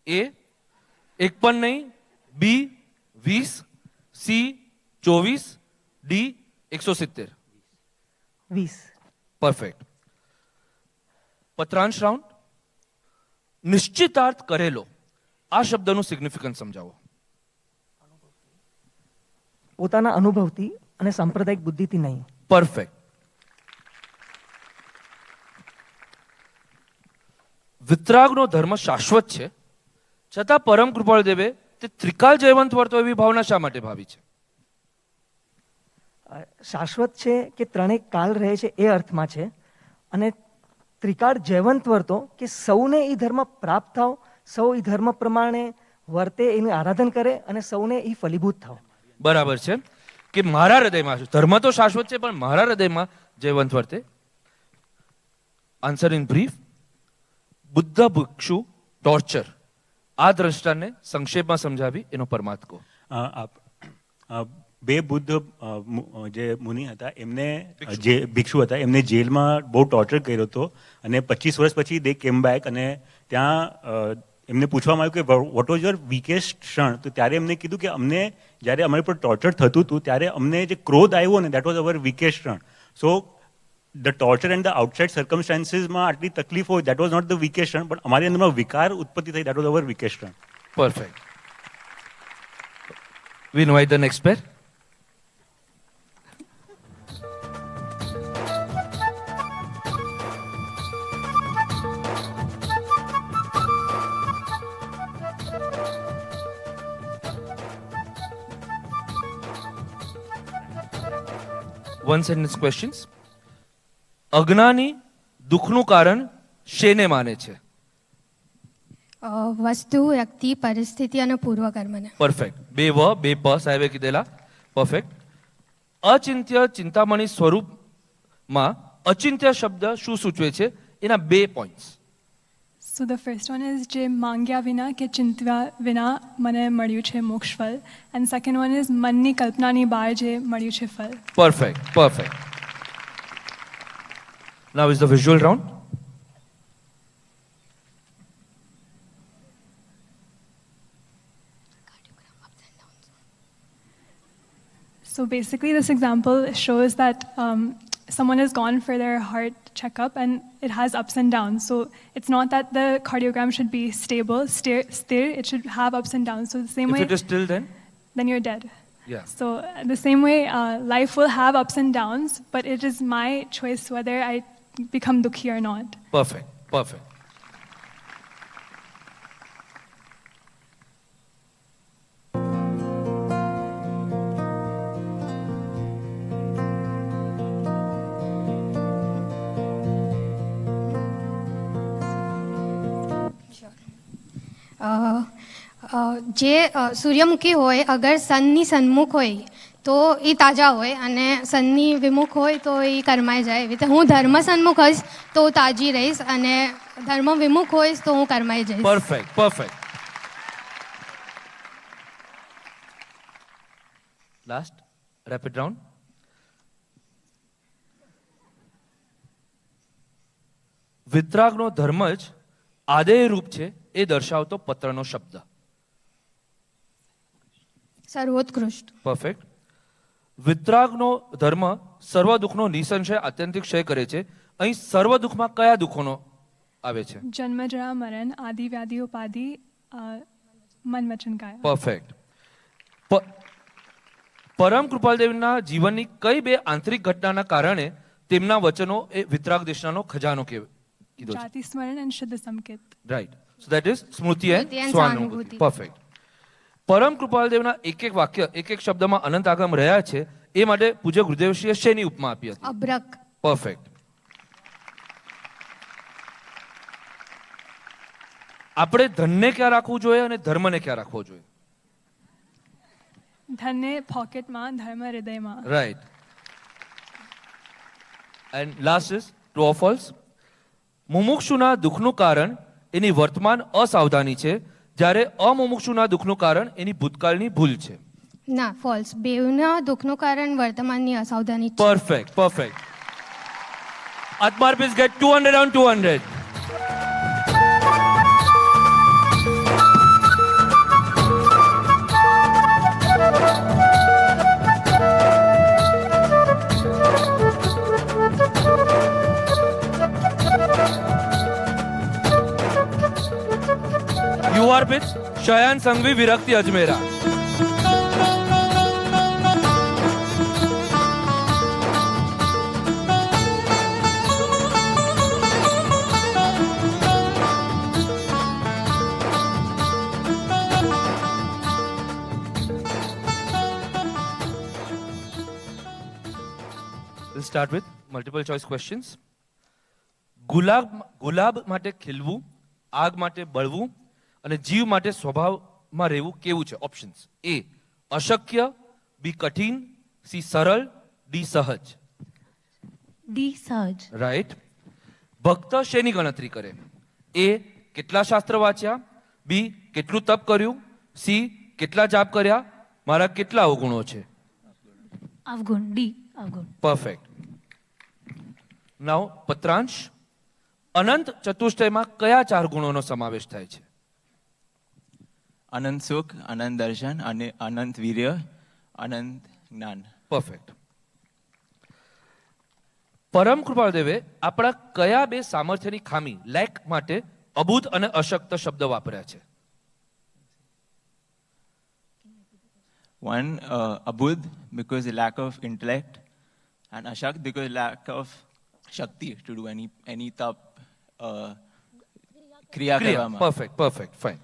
એ એક પણ નહીં, બી 20, સી 24, ડી 170. 20. પરફેક્ટ. પત્રાંશ રાઉન્ડ. નિશ્ચિતાર્થ કરેલો આ શબ્દનું સિગ્નિફિકન્સ સમજાવો. પોતાના અનુભવથી અને સાંપ્રદાયિક બુદ્ધિથી નહીં. પરફેક્ટ. વિતરાગનો ધર્મ શાશ્વત છે, છતાં પરમ કૃપાળ દેવે તે ત્રિકાલ જયવંત વર્તો એવી ભાવના શા માટે ભાવી છે? શાશ્વત છે કે ત્રણેય કાલ રહે છે એ અર્થમાં છે, અને ત્રિકાળ જયવંત વર્તો કે સૌને એ ધર્મ પ્રાપ્ત થાવ, સૌ એ ધર્મ પ્રમાણે વર્તે, એનું આરાધન કરે અને સૌને એ ફલીભૂત થાવ. બરાબર છે કે મારા હૃદયમાં ધર્મ તો શાશ્વત છે પણ મારા હૃદયમાં જયવંત વર્તે. Answer in brief. બુદ્ધ ભિક્ષુ ટોર્ચર આ દ્રષ્ટાને સંક્ષેપમાં સમજાવી એનો પરમાર્થ કહો. બે બુદ્ધ જે મુનિ હતા એમને જે ભિક્ષુ હતા એમને જેલમાં બહુ ટોર્ચર કર્યો હતો, અને 25 વર્ષ પછી દે કેમ બેક, અને ત્યાં એમને પૂછવામાં આવ્યું કે વોટ વોઝ યોર વીકેસ્ટ ક્ષણ? તો ત્યારે એમને કીધું કે અમને જ્યારે અમારી પર ટોર્ચર થતું હતું ત્યારે અમને જે ક્રોધ આવ્યો ને દેટ વોઝ અવર વીકેસ્ટ ક્ષણ. So the torture and the outside સર્કમસ્ટાન્સીસમાં આટલી તકલીફ હોય that was not the weakest ક્ષણ, પણ અમારી અંદરમાં વિકાર ઉત્પત્તિ થઈ દેટ વોઝ અવર વીકેસ્ટ ક્ષણ. Perfect. We invite the next pair. One sentence questions. અજ્ઞાની દુઃખનું કારણ શેને માને છે? વસ્તુ, વ્યક્તિ, પરિસ્થિતિ અને પૂર્વકર્મને. પરફેક્ટ. બે વ બે પ સાહેબે કીધેલા. પરફેક્ટ. અચિંત્ય ચિંતામણી સ્વરૂપમાં અચિંત્ય શબ્દ શું સૂચવે છે? એના 2 points. So the first one is જે માંગ્યા વિના કે ચિંત્યા વિના મને મળ્યું છે મોક્ષ ફળ, and second one is મનની કલ્પનાની બહાર જે મળ્યું છે ફળ. Perfect, perfect. Now is the visual round. So basically this example shows that someone has gone for their heart checkup and it has ups and downs. So it's not that the cardiogram should be stable, stir, it should have ups and downs. So the same If way, it is still then you're dead. yeah. So the same way, life will have ups and downs, but it is my choice whether I become dukhi or not. Perfect, perfect. જે સૂર્યમુખી હોય અગર સનની સન્મુખ હોય તો એ તાજા હોય અને સનની વિમુખ હોય તો એ કરમાઈ જાય. એવી રીતે હું ધર્મ સન્મુખ હઈશ તો હું તાજી રહીશ અને ધર્મ વિમુખ હોઈશ તો હું કરમાઈ જઈશ. Perfect, perfect. Last, rapid round. વિતરાગનો ધર્મ જ આદેય રૂપ છે એ દર્શાવતો પત્રનો શબ્દ. સર્વોત્કૃષ્ટ. પરફેક્ટ. વિતરાગનો ધર્મ સર્વ દુઃખનો નિસંશય આત્યંતિક ક્ષય કરે છે. અહીં સર્વ દુઃખમાં કયા દુઃખોનો આવે છે? જન્મ જરા મરણ આદિ વ્યાધિ ઉપાધિ મન વચન કાયા. પરફેક્ટ. પરમ કૃપાલદેવના જીવનની કઈ બે આંતરિક ઘટનાના કારણે તેમના વચનો એ વિતરાગ દેશનાનો ખજાનો કીધો છે? જાતિ સ્મરણ and શુદ્ધ સંકેત. રાઈટ. સો દેટ ઇઝ સ્મૃતિ એન્ડ સ્મૃતિ and સ્વાનુભૂતિ. સ્વાનુભૂતિ. પરફેક્ટ. પરમ કૃપાલદેવના એક એક વાક્ય એક એક શબ્દમાં અનંત આગમ રહ્યા છે એ માટે પૂજ્ય ગુરુદેવશ્રીએ શેની ઉપમા આપી હતી? અબ્રક. પરફેક્ટ. આપણે ધનને ક્યાં રાખવું જોઈએ અને ધર્મને ક્યાં રાખવો જોઈએ? ધનને પોકેટમાં, ધર્મ હૃદયમાં. Right. And last is true or false? મુમુક્ષુના દુઃખનું કારણ એની વર્તમાન અસાવધાની છે જ્યારે અમુમુક્ષુના દુઃખનું કારણ એની ભૂતકાળની ભૂલ છે. ના, ફોલ્સ. બેવના દુઃખનું કારણ વર્તમાનની અસાવધાની છે. Perfect, perfect. આત્માર્પિત get 200 on 200. You are with Shayan Sangvi Virakti Ajmera. We'll start with multiple choice questions. ગુલાબ માટે ખીલવું, આગ માટે બળવું અને જીવ માટે સ્વભાવમાં રહેવું કેવું છે? ઓપ્શન્સ: એ અશક્ય, બી કઠિન, સી સરળ, ડી સહજ. ડી સહજ. રાઈટ. ભક્ત શેની ગણતરી કરે? એ કેટલા શાસ્ત્ર વાંચ્યા, બી કેટલું તપ કર્યું, સી કેટલા જાપ કર્યા, મારા કેટલા અવગુણો છે? અવગુણ. ડી અવગુણ. પરફેક્ટ. નાઉ પત્રાંશ. અનંત ચતુષ્ટયમાં કયા ચાર ગુણોનો સમાવેશ થાય છે? અનંત સુખ, અનંત દર્શન અને અનંત વીર્ય, અનંત જ્ઞાન. પરફેક્ટ. પરમ કૃપાળદેવે આપણા કયા બે સામર્થ્યની ખામી લેક માટે અબુધ અને અશક્ત શબ્દ વાપર્યા છે? One, abudh, because the lack of intellect, and ashakt, because lack of shakti to do any tap, kriya karvama. Perfect, perfect, fine.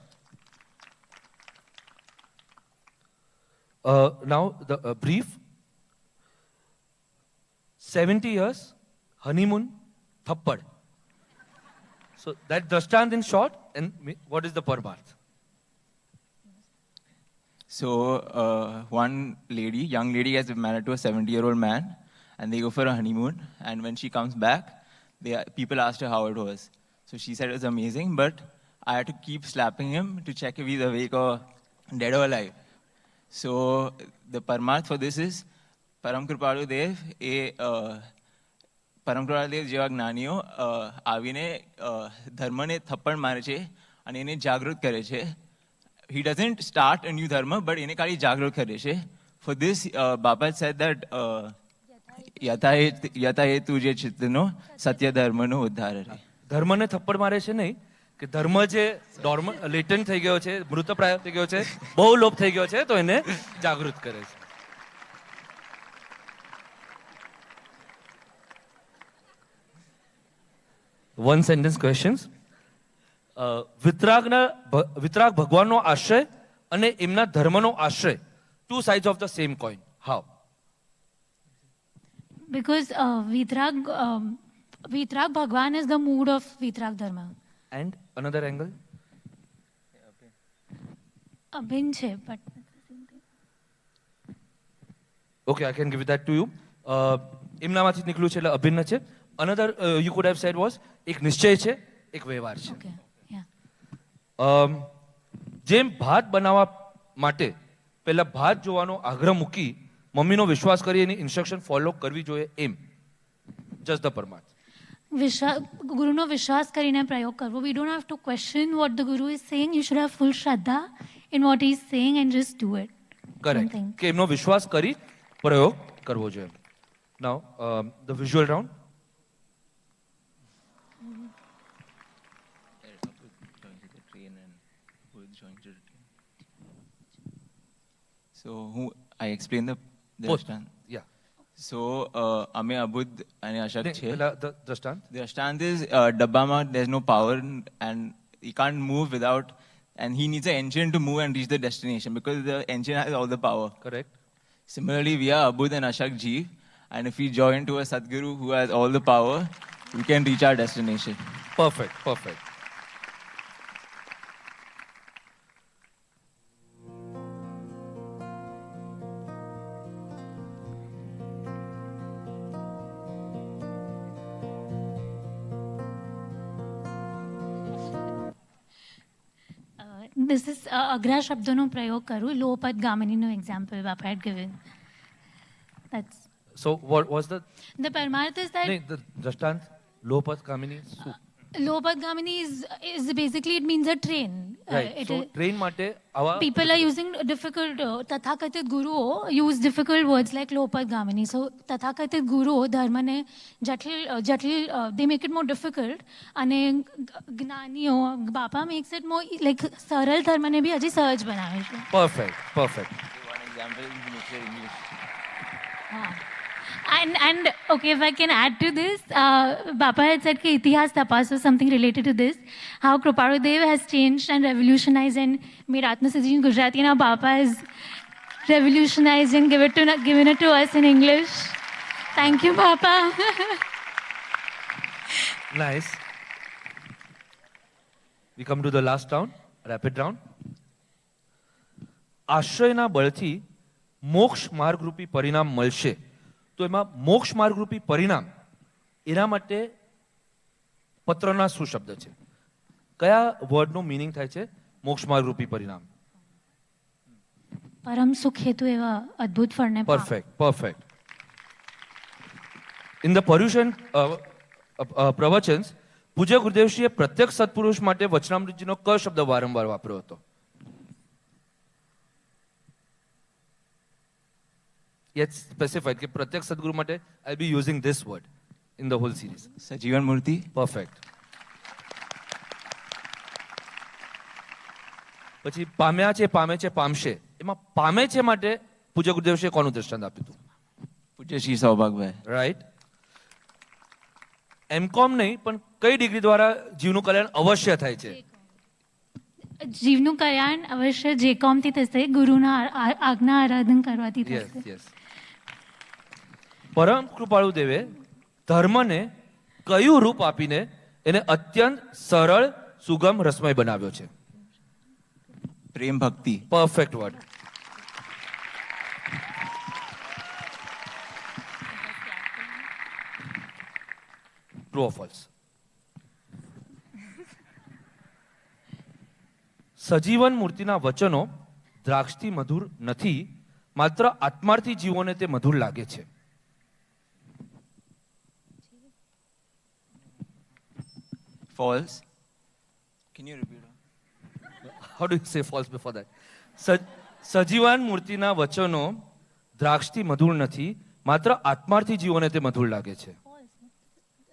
Now the brief. 70 years, honeymoon, thappad. So that drashtant in short, and what is the parmarth? So one lady, young lady, gets married to a 70-year-old man, and they go for a honeymoon. And when she comes back, people asked her how it was. So she said it was amazing, but I had to keep slapping him to check if he's awake or dead or alive. So the parmarth for this is Param Kripalu Dev, Param Kripalu Dev જેવા જ્ઞાનીઓ આવીને ધર્મને થપ્પડ મારે છે અને એને જાગૃત કરે છે. He doesn't start a new dharma, but એને ખાલી જાગૃત કરે છે. For this, Baba said that યથા હેતુ જે ચિત્તનો સત્ય ધર્મનો ઉદ્ધાર રે. ધર્મને થપ્પડ મારે છે નહીં કે ધર્મ જે લેટન્ટ થઈ ગયો છે, મૃતપ્રાય થઈ ગયો છે, બહુ લોપ થઈ ગયો છે, તો એને જાગૃત કરે છે. One sentence questions. વિતરાગ ભગવાનનો આશ્રય અને એમના ધર્મનો આશ્રય, two sides of the same coin. How? Because Vitrag Bhagwan is the mood of Vitrag Dharma. And another angle? Abhin છે, but Okay, I can give that to you. એમનામાંથી નીકળ્યું છે એટલે અભિન્ન છે. Another you could have said was એક નિશ્ચય છે, એક વ્યવહાર છે. okay, yeah. જેમ ભાત બનાવવા માટે પહેલા ભાત જોવાનો આગ્રહ મૂકી મમ્મીનો વિશ્વાસ કરી એની ઇન્સ્ટ્રક્શન ફોલો કરવી જોઈએ એમ. Just the પરમાર્થ. ગુરુનો વિશ્વાસ કરીને પ્રયોગ કરવો. We don't have to question what the Guru is saying. You should have full shraddha in what he is saying and just do it. Correct. કે એમનો વિશ્વાસ કરી પ્રયોગ કરવો જોઈએ. Now the visual round. So I explain the Drashtant. Yeah. So અમે અબુદ્ધ અને અશક છે. The Drashtant. The Drashtant is ડબ્બામાં there's no power and he can't move without, and he needs an engine to move and reach the destination because the engine has all the power. Correct. Similarly, we are Abud and Ashak Jeev, and if we join to a Sadguru who has all the power, we can reach our destination. Perfect, perfect. This is અઘરા શબ્દોનો પ્રયોગ કરું. લોપદ ગામિનીનો example બાપા had given. That's So what was the the parmarth is that the Drashtant? Lopat Kamini. Lopad Gamini is basically, it means a train. Right. So train માટે આવા people are using difficult તથાકથિત ગુરુઓ use difficult words like Lopad Gamini. So તથાકથિત ગુરુઓ ધર્મને જટિલ they make it more difficult, અને જ્ઞાનીઓ બાપા makes it more like સરળ ધર્મને બી હજી સહજ બનાવે છે. Perfect, perfect. One example is nuclear English. And okay, if I can add to this, Bapa had said that Itihas Tapas was something related to this. How Kripaludev has changed and revolutionized and made Atma Siddhi in Gujarati. Now Bapa has revolutionized and given it to us in English. Thank you, Bapa. Nice. We come to the last round, rapid round. આશ્રયના બળથી મોક્ષ માર્ગરૂપી પરિણામ મળશે. તો એમાં મોક્ષ માર્ગરૂપી પરિણામ એના માટે પત્રના શું શબ્દ છે? કયા વર્ડનો મિનિંગ થાય છે મોક્ષ માર્ગરૂપી પરિણામ? પરમ સુખ હેતુ એવા અદ્ભુત ફળને perfect, perfect. In the Paryushan પ્રવચન્સ પૂજ્ય ગુરુદેવશ્રીએ પ્રત્યેક સત્પુરુષ માટે વચનામૃતજીનો કયો શબ્દ વારંવાર વાપર્યો હતો? Yet specified કે પ્રત્યેક સદગુરુ માટે I'll be using this word in the whole series. Sajivan Murthy. Perfect. પછી પામ્યા છે, પામે છે, પામશે. એમાં પામે છે માટે પૂજ્ય ગુરુદેવશ્રીએ કોનું દ્રષ્ટાંત આપ્યું હતું? પૂજ્ય શ્રી સૌભાગભાઈ. રાઈટ. એમકોમ નહીં પણ કઈ ડિગ્રી દ્વારા જીવનું કલ્યાણ અવશ્ય થાય છે? જીવનું કલ્યાણ અવશ્ય જે કોમથી થશે, ગુરુના આજ્ઞા આરાધન કરવાથી થશે. Yes, yes. પરમ કૃપાળુ દેવે ધર્મને કયું રૂપ આપીને એને અત્યંત સરળ, સુગમ, રસમય બનાવ્યો છે? પ્રેમ ભક્તિ. Perfect word. True or false? સજીવન મૂર્તિના વચનો દ્રાક્ષથી મધુર નથી, માત્ર આત્માર્થી જીવોને તે મધુર લાગે છે. False. Can you repeat? How do you say false before that? સજીવન મૂર્તિના વચનો દ્રાક્ષથી મધુર નથી, માત્ર આત્માર્થી જીવોને તે મધુર લાગે છે.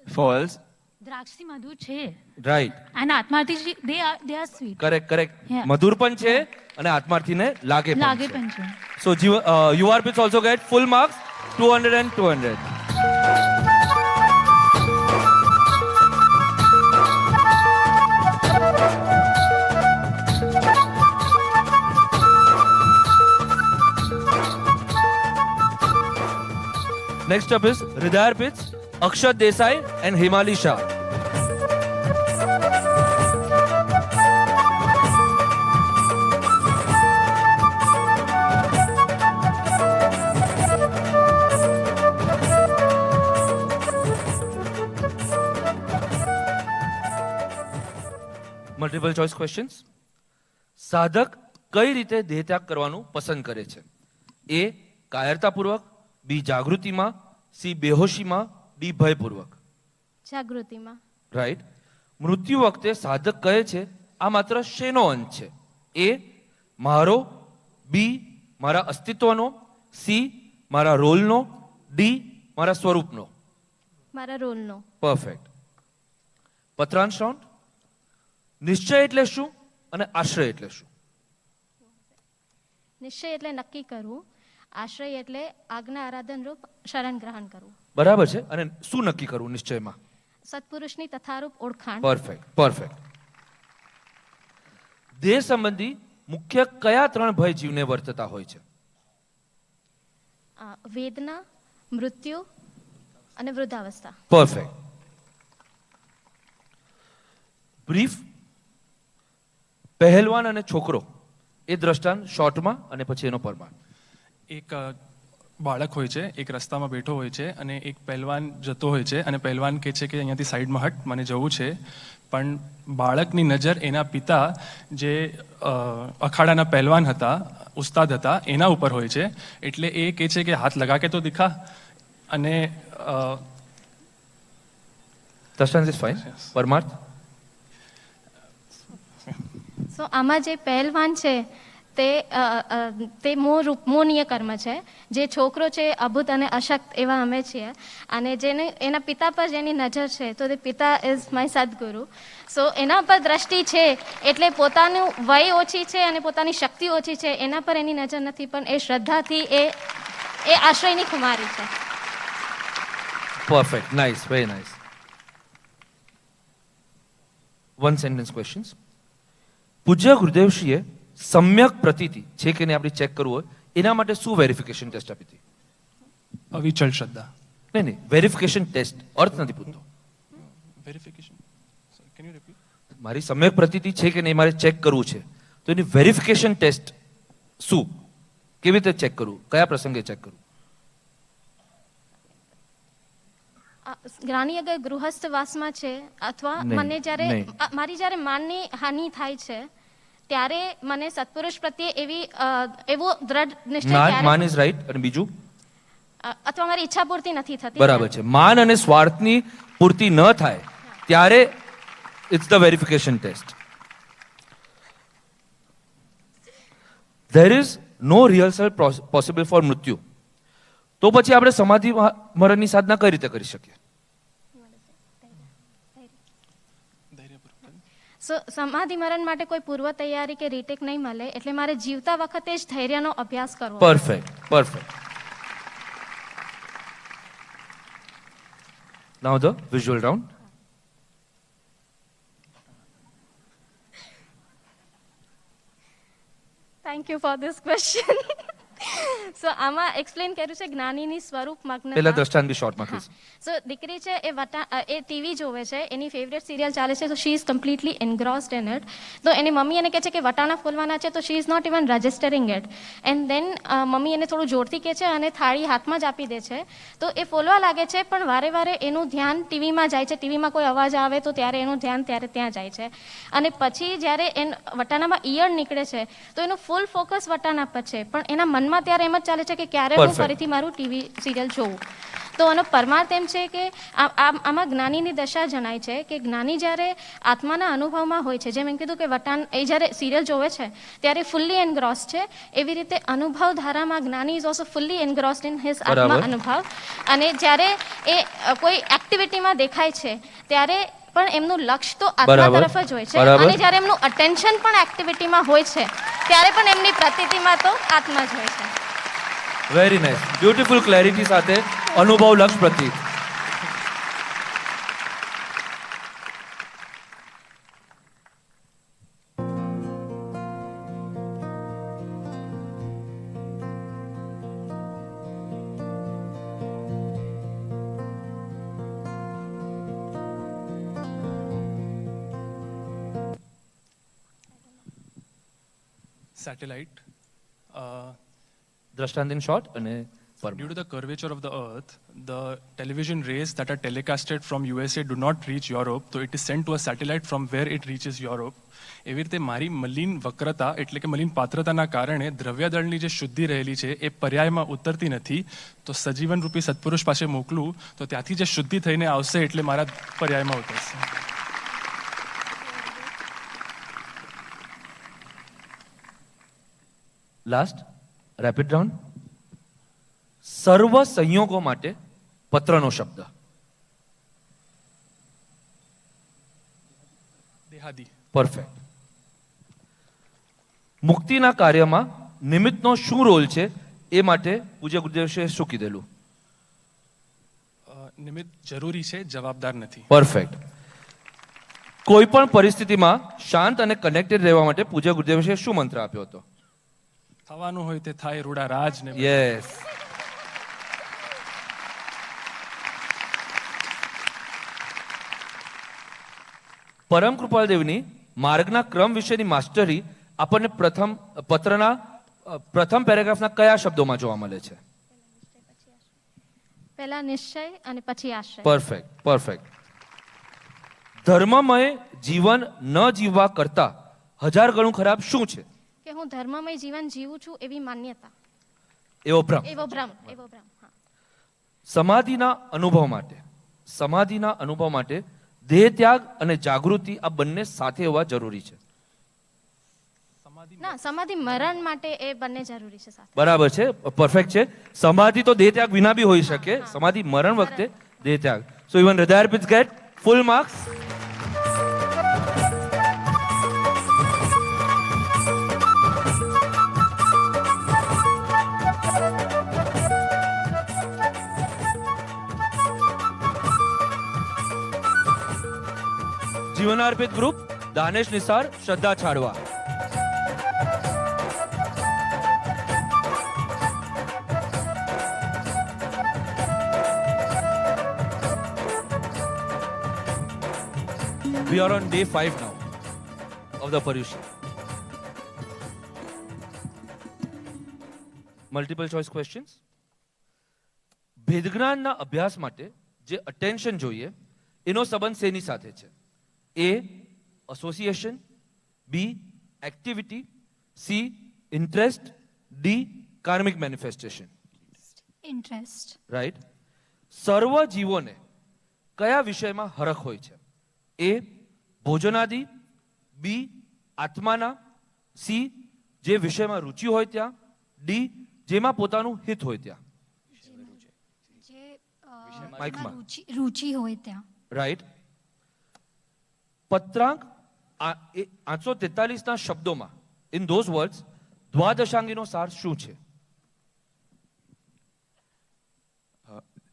False. દ્રાક્ષથી મધુર છે રાઈટ, અને આત્માથી they are sweet. Correct. Yeah. મધુર પણ છે અને આત્માર્થીને લાગે લાગે પણ પણ છે. છે. So UR Pits also get full marks, 200 and 200. Next up is Hridayar Pits, Akshat Desai and Himali Shah. Multiple choice questions. સાધક કઈ રીતે દેહત્યાગ કરવાનું પસંદ કરે છે? A કાયરતાપૂર્વક, B જાગૃતિમાં, C બેહોશીમાં, D ભયપૂર્વક. જાગૃતિમાં. રાઈટ. મૃત્યુ વખતે સાધક કહે છે આ માત્ર શેનો અંત છે? A મારો, B મારા અસ્તિત્વનો, C મારા રોલનો, D મારા સ્વરૂપનો. મારા રોલનો. પરફેક્ટ. પત્રાંશ રાઉન્ડ. નિશ્ચય એટલે શું અને આશ્રય એટલે શું? નિશ્ચય એટલે નક્કી કરવું, આશ્રય એટલે આજ્ઞા આરાધન રૂપ શરણ ગ્રહણ કરવું. બરાબર છે. અને શું નક્કી કરવું નિશ્ચયમાં? સત્પુરુષની તથારૂપ ઓળખાણ. પરફેક્ટ. દેહ સંબંધી મુખ્ય કયા 3 ભય જીવને વર્તતા હોય છે? વેદના, મૃત્યુ અને વૃદ્ધાવસ્થા. પરફેક્ટ. બ્રીફ. પહેલવાન અને છોકરો એ દ્રષ્ટાંત શોર્ટમાં અને પછી એનો પરમાર. એક બાળક હોય છે, એક રસ્તામાં બેઠો હોય છે અને એક પહેલવાન જતો હોય છે અને પહેલવાન કહે છે કે અહીંયાથી સાઈડમાં હટ, મને જવું છે. પણ બાળકની નજર એના પિતા જે અખાડાના પહેલવાન હતા, ઉસ્તાદ હતા, એના ઉપર હોય છે. એટલે એ કહે છે કે હાથ લગા કે તો દિખા. અને દ્રષ્ટાંત ઇઝ ફાઇન. પરમાર્થ. સો આમાં જે પહેલવાન છે તે મોહનીય કર્મ છે. જે છોકરો છે અભૂત અને અશક્ત એવા અમે છીએ. અને જેને એના પિતા પર જેની નજર છે તો તે પિતા ઇઝ માય સદગુરુ. સો એના પર દ્રષ્ટિ છે એટલે પોતાનું વય ઓછી છે અને પોતાની શક્તિ ઓછી છે એના પર એની નજર નથી, પણ એ શ્રદ્ધાથી એ આશ્રયની ખુમારી છે. Perfect. Nice, very nice. One sentence questions. પૂજ્ય ગુરુદેવશ્રીએ સમ્યક પ્રતીતિ છે કે નહીં આપણે ચેક કરવું હોય એના માટે શું વેરિફિકેશન ટેસ્ટ આપી હતી? અવિચલ શ્રદ્ધા. નહીં, વેરિફિકેશન ટેસ્ટ. અર્થ નથી પૂછતો. વેરિફિકેશન. Can you repeat? મારી સમ્યક પ્રતીતિ છે કે નહીં મારે ચેક કરવું છે તો એની વેરિફિકેશન ટેસ્ટ શું, કેવી રીતે ચેક કરવું, કયા પ્રસંગે ચેક કરવું? જ્ઞાની અગર ગૃહસ્થ વાસમાં છે અથવા મને મારી જ્યારે માનની હાનિ થાય છે ત્યારે મને સત્પુરુષ પ્રત્યે એવો દ્રઢ નિશ્ચય. માન ઇઝ રાઈટ. અને બીજું? અથવા મારી ઈચ્છા પૂર્તિ નથી થતી. બરાબર છે. માન અને સ્વાર્થની પૂર્તિ ન થાય ત્યારે it's the verification test. There is no rehearsal possible for મૃત્યુ. તો પછી આપણે સમાધિ મરણની સાધના કઈ રીતે કરી શકીએ? સમાધિ મરણ માટે કોઈ પૂર્વ તૈયારી કે રીટેક નહીં મળે, એટલે મારે જીવતા વખતે જ ધૈર્યનો અભ્યાસ કરવો. Perfect. Now the visual round. Thank you for this question. So આમાં એક્સપ્લેન કર્યું છે જ્ઞાનીની સ્વરૂપ મગ્ન. પહેલા દ્રષ્ટાંત બી શોર્ટમાં કહીશ. સો દીકરી છે એ ટીવી જોવે છે, એની ફેવરેટ સિરિયલ ચાલે છે, તો she is completely engrossed in it. તો એની મમ્મી એને કહે છે કે વટાણા ફોલવાના છે, તો she is not even registering it. And then mummy એને થોડું જોરથી કહે છે અને થાળી હાથમાં જ આપી દે છે. તો એ ફોલવા લાગે છે પણ વારે વારે એનું ધ્યાન ટીવીમાં જાય છે. ટીવીમાં કોઈ અવાજ આવે તો ત્યારે એનું ધ્યાન ત્યાં જાય છે. અને પછી જ્યારે વટાણામાં ઈયળ નીકળે છે તો એનું ફૂલ ફોકસ વટાણા પર છે, પણ એના મનમાં ત્યારે એમ જ ચાલે છે કે ક્યારે હું Perfect. ફરીથી મારું ટીવી સિરિયલ જોઉં. તો આનો પરમાર્થ એમ છે કે આમાં જ્ઞાનીની દશા જણાય છે કે જ્ઞાની જ્યારે આત્માના અનુભવમાં હોય છે, જેમ એમ કીધું કે વટાણ એ જ્યારે સિરિયલ જોવે છે ત્યારે ફુલ્લી એનગ્રોસ છે, એવી રીતે અનુભવ ધારામાં જ્ઞાની is also fully engrossed in his આત્મા બરાબર. અનુભવ. અને જ્યારે એ કોઈ એક્ટિવિટીમાં દેખાય છે ત્યારે પણ એમનું લક્ષ્ય તો આત્મા બરાબર. તરફ જ હોય છે. બરાબર. અને જ્યારે એમનું અટેન્શન પણ એક્ટિવિટીમાં હોય છે ત્યારે પણ એમની પ્રતીતિમાં તો આત્મા જ હોય છે. વેરી નાઇસ, બ્યુટીફુલ ક્લેરિટી સાથે અનુભવ લક્ષ પ્રતીક. Satellite. દ્રષ્ટાંત ઇન શોર્ટ અને Due to the curvature of the earth, the television rays that are telecasted from USA do not reach Europe, so it is sent to a satellite from where it reaches Europe. એવી રીતે મારી મલિન વક્રતા એટલે કે મલિન પાત્રતાના કારણે દ્રવ્યદળની જે શુદ્ધિ રહેલી છે એ પર્યાયમાં ઉતરતી નથી. તો સજીવન રૂપી સત્પુરુષ પાસે મોકલું તો ત્યાંથી જે શુદ્ધિ થઈને આવશે એટલે મારા પર્યાયમાં ઉતરશે. Last rapid round. સર્વ સંયોગો માટે પત્રનો શબ્દ. દેહાદી. પરફેક્ટ. મુક્તિના કાર્યમાં નિમિત્તનો શું રોલ છે એ માટે પૂજ્ય ગુરુદેવશ્રીએ શું કીધેલું? નિમિત્ત જરૂરી છે, જવાબદાર નથી. પરફેક્ટ. કોઈ પણ પરિસ્થિતિમાં શાંત અને કનેક્ટેડ રહેવા માટે પૂજ્ય ગુરુદેવશ્રીએ શું મંત્ર આપ્યો હતો? થવાનું હોય તે થાય, રૂડા રાજ ને. યસ. પરમ કૃપાલદેવની માર્ગના ક્રમ વિશેની માસ્ટરી આપણને પત્રના પ્રથમ પેરેગ્રાફના કયા શબ્દોમાં જોવા મળે છે? પહેલા નિશ્ચય અને પછી આશ્રય. Perfect, perfect. ધર્મમય જીવન ન જીવવા કરતા 1000 ગણું ખરાબ શું છે? કે હું ધર્મમય જીવન જીવું છું એવી માન્યતા. એવો ભ્રમ. એવો ભ્રમ. હા. સમાધિના અનુભવ માટે દેહ ત્યાગ અને જાગૃતિ આ બંને સાથે હોવા જરૂરી છે. ના, સમાધિ મરણ માટે એ બંને જરૂરી છે સાથે. બરાબર છે, પરફેક્ટ છે. સમાધિ તો દેહ ત્યાગ વિના બી હોઈ શકે, સમાધિ મરણ વખતે દેહ ત્યાગ. સો ઇવન હૃદયાર્પિત ગેટ ફૂલ માર્ક્સ. જીવનાર્પિત group Danesh Nisar, Shraddha Chhadva. We are on day 5 now of the Paryusha. Multiple choice questions. ભેદજ્ઞાનના અભ્યાસ માટે જે અટેન્શન જોઈએ એનો સંબંધ શેની સાથે છે? A. Association. B. Activity. C. Interest. D. Karmic manifestation. Interest. Right. સર્વ જીવોને કયા વિષયમાં હરખ હોય છે? A. ભોજનાદિ. B. આત્માના. C. જે વિષયમાં રુચિ હોય ત્યાં. D. જેમાં પોતાનું હિત હોય ત્યાં. માઇકમાં. રુચિ હોય ત્યાં. રાઈટ. પત્રાંક 843 ના શબ્દોમાં ઇન ધોઝ વર્ડ્સ દ્વાદશાંગીનો સાર શું છે?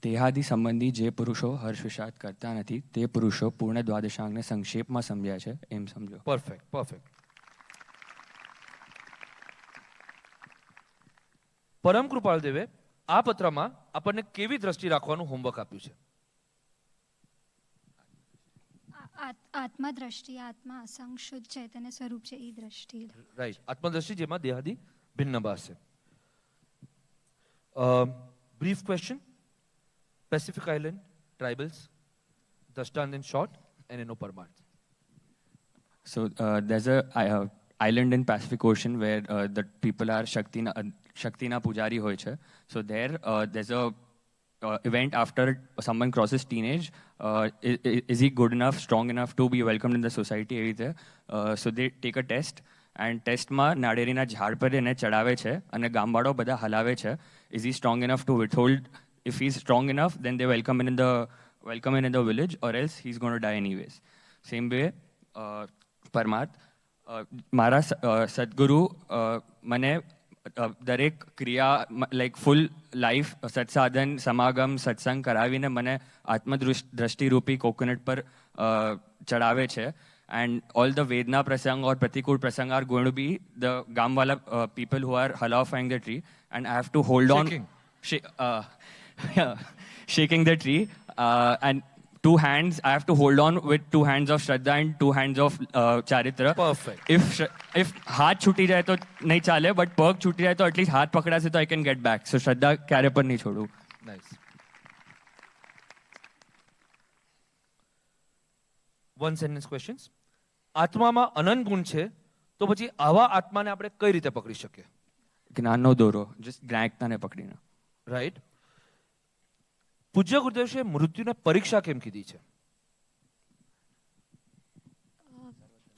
દેહાદિ સંબંધી જે પુરુષો હર્ષ વિષાદ કરતા નથી તે પુરુષો પૂર્ણ દ્વાદશાંગને સંક્ષેપમાં સમજ્યા છે એમ સમજો. Perfect, perfect. પરમ કૃપાલદેવે આ પત્રમાં આપણને કેવી દ્રષ્ટિ રાખવાનું હોમવર્ક આપ્યું છે? આત્મા દ્રષ્ટિ, આત્મા અસંગ શુદ્ધ ચૈતન્ય સ્વરૂપ છે એ દ્રષ્ટિ. રાઈટ. આત્મદ્રષ્ટિ જેમાં દેહાદિ ભિન્ન ભાસ છે. Brief question. Pacific island tribals, દ્રષ્ટાંત ઇન શોર્ટ and એનો પરમાર્થ. So there's a island in Pacific Ocean where the people are Shaktina Pujari hoy છે. So there there's a event after someone crosses teenage. Is he good enough, strong enough to be welcomed in the society? એવી રીતે so they take a test. And ટેસ્ટમાં નાળિયેરીના ઝાડ પર એને ચડાવે છે અને ગામવાળો બધા હલાવે છે. Is he strong enough to withhold? If he's strong enough, then they welcome him in the village, or else he's going to die anyways. Same way, પરમાર્થ મારા સદગુરુ મને દરેક ક્રિયા લાઈક ફૂલ લાઈફ સત્સાધન સમાગમ સત્સંગ કરાવીને મને આત્મદ્રષ્ટિરૂપી કોકોનટ પર ચડાવે છે. And all the Vedna Prasang or Pratikul Prasang are going to be the Gamwala people who are halafying the tree. And I have to hold on. Shaking the tree. And two hands, I have to hold on with two hands of Shraddha and two hands of Charitra. Perfect. If हाथ छूटी जाए तो नहीं चाले, but पग छूटी जाए तो at least हाथ पकड़ा से तो I can get back. So Shraddha क्यारे पर नहीं छोड़ू. Nice. One sentence questions. આત્મામાં અનંત ગુણ છે તો પછી આવા આત્માને આપણે કઈ રીતે પકડી શકીએ? જ્ઞાનનો દોરો, just જ્ઞાનને પકડીને. રાઈટ. પૂજ્ય ગુરુદેવશે મૃત્યુને પરીક્ષા કેમ કીધી છે?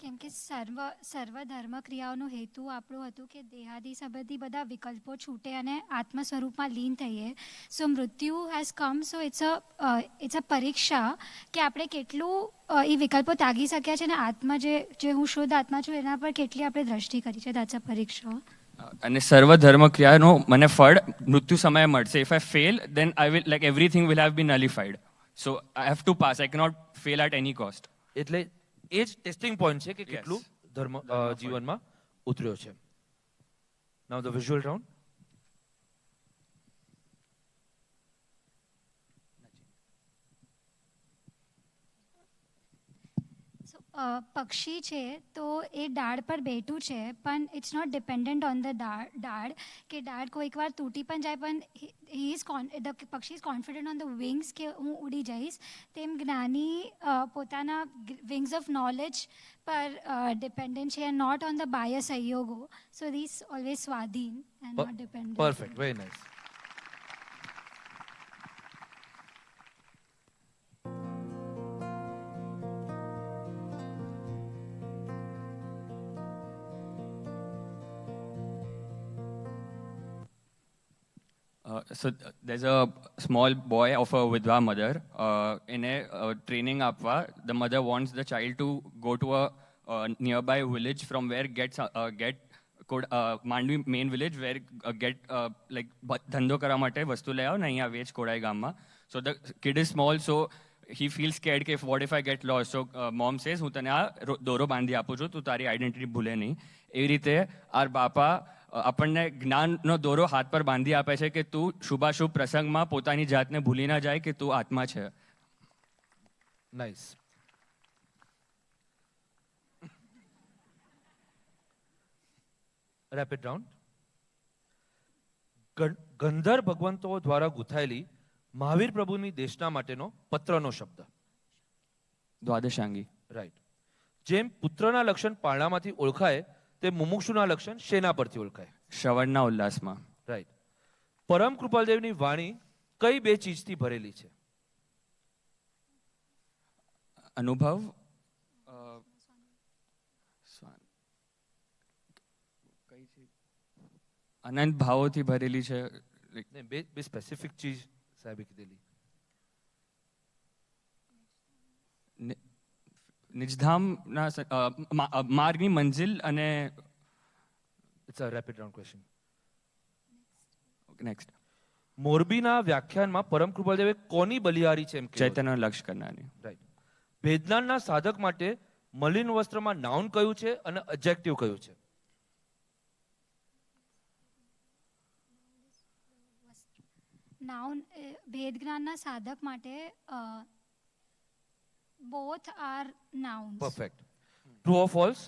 કેમ કે સર્વ ધર્મ ક્રિયાઓનો હેતુ આપણો હતું કે દેહાદી સંબંધી બધા વિકલ્પો છૂટે અને આત્મ સ્વરૂપમાં લીન થઈએ. સો મૃત્યુ has come, so it's a પરીક્ષા કે આપણે કેટલું એ વિકલ્પો ત્યાગી શક્યા છે અને આત્મા જે હું શુદ્ધ આત્મા છું એના પર કેટલી આપણે દ્રષ્ટિ કરી છે. દેટ્સ અ પરીક્ષા. અને સર્વ ધર્મ ક્રિયાનો મને ફળ મૃત્યુ સમયે મળશે. If I fail then I will, like, everything will have been nullified. So I have to pass. I cannot fail at any cost. એટલે એ જ ટેસ્ટિંગ પોઈન્ટ છે કે કેટલું ધર્મ જીવનમાં ઉતર્યો છે. Now the visual round. પક્ષી છે તો એ ડાળ પર બેઠું છે પણ it's not dependent on the ડાળ કે ડાળ કોઈક વાર તૂટી પણ જાય પણ પક્ષી is confident on the wings કે હું ઉડી જઈશ. તેમ જ્ઞાની પોતાના વિંગ્સ ઓફ નોલેજ પર ડિપેન્ડન્ટ છે એન્ડ નોટ ઓન ધ બાહ્ય સહયોગો. સો ધીસ ઓલવેઝ સ્વાધીન and not dependent. Perfect, very nice. So there's a small boy of a Vidwa mother. In a training apva, the mother wants the child to go to a nearby village from where Mandvi main village where get like ધંધો કરવા માટે વસ્તુ લઈ આવો ને અહીંયા વેચ કોડાઈ ગામમાં. So the kid is small, so he feels scared કે what if I get lost. So mom says હું તને આ દોરો બાંધી આપું છું, તું તારી આઈડેન્ટિટી ભૂલે નહીં. એવી રીતે આર બાપા આપણને જ્ઞાનનો દોરો હાથ પર બાંધી આપે છે કે તું શુભાશુભ પ્રસંગમાં પોતાની જાતને ભૂલી ના જાય કે તું આત્મા છે. નાઇસ. Rapid round. ગંધર ભગવંતો દ્વારા ગુથાયેલી મહાવીર પ્રભુની દેશના માટેનો પત્રનો શબ્દ. દ્વાદશાંગી. રાઈટ. જેમ પુત્રના લક્ષણ પારણામાંથી ઓળખાય તે મુમુક્ષુના લક્ષણ શેના પરથી ઓળખાય? શ્રવણના ઉલ્લાસમાં. રાઈટ. પરમ કૃપાલદેવની વાણી કઈ બે ચીજથી ભરેલી છે? અનુભવ, અનંત ભાવોથી ભરેલી છે. બે સ્પેસિફિક ચીજ સાહેબે કીધેલી. નિજધામના માર્ગની મંજિલ અને it's a rapid round question. Next. મોરબીના વ્યાખ્યાનમાં પરમ કૃપાલદેવે કોની બલિહારી છે એમ ચૈતન્ય લક્ષ કરનારની. રાઈટ. વેદનાના સાધક માટે મલિન વસ્ત્રમાં નાઉન કયું છે અને એડજેક્ટિવ કયું છે? નાઉન ભેદ જ્ઞાનના સાધક માટે both are nouns. Perfect. True or false?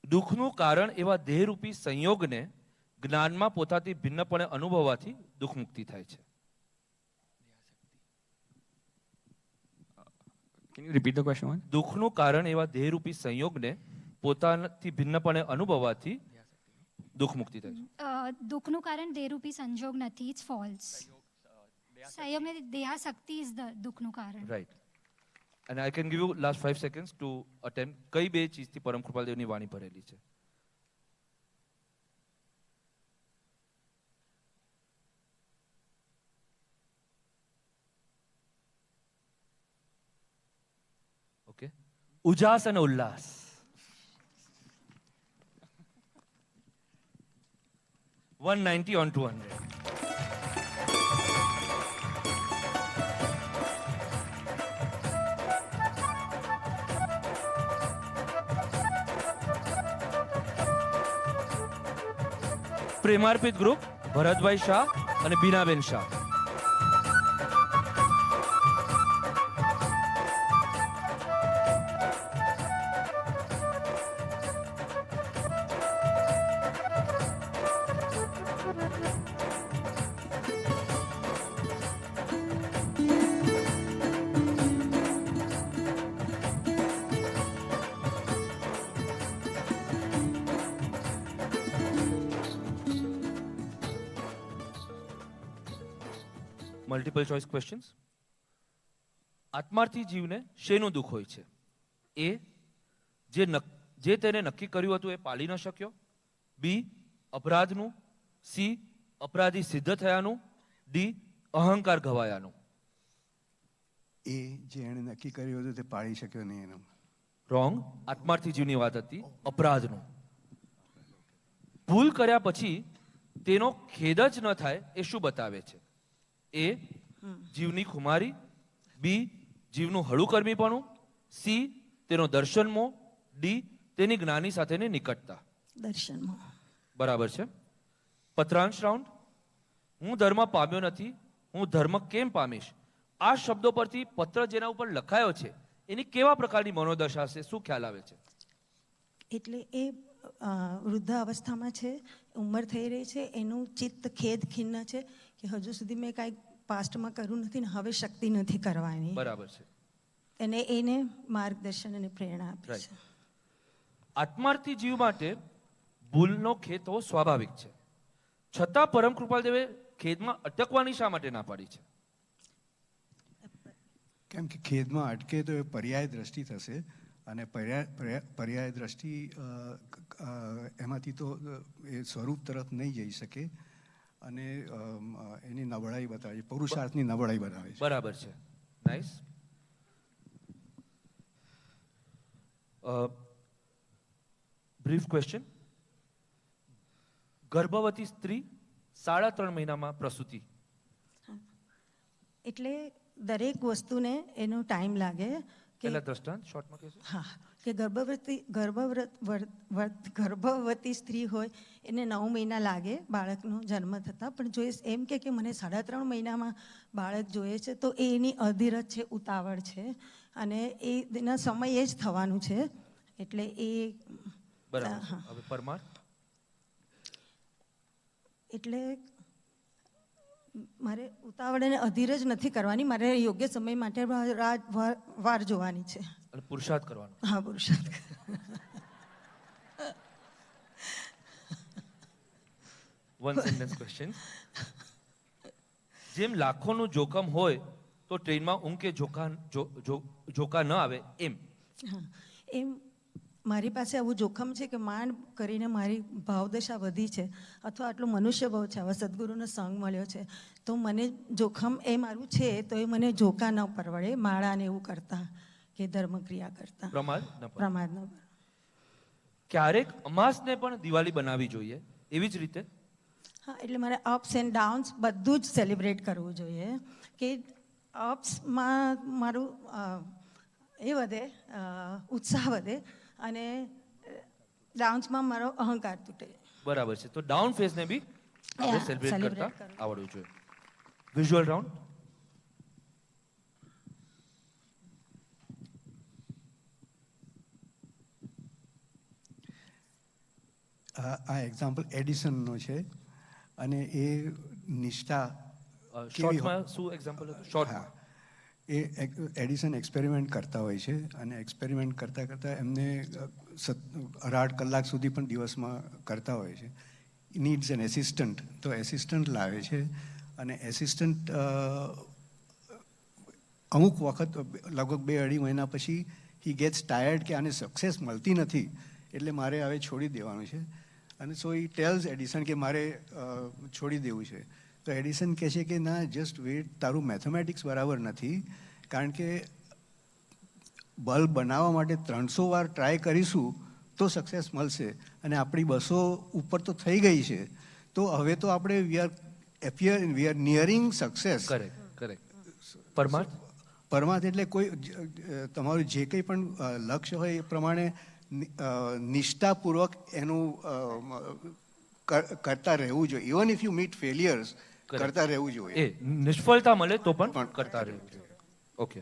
દુઃખનું કારણ એવા દેહરૂપી સંયોગને જ્ઞાનમાં પોતાથી ભિન્નપણે અનુભવવાથી દુઃખ મુક્તિ થાય છે. Can you repeat the question? દુઃખનું કારણ એવા દેહરૂપી સંયોગને પોતાથી ભિન્નપણે અનુભવવાથી દુઃખ મુક્તિ થાય છે. દુઃખનું કારણ દેહરૂપી સંજોગ નથી, ઇટ્સ ફોલ્સ. સંયોગ નથી, દેહાશક્તિ ઇઝ ધ દુઃખનું કારણ. રાઈટ. અને I can give you last 5 seconds to attempt. કઈ બે ચીજથી પરમ કૃપાલદેવની વાણી ભરેલી છે? ઓકે, ઉજાસ અને ઉલ્લાસ. $190 on 200. પ્રેમાર્પિત ગ્રુપ ભરતભાઈ શાહ અને બીનાબેન શાહ. Multiple choice questions. આત્માર્થી જીવને શેનું દુઃખ હોય છે? એ જે તેને નક્કી કર્યું હતું એ પાળી ન શક્યો, બી અપરાધનું, સી અપરાધી સિદ્ધ થયાનું, ડી અહંકાર ગવાયાનું. એ જે એણે નક્કી કર્યું હતું તે પાળી શક્યો નહીં એનું. રોંગ. આત્માર્થી જીવની વાત હતી અપરાધનું. ભૂલ કર્યા પછી તેનો ખેદ જ ન થાય એ શું બતાવે છે? એ જીવની ખુમારી, બી જીવનું હળુકર્મીપણું, સી તેનો દર્શનમોહ, ડી તેની જ્ઞાની સાથેની નિકટતા. દર્શનમોહ. બરાબર છે. પત્રાંશ રાઉન્ડ. હું ધર્મ પામ્યો નથી, હું ધર્મ કેમ પામીશ? આ શબ્દો પરથી પત્ર જેના ઉપર લખાયો છે એની કેવા પ્રકારની મનોદશા છે, શું ખ્યાલ આવે છે? એટલે એ વૃદ્ધ અવસ્થામાં છે, ઉંમર થઈ રહી છે, એનું ચિત્ત ખેદ ખિન્ન છે કે હજુ સુધી મેં કાંઈ પાસ્ટમાં કર્યું નથી ને હવે શક્તિ નથી કરવાની. બરાબર છે. અને એને માર્ગદર્શન અને પ્રેરણા આપે છે. આત્માર્થી જીવ માટે ભૂલનો ખેદ હોવો સ્વાભાવિક છે, છતાં પરમ કૃપાલદેવે ખેદમાં અટકવાની શા માટે ના પાડી છે? કેમ કે ખેદમાં અટકે તો એ પર્યાય દ્રષ્ટિ થશે અને પર્યાય દ્રષ્ટિ એમાંથી તો એ સ્વરૂપ તરફ નહીં જઈ શકે અને એની નબળાઈ બતાવે છે, પુરુષાર્થની નબળાઈ બતાવે છે. બરાબર છે. નાઇસ. Brief question. ગર્ભવતી સ્ત્રી 3.5 મહિનામાં પ્રસૂતિ. એટલે દરેક વસ્તુને એનો ટાઈમ લાગે. પહેલા દ્રષ્ટાંત શોર્ટમાં કહેશો? હા, કે ગર્ભવતી સ્ત્રી હોય એને 9 મહિના લાગે બાળકનો જન્મ થતાં, પણ જો એમ કે મને 3.5 મહિનામાં બાળક જોઈએ છે તો એ એની અધીરજ છે, ઉતાવળ છે અને એના સમયે જ થવાનું છે. એટલે એ બરાબર. હવે પરમાર. એટલે મારે ઉતાવળ અને અધીરજ નથી કરવાની, મારે યોગ્ય સમય માટે વાર જોવાની છે. અને પુરુષાર્થ કરવાનો. હા, પુરુષાર્થ. One sentence question. જેમ લાખોનું જોખમ હોય તો ટ્રેનમાં ઊંઘ કે જોકા ન આવે એમ. હા, એમ મારી પાસે આવું જોખમ છે કે માંડ કરીને મારી ભાવદશા વધી છે અથવા આટલો મનુષ્ય ભાવ છે, આવા સદગુરુનો સંગ મળ્યો છે તો મને જોખમ એ મારું છે તો એ મને જોકા ન પરવડે માળાને એવું કરતા કે ધર્મક્રિયા કરતા. પ્રમાદ ન. ક્યારેક અમાસને પણ દિવાળી બનાવવી જોઈએ એવી જ રીતે. હા, એટલે મારે અપ્સ એન્ડ ડાઉન્સ બધું જ સેલિબ્રેટ કરવું જોઈએ કે અપ્સમાં મારું એ વધે, ઉત્સાહ વધે અને ડાઉન્સમાં મારો અહંકાર તૂટે. બરાબર છે. તો ડાઉન ફેઝને બી આપણે સેલિબ્રેટ કરતા આવડવું જોઈએ. Visual round. આ એક્ઝામ્પલ એડિસનનો છે અને એ નિષ્ઠા શોર્ટમાં શું એક્ઝામ્પલ હતું? શોર્ટમાં એ એડિસન એક્સપેરિમેન્ટ કરતા હોય છે અને એક્સપેરિમેન્ટ કરતાં કરતાં એમને 18 કલાક સુધી પણ દિવસમાં કરતા હોય છે. નીડ્સ એન એસિસ્ટન્ટ, તો એસિસ્ટન્ટ લાવે છે અને એસિસ્ટન્ટ અમુક વખત લગભગ 2-2.5 મહિના પછી હી ગેટ્સ ટાયર્ડ કે આને સક્સેસ મળતી નથી એટલે મારે હવે છોડી દેવાનું છે. અને સો ઈ ટેલ્સ એડિસન કે મારે છોડી દેવું છે. તો એડિસન કહે છે કે ના, જસ્ટ વેટ, તારું મેથેમેટિક્સ બરાબર નથી, કારણ કે બલ્બ બનાવવા માટે 300 વાર ટ્રાય કરીશું તો સક્સેસ મળશે અને આપણી 200 ઉપર તો થઈ ગઈ છે, તો હવે તો આપણે વી આર નિયરિંગ સક્સેસ. પરમાર્થ એટલે કોઈ તમારું જે કંઈ પણ લક્ષ્ય હોય એ પ્રમાણે નિષ્ઠાપૂર્વક એનું કરતા રહેવું જોઈએ. Even if you meet failures, કરતા રહેવું જોઈએ. નિષ્ફળતા મળે તો પણ કરતા રહેવું જોઈએ. ઓકે.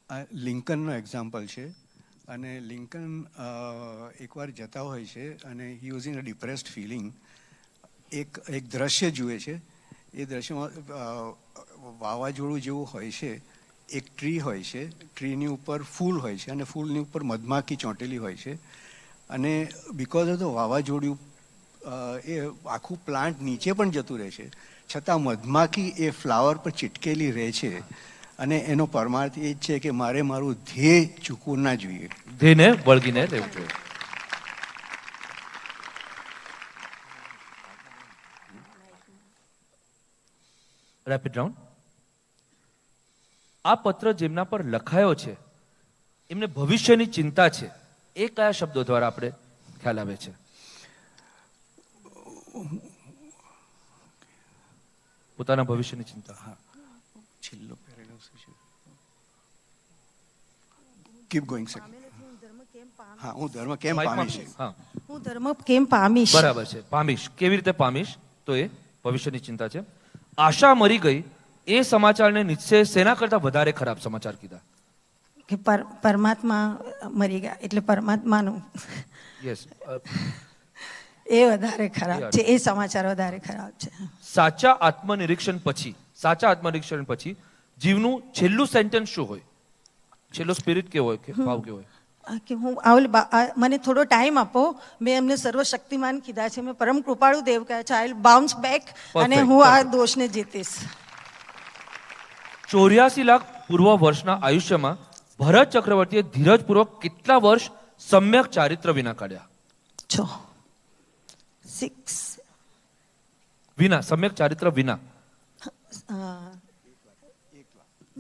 આ લિંકનનો એક્ઝામ્પલ છે અને લિંકન એકવાર જતા હોય છે અને he was in a depressed feeling. એક દ્રશ્ય જુએ છે. એ દ્રશ્યમાં વાવાઝોડું જેવું હોય છે. એક ટ્રી હોય છે, ટ્રીની ઉપર ફૂલ હોય છે અને ફૂલની ઉપર મધમાખી ચોંટેલી હોય છે અને બિકોઝ ઓફ ધ વાવાઝોડું એ આખું પ્લાન્ટ નીચે પણ જતું રહે છે, છતાં મધમાખી એ ફ્લાવર પર ચીટકેલી રહે છે. અને એનો પરમાર્થ એ જ છે કે મારે મારું ધ્યેય ચૂકવું ના જોઈએ, ધ્યેયને વળગીને રહેવું જોઈએ. Rapid round. આ પત્ર જેમના પર લખાયો છે એમને ભવિષ્યની ચિંતા છે, એ કયા શબ્દો દ્વારા આપણે ખ્યાલ આવે છે? પોતાના ભવિષ્યની ચિંતા. હા, છેલ્લો પેરેગ્રાફ છે. Keep going sir. હા, હું ધર્મ કેમ પામીશ. હા, હું ધર્મ કેમ પામીશ. બરાબર છે, પામીશ. કેવી રીતે પામીશ? તો એ ભવિષ્યની ચિંતા છે. આશા મરી ગઈ એ સમાચારને નિશ્ચય શેના કરતા વધારે ખરાબ સમાચાર કીધા? કે પરમાત્મા મરી ગયા એટલે પરમાત્માનું યસ, એ વધારે ખરાબ છે. એ સમાચાર વધારે ખરાબ છે. સાચા આત્મનિરીક્ષણ પછી જીવનું છેલ્લું સેન્ટેન્સ શું હોય? છેલ્લો સ્પિરિટ કેવો હોય, કે ભાવ કેવો હોય? કે હું મને થોડો ટાઈમ આપો. મેં એમને સર્વશક્તિમાન કીધા છે, મેં પરમ કૃપાળુ દેવ કહે છે, આઈ વિલ બાઉન્સ બેક અને હું આ દોષને જીતીશ. 84 લાખ પૂર્વ વર્ષના આયુષ્યમાં ભરત ચક્રવર્તીએ ધીરજપૂર્વક કેટલા વર્ષ સમ્યક ચારિત્ર વિના કાઢ્યા? 6 વિના, સમ્યક ચારિત્ર વિના.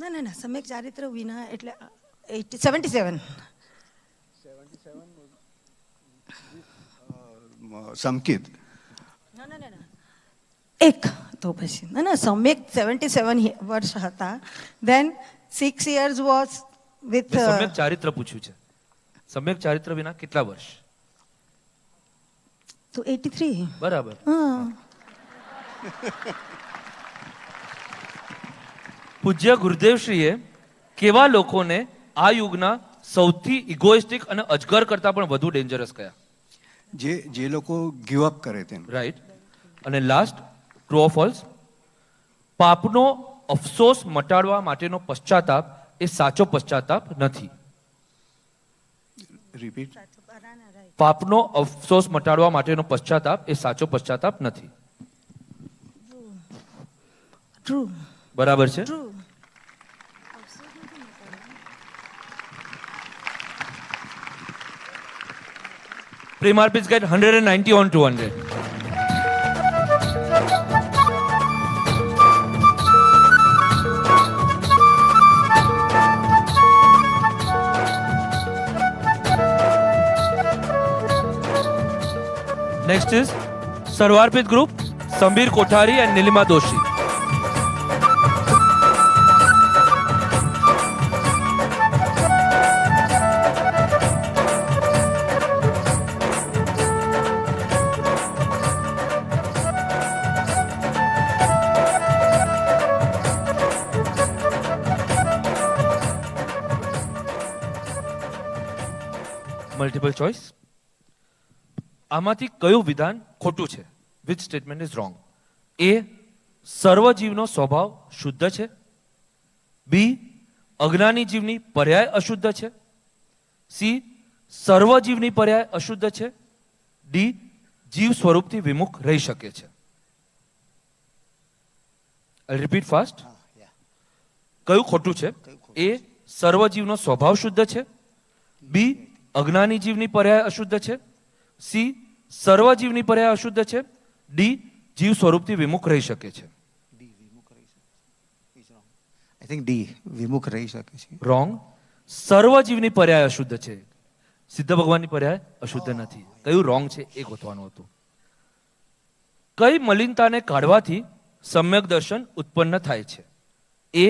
ના, સમ્યક ચારિત્ર વિના એટલે 77. સંકેત એક તો પછી ના સમ્યક 77 વર્ષ હતા. ધેન 6 years વોઝ વિથ સમ્યક ચારિત્ર પૂછ્યું છે. સમ્યક ચારિત્ર વિના કેટલા વર્ષ? તો 83. બરાબર. પૂજ્ય ગુરુદેવશ્રીએ કેવા લોકોને આ યુગના સૌથી ઇગોઇસ્ટિક અને અજગર કરતા પણ વધુ ડેન્જરસ કયા? જે લોકો ગીવ અપ કરે તેમ. રાઈટ. અને લાસ્ટ, ટ્રુ ઓર ફોલ્સ? પાપનો અફસોસ મટાડવા માટેનો પશ્ચાતાપ એ સાચો પશ્ચાતાપ નથી. રિપીટ. પાપનો અફસોસ મટાડવા માટેનો પશ્ચાતાપ એ સાચો પશ્ચાતાપ નથી. ટ્રુ. બરાબર છે. Pre-Marpits get 190 on 200. Next is Sarvarpit group, Sambir Kothari and Nilima Doshi. Multiple choice. આમાંથી કયું વિધાન ખોટું છે? Which statement is wrong? A, સર્વ જીવનો સ્વભાવ શુદ્ધ છે. બી, અજ્ઞાની જીવની પર્યાય અશુદ્ધ છે. સી, સર્વ જીવની પર્યાય અશુદ્ધ છે. ડી, જીવ સ્વરૂપથી વિમુખ રહી શકે છે. I'll repeat fast. કયું ખોટું છે? એ, સર્વ જીવનો સ્વભાવ શુદ્ધ છે. બી, અજ્ઞાની જીવની પર્યાય અશુદ્ધ છે. સી, સર્વ જીવની પર્યાય અશુદ્ધ છે. ડી, જીવ સ્વરૂપથી વિમુખ રહી શકે છે. આઈ થિંક ડી, વિમુખ રહી શકે છે. રોંગ. સર્વ જીવની પર્યાય અશુદ્ધ છે. સિદ્ધ ભગવાનની પર્યાય અશુદ્ધ નથી. કયું રોંગ છે એ ગોતવાનું હતું. કઈ મલિનતાને કાઢવાથી સમ્યક દર્શન ઉત્પન્ન થાય છે? એ,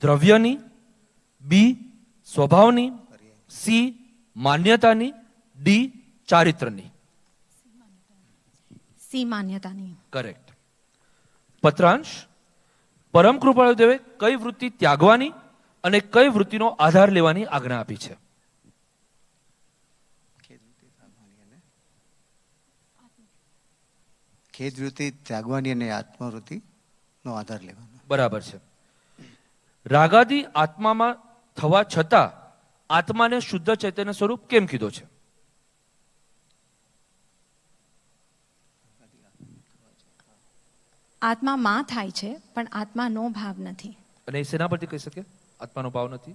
દ્રવ્યની. બી, સ્વભાવની. સી, માન્યતાની. ડી, ચારિત્રની. સી, માન્યતાની. કરેક્ટ. પત્રાંશ. પરમ કૃપાળુ દેવે કઈ વૃત્તિ ત્યાગવાની અને કઈ વૃત્તિનો આધાર લેવાની આજ્ઞા આપી છે? ખેદ વૃત્તિ ત્યાગવાની અને આત્મવૃત્તિનો આધાર લેવાનો. બરાબર છે. રાગાદી આત્મામાં થવા છતાં આત્માને શુદ્ધ ચૈતન્ય સ્વરૂપ કેમ કીધો છે? આત્મા માં થાય છે પણ આત્માનો ભાવ નથી. અને એ શેના પરથી કહી શકે આત્માનો ભાવ નથી?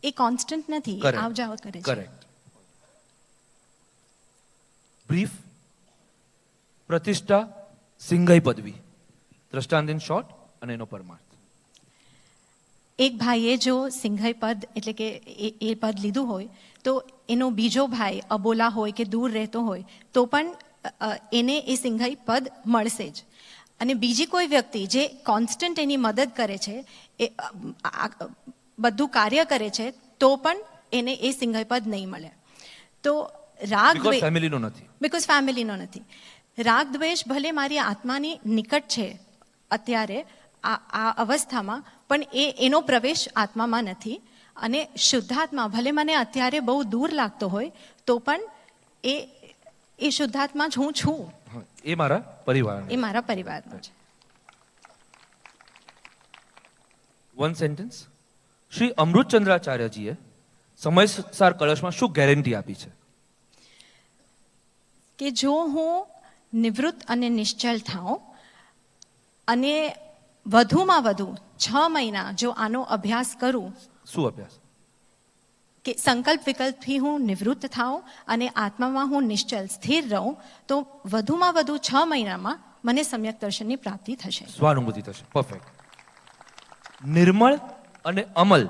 એ કોન્સ્ટન્ટ નથી, Correct. આવ જાવ કરે છે. કરેક્ટ. બ્રીફ. પ્રતિષ્ઠા, સિંઘઈ પદવી. દ્રષ્ટાંત ઇન શોર્ટ અને એનો પરમાર્થ. એક ભાઈએ જો સિંઘઈ પદ એટલે કે એ પદ લીધું હોય તો એનો બીજો ભાઈ અબોલા હોય કે દૂર રહેતો હોય તો પણ એને એ સિંઘઈ પદ મળશે જ. અને બીજી કોઈ વ્યક્તિ જે કોન્સ્ટન્ટ એની મદદ કરે છે, એ બધું કાર્ય કરે છે, તો પણ એને એ સિંઘઈ પદ નહીં મળે. તો રાગ ફેમિલીનો નથી. બિકોઝ ફેમિલીનો નથી. રાગ દ્વેષ ભલે મારી આત્માની નિકટ છે અત્યારે આ અવસ્થામાં, પણ એનો પ્રવેશ આત્મામાં નથી. અને શુદ્ધાત્મા ભલે મને અત્યારે બહુ દૂર લાગતો હોય તો પણ એ શુદ્ધાત્મા જ હું છું. એ મારા પરિવાર. એ મારા પરિવારનો છે. One sentence. શ્રી અમૃતચંદ્રાચાર્યજીએ સમયસાર કળશમાં શું ગેરંટી આપી છે? કે જો હું નિવૃત્ત અને નિશ્ચલ થાઉં અને વધુમાં વધુ 6 મહિના જો આનો અભ્યાસ કરું. શું અભ્યાસ? કે સંકલ્પ વિકલ્પથી હું નિવૃત્ત થાઉં અને આત્મામાં હું નિશ્ચલ સ્થિર રહું તો વધુમાં વધુ 6 મહિનામાં મને સમ્યક દર્શનની પ્રાપ્તિ થશે. સ્વાનુભૂતિ થશે. પરફેક્ટ. નિર્મળ અને અમલ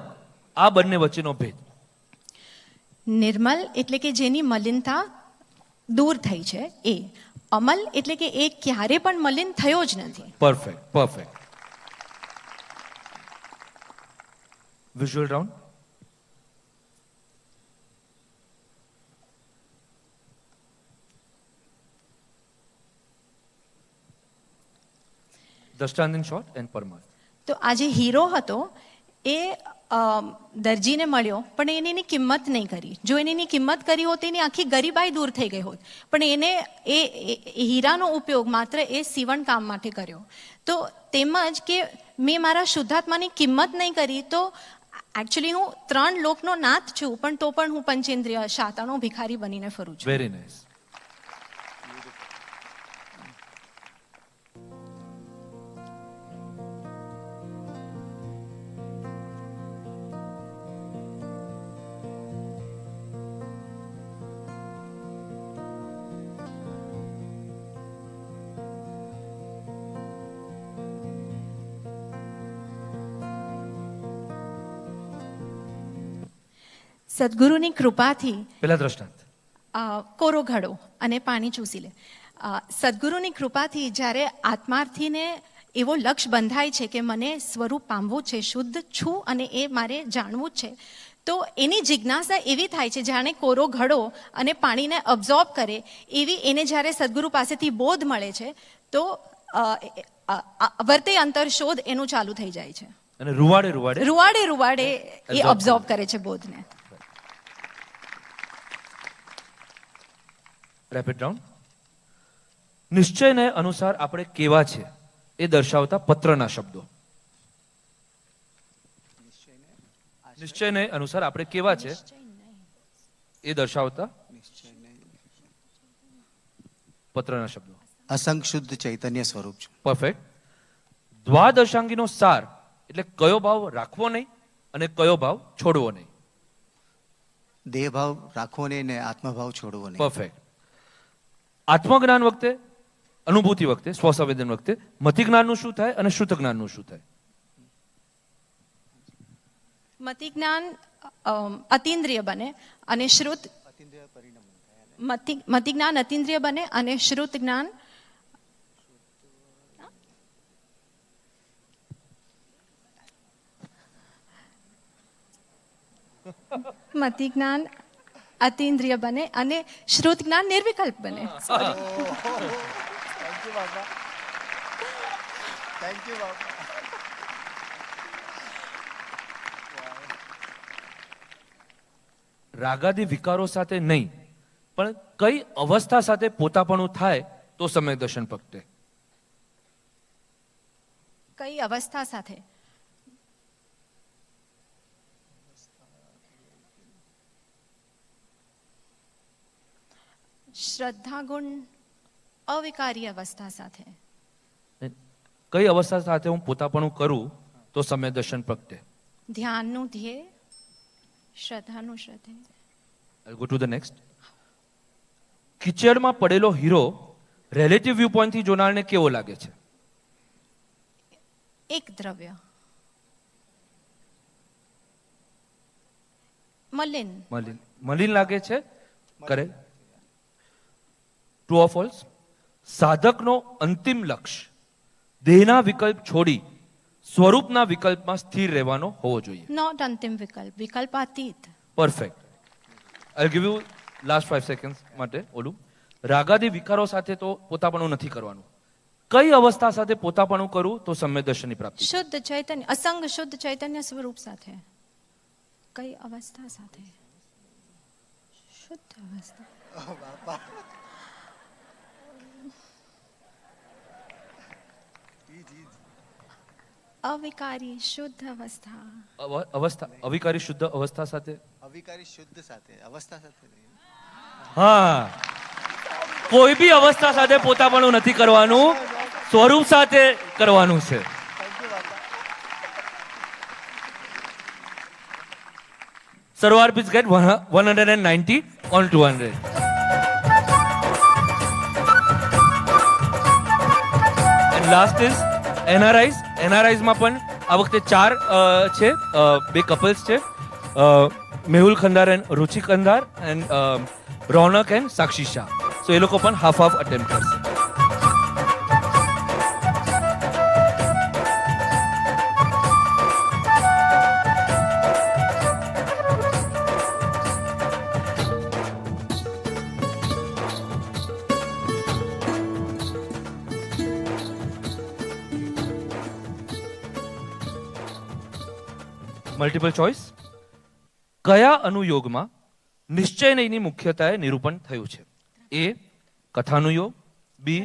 આ બંને વચ્ચેનો ભેદ? નિર્મલ એટલે કે જેની મલિનતા દૂર થઈ છે એ. અમલ એટલે કે એ ક્યારે પણ મલિન થયો જ નથી. Perfect, perfect. Visual round. દ્રષ્ટાંત ઇન શોર્ટ એન્ડ પરમાર્થ. તો આ જે હીરો હતો એ દરજીને મળ્યો પણ એને એની કિંમત નહીં કરી. જો એને એની કિંમત કરી હોત એની આખી ગરીબાઈ દૂર થઈ ગઈ હોત. પણ એને એ હીરાનો ઉપયોગ માત્ર એ સીવણ કામ માટે કર્યો. તો તેમજ કે મેં મારા શુદ્ધાત્માની કિંમત નહીં કરી તો એકચ્યુઅલી હું 3 લોકનો નાથ છું, પણ તો પણ હું પંચેન્દ્રિય શાતાનો ભિખારી બનીને ફરું છું. Very nice. સદગુરુની કૃપાથી પહેલા દ્રષ્ટાંત. કોરો ઘડો અને પાણી ચૂસી લે. સદગુરુની કૃપાથી જ્યારે આત્માર્થીને એવો લક્ષ્ય બંધાય છે કે મને સ્વરૂપ પામવું છે, શુદ્ધ છું અને એ મારે જાણવું જ છે, તો એની જિજ્ઞાસા એવી થાય છે જાણે કોરો ઘડો અને પાણીને અબ્ઝોર્બ કરે એવી એને જ્યારે સદગુરુ પાસેથી બોધ મળે છે તો વર્તે અંતર શોધ એનું ચાલુ થઈ જાય છે. અને રૂવાડે રૂવાડે એ અબ્ઝોર્બ કરે છે બોધને. Rapid round. નિશ્ચયને અનુસાર આપણે કેવા છે એ દર્શાવતા પત્રના શબ્દો. નિશ્ચયને અનુસાર આપણે કેવા છે એ દર્શાવતા પત્રના શબ્દો. અસંગ શુદ્ધ ચૈતન્ય સ્વરૂપ છું. પરફેક્ટ. દ્વાદશાંગીનો સાર એટલે કયો ભાવ રાખવો નહીં અને કયો ભાવ છોડવો નહીં. દેહ ભાવ રાખવો નહીં ને આત્મભાવ છોડવો નહીં. પરફેક્ટ. આત્મજ્ઞાન વખતે, અનુભૂતિ વખતે, સ્વસંવેદન વખતે મતિ જ્ઞાનનું શું થાય અને શ્રુત જ્ઞાનનું શું થાય? મતિ જ્ઞાન અતિન્દ્રિય બને અને શ્રુત મતિ જ્ઞાન અતિન્દ્રિય બને અને શ્રુત જ્ઞાન મતિ જ્ઞાન અતિન્દ્રિય બને અને શ્રુત જ્ઞાન નિર્વિકલ્પ બને. રાગાદી વિકારો સાથે નહીં, પણ કઈ અવસ્થા સાથે પોતાપણું થાય તો સમ્યક દર્શન પ્રગટે? કઈ અવસ્થા સાથે? શ્રદ્ધા ગુણ અવિકારી અવસ્થા સાથે. કઈ અવસ્થા સાથે હું પોતાપણું કરું તો સમ્યક દર્શન પ્રગટે? ધ્યાનનું ધ્યેય, શ્રદ્ધાનું શ્રદ્ધેય. I'll go to the next. કિચડમાં પડેલો હીરો રિલેટિવ વ્યૂ પોઈન્ટથી જોનારને કેવો લાગે છે? એક દ્રવ્ય. મલિન. મલિન લાગે છે. કરે. True or false? સાધકનો અંતિમ લક્ષ્ય દેહના વિકલ્પ છોડી સ્વરૂપના વિકલ્પમાં સ્થિર રહેવાનો હોવો જોઈએ. નોટ અંતિમ વિકલ્પ, વિકલ્પાતીત. Perfect. I give you last 5 seconds માટે ઓલું. રાગાદી વિકારો સાથે તો પોતાપણું નથી કરવાનું. કઈ અવસ્થા સાથે પોતાપણું કરું તો સમ્યક દર્શનની પ્રાપ્તિ? શુદ્ધ ચૈતન્ય, અસંગ શુદ્ધ ચૈતન્ય સ્વરૂપ સાથે. કઈ અવસ્થા સાથે? શુદ્ધ અવસ્થા. અવિકારી શુદ્ધ અવસ્થા. અવસ્થા અવિકારી શુદ્ધ અવસ્થા સાથે. અવિકારી શુદ્ધ સાથે અવસ્થા સાથે. હા, કોઈ બી અવસ્થા સાથે પોતાપણું નથી કરવાનું, સ્વરૂપ સાથે કરવાનું છે. સરવાર please gate 190 on 200. And last is NRIs. NRIs માં પણ આ વખતે 4 છે, 2 કપલ્સ છે, Mehul Khandar and Ruchi Khandar and Ronak and Sakshi Shah. So એ લોકો પણ હાફ અટેમ્પ્ટ કરશે. Multiple choice. કયા અનુયોગમાં નિશ્ચય નહીંની મુખ્યતાએ નિરૂપણ થયું છે? એ કથાનુયોગ, બી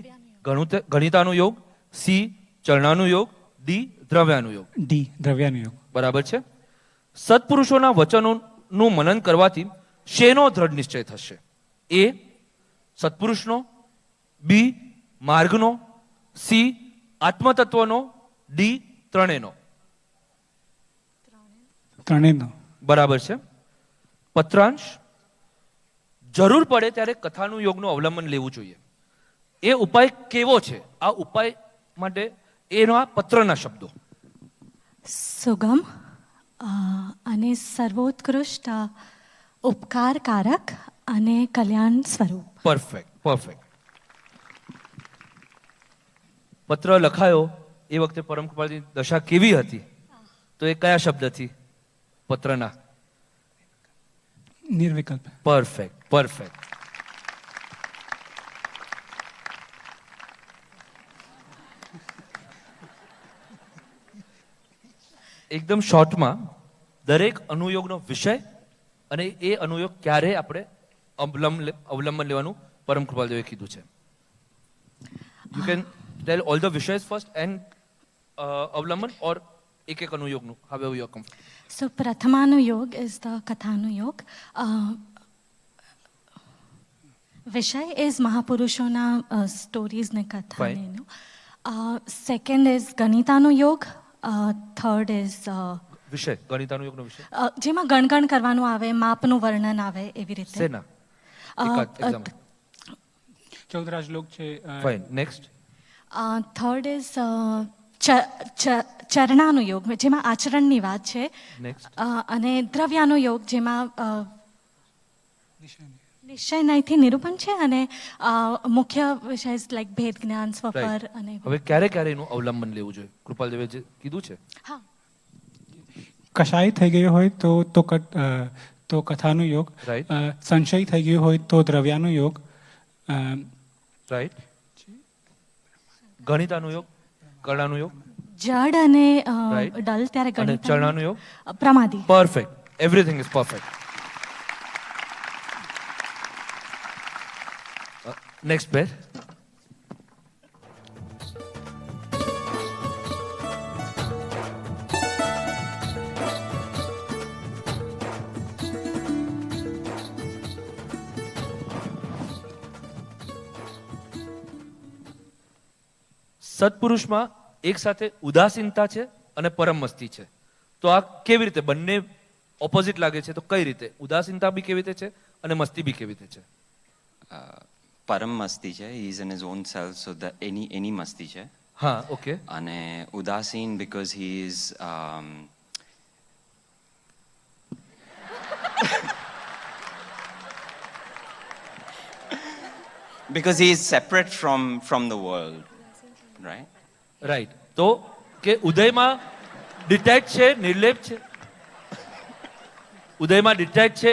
ગણિતાનુયોગ, સી ચરણાનુયોગ, ડી દ્રવ્યાનુયોગ. ડી દ્રવ્યાનુયોગ. બરાબર છે. સત્પુરુષોના વચનોનું મનન કરવાથી શેનો દ્રઢ નિશ્ચય થશે? એ સત્પુરુષનો, બી માર્ગનો, સી આત્મતત્વનો, ડી ત્રણેયનો. ત્રણેયનો. બરાબર છે. પત્રાંશ. જરૂર પડે ત્યારે કથાનું યોગનું અવલંબન લેવું જોઈએ. એ ઉપાય કેવો છે? આ ઉપાય માટે એના પત્રના શબ્દો. સુગમ અને સર્વોત્કૃષ્ટ, ઉપકારકારક અને કલ્યાણ સ્વરૂપ. Perfect, perfect. પત્ર લખાયો એ વખતે પરમ કૃપાળની દશા કેવી હતી? તો એ કયા શબ્દથી? પત્રના. નિર્વિકલ્પ. Perfect, perfect. એકદમ શોર્ટમાં દરેક અનુયોગનો વિષય અને એ અનુયોગ ક્યારે આપણે અવલંબન લેવાનું પરમ કૃપાલદેવે કીધું છે. You can tell all the વિષયસ ફર્સ્ટ એન્ડ અવલંબન ઓર એક એક અનુયોગનું how you are comfortable. So પ્રથમાનુયોગ ઇઝ ધ કથાનુયોગ. વિષય ઇઝ મહાપુરુષોના સ્ટોરીઝ ને કથા. સેકન્ડ ઇઝ ગણિતાનુયોગ. થર્ડ ઇઝ વિષય ગણિતાનુયોગનો વિષય જેમાં ગણગણ કરવાનું આવે, માપનું વર્ણન આવે એવી રીતે. શેના? ચૌદરા શ્લોક છે. ફાઇન. નેક્સ્ટ. થર્ડ ઇઝ ચરણાનુયોગ જેમાં આચરણની વાત છે. અને દ્રવ્યાનુયોગ જેમાં નિશ્ચય નયથી નિરૂપણ છે અને મુખ્ય વિષય લાઈક ભેદ જ્ઞાન, સ્વપર અને હવે ક્યારે ક્યારે એનું અવલંબન લેવું જોઈએ? કૃપાલદેવે જે કીધું છે. હા, કશાય થઈ ગયો હોય તો કથાનું યોગ, સંશય થઈ ગયો હોય તો દ્રવ્યાનું યોગ, રાઈટ. ગણિતાનું યોગ, કર્ણાનું યોગ, જડ અને ડલ ત્યારે ગણિત, ચરણાનું યોગ, પ્રમાદી. Perfect. Everything is perfect. Next pair. સત્પુરુષમાં એક સાથે ઉદાસીનતા છે અને પરમ મસ્તી છે. તો આ કેવી રીતે બંને ઓપોઝિટ લાગે છે? તો કઈ રીતે? ઉદાસીનતા બી કેવી રીતે છે અને મસ્તી બી કેવી રીતે છે? પરમ મસ્તી છે, he is in his own self, so એની મસ્તી છે. હા, ઓકે. અને ઉદાસીન because he is because he is separate from the world, right? Right. તો કે ઉદયમાં ડિટેચ છે, નિર્લેપ છે. ઉદયમાં ડિટેચ છે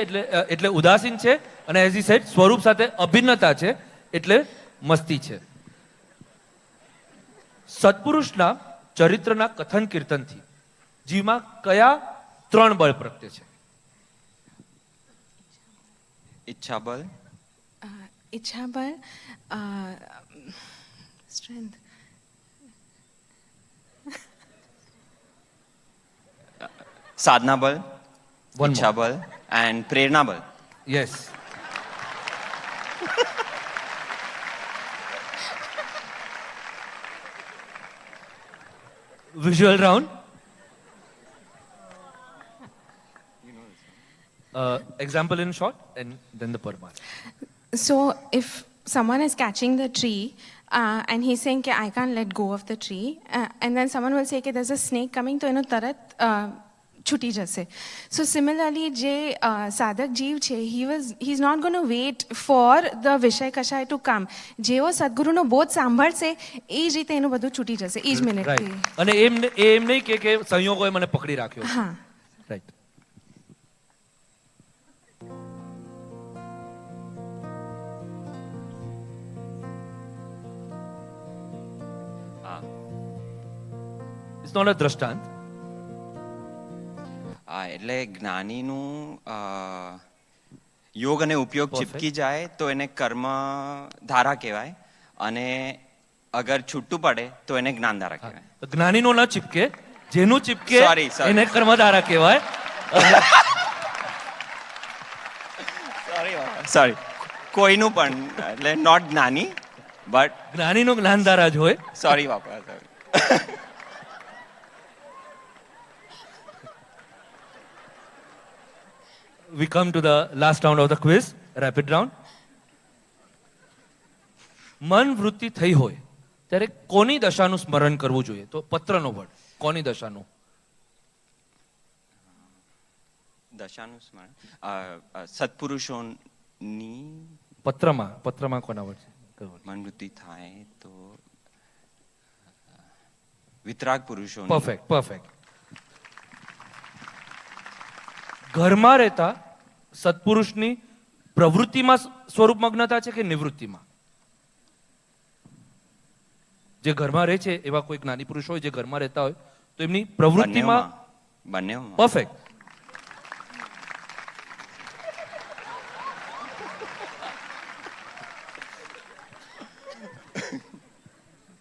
એટલે ઉદાસીન છે, અને એઝ ઈ સેડ સ્વરૂપ સાથે અભિન્નતા છે એટલે મસ્તી છે. સત્પુરુષના ચરિત્રના કથન કીર્તનથી જીવમાં કયા 3 બળ પ્રગટે છે? ઈચ્છાબળ, strength, સાધના બળ, ઈચ્છા બળ એન્ડ પ્રેરણા બળ. Yes. Visual round. Example in short and then the Parma. So if someone is catching the tree and he's saying that I can't let go of the tree, and then someone will say that there's a snake coming, to એનો તરત છૂટી જશે. So similarly જે સાધક જીવ છે, he is not going to wait for the વિષય કશાય to come. જેવો સદગુરુનો બોધ સાંભળશે એ જ રીતે એનું બધું છૂટી જશે એ જ મિનિટથી. અને એમ નહીં કે સંયોગોએ મને પકડી રાખ્યો. હા, રાઈટ. It's not a દ્રષ્ટાંત. એટલે જ્ઞાનીનું યોગ અને ઉપયોગ ચીપકી જાય તો એને કર્મ ધારા કહેવાય, અને અગર છૂટું પડે તો એને જ્ઞાન ધારા કહેવાય. જ્ઞાનીનો ન ચીપકે, જેનું ચીપકે એને કર્મ ધારા કહેવાય. સોરી, કોઈનું પણ, એટલે નોટ જ્ઞાની બટ જ્ઞાનીનું જ્ઞાન ધારા જ હોય. સોરી બાપા, sorry. We come to the last round of the quiz, rapid round. મન વૃત્તિ થઈ હોય ત્યારે કોની દશાનું સ્મરણ કરવું જોઈએ? તો પત્રનો બળ. કોની દશાનું? દશાનું સ્મરણ સત્પુરુષોની પત્રમાં કોના વડ છે? મનવૃત્તિ થાય તો વિતરાગ પુરુષો. પરફેક્ટ. ઘરમાં રહેતા સત્પુરુષની પ્રવૃત્તિમાં સ્વરૂપ મગ્નતા છે કે નિવૃત્તિમાં? જે ઘરમાં રહે છે એવા કોઈ જ્ઞાની પુરુષ હોય જે ઘરમાં રહેતા હોય તો એમની પ્રવૃત્તિમાં બંનેમાં. પરફેક્ટ.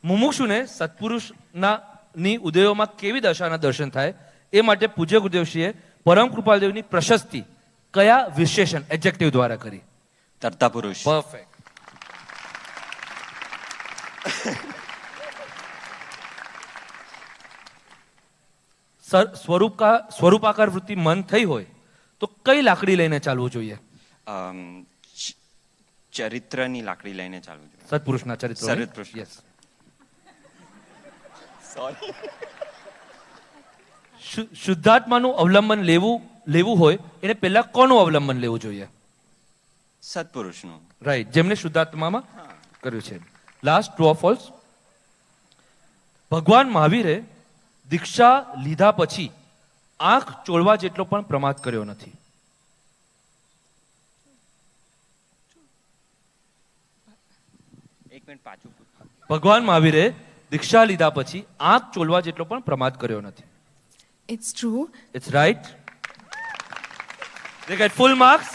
મુમુક્ષુને સત્પુરુષની ઉદયોમાં કેવી દશાના દર્શન થાય એ માટે પૂજ્ય ગુરુદેવશ્રીએ પરમ કૃપાલદેવની પ્રશસ્તિ કયા વિશેષણ એડજેક્ટિવ દ્વારા કરી? તરતા પુરુષ. પરફેક્ટ. સ્વરૂપાકાર વૃત્તિ મન થઈ હોય તો કઈ લાકડી લઈને ચાલવું જોઈએ? ચરિત્રની લાકડી લઈને ચાલવું જોઈએ. સત્પુરુષના ચરિત્ર. સત્પુરુષ. યસ. શુદ્ધાત્માનું અવલંબન લેવું હોય એને પહેલા કોનું અવલંબન લેવું જોઈએ? સત્પુરુષનું. રાઈટ, જેમને શુદ્ધાત્મામાં કર્યું છે. Last, true or false? ભગવાન મહાવીરે દીક્ષા લીધા પછી આંખ ચોળવા જેટલો પણ પ્રમાદ કર્યો નથી. ભગવાન મહાવીરે દીક્ષા લીધા પછી આંખ ચોળવા જેટલો પણ પ્રમાદ કર્યો નથી. It's true. It's right. They get full marks.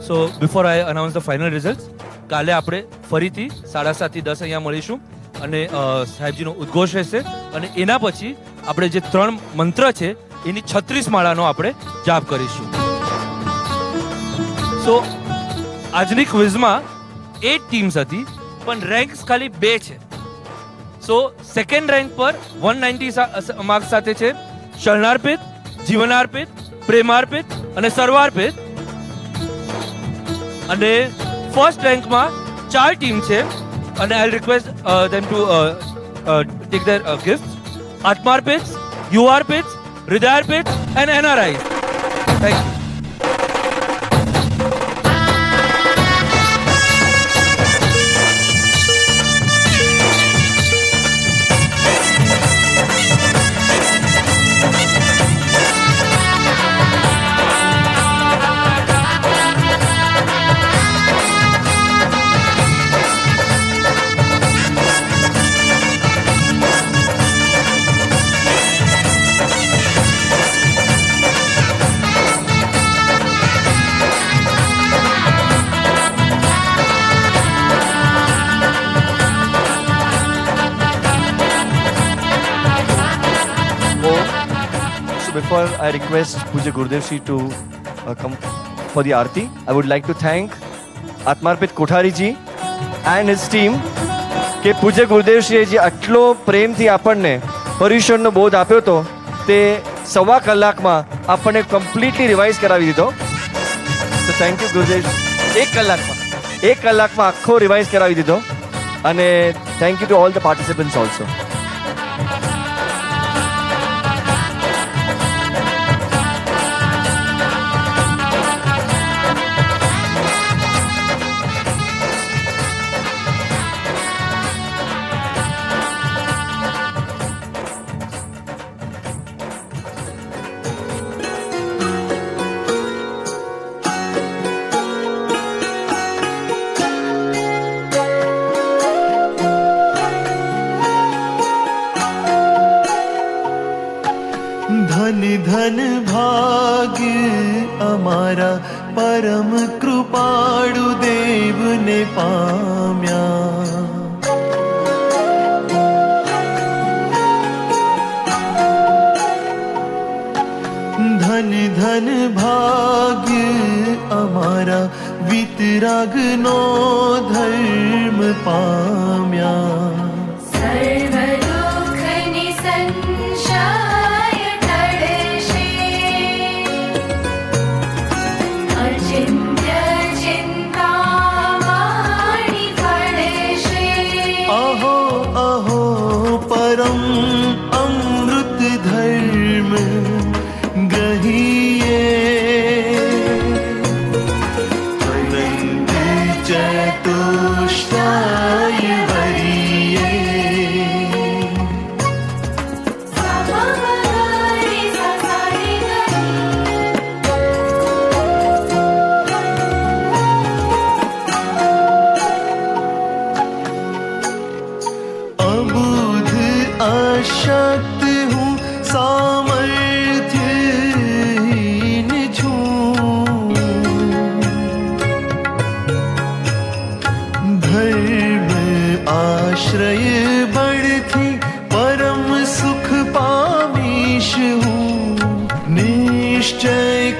So before I announce the final results, કાલે આપણે ફરીથી 7:30 થી 10 અહીંયા મળીશું અને સાહેબજીનો ઉદ્ઘોષ રહેશે અને એના પછી આપણે જે 3 મંત્ર છે એની 36 માળાનો આપણે જાપ કરીશું. સો આજની ક્વિઝમાં 8 ટીમ્સ હતી પણ રેન્ક્સ ખાલી 2 છે. સો સેકન્ડ રેન્ક પર 190 માર્ક્સ સાથે છે શરણાર્પિત, જીવનાર્પિત, પ્રેમાર્પિત અને સર્વાર્પિત. અને ફર્સ્ટ રેન્કમાં 4 ટીમ છે અને I request them to take their gift. આત્માર્પિત, યુઆર્પિત, હૃદયાર્પિત and NRI. Thank you. Before I request Puja Gurudev Ji to come for the Aarti, I would like to thank Atmarpit Kothari Ji and his team કે પૂજ્ય ગુરુદેવ શ્રીએ જે આટલો પ્રેમથી આપણને પર્યુષણનો બોધ આપ્યો હતો તે 1.25 કલાકમાં આપણને કમ્પ્લીટલી રિવાઇઝ કરાવી દીધો. તો થેન્ક યુ ગુરુદેવ. 1 કલાકમાં આખો રિવાઇઝ કરાવી દીધો અને thank you to all the participants also. ધન ભાગ્ય અમારા પરમ કૃપાળુ દેવને પામ્યા. ધન ધન ભાગ્ય અમારા વિતરાગનો ધર્મ પામ્યા. चतुष्टाय वरीये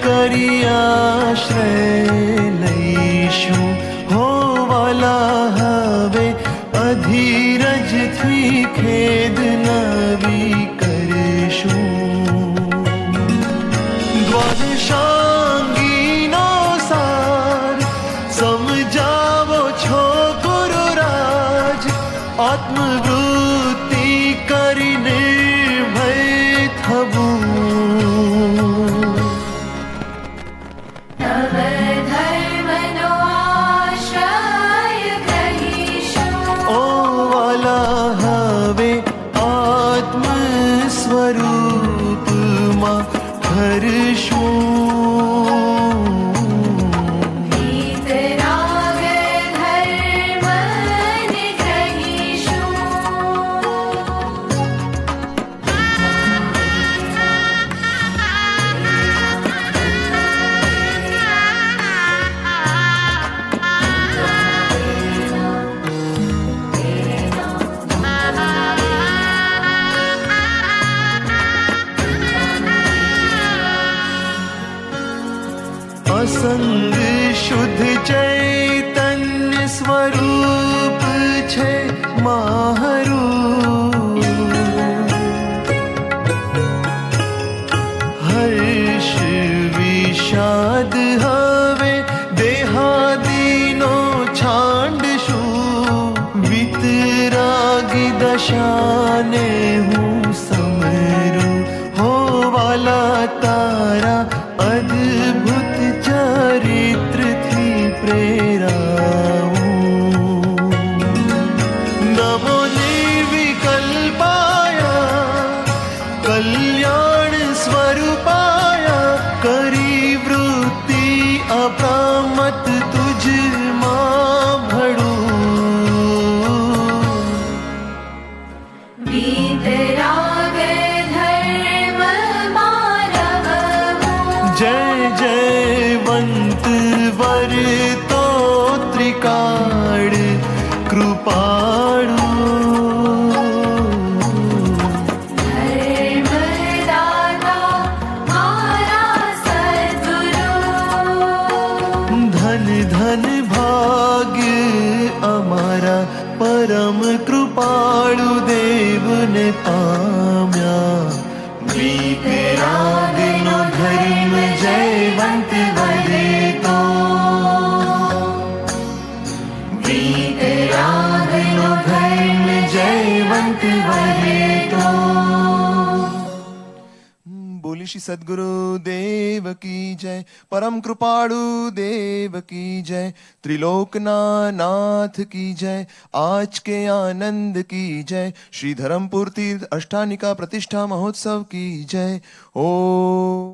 કરી આશ્રય લઈશું હો વાલા હવે અધીરજથી ખેદ નવી કરીશું દ્વાદશાંગીનો સાર સમજાવો છો ગુરુરાજ આત્મવૃત્તિ કરીને ભય થવું સ્વરૂપમાં હર્ષું સંગ શુદ્ધ ચૈતન્ય સ્વરૂપ છે મારું હર્ષ વિષાદ હવે દેહાદીનો છાંડશું વિતરાગી દશાને હું સમરું હો વાલા તારા અદ્ભુત ચરિત્રથી પ્રેરાવું નમો નિર્વિકલ્પાયા કલ્યાણ સ્વરૂપાયા કરી વૃત્તિ અપ્રામત તુજમાં ભળું જય જયવંત વરતો ત્રિકાળ કૃપાળુ ધન ધન ભાગ્ય અમારા પરમ કૃપાળુ દેવને પામ્યા વિતરાગનો ધર્મ જયવંત વરતો વિતરાગનો ધર્મ જયવંત વરતો बोली श्री सद्गुरु देव की जय परम कृपाणु देव की जय त्रिलोकना नाथ की जय आज के आनंद की जय श्री धर्मपुर तीर्थ अष्टानिका प्रतिष्ठा महोत्सव की जय। ओ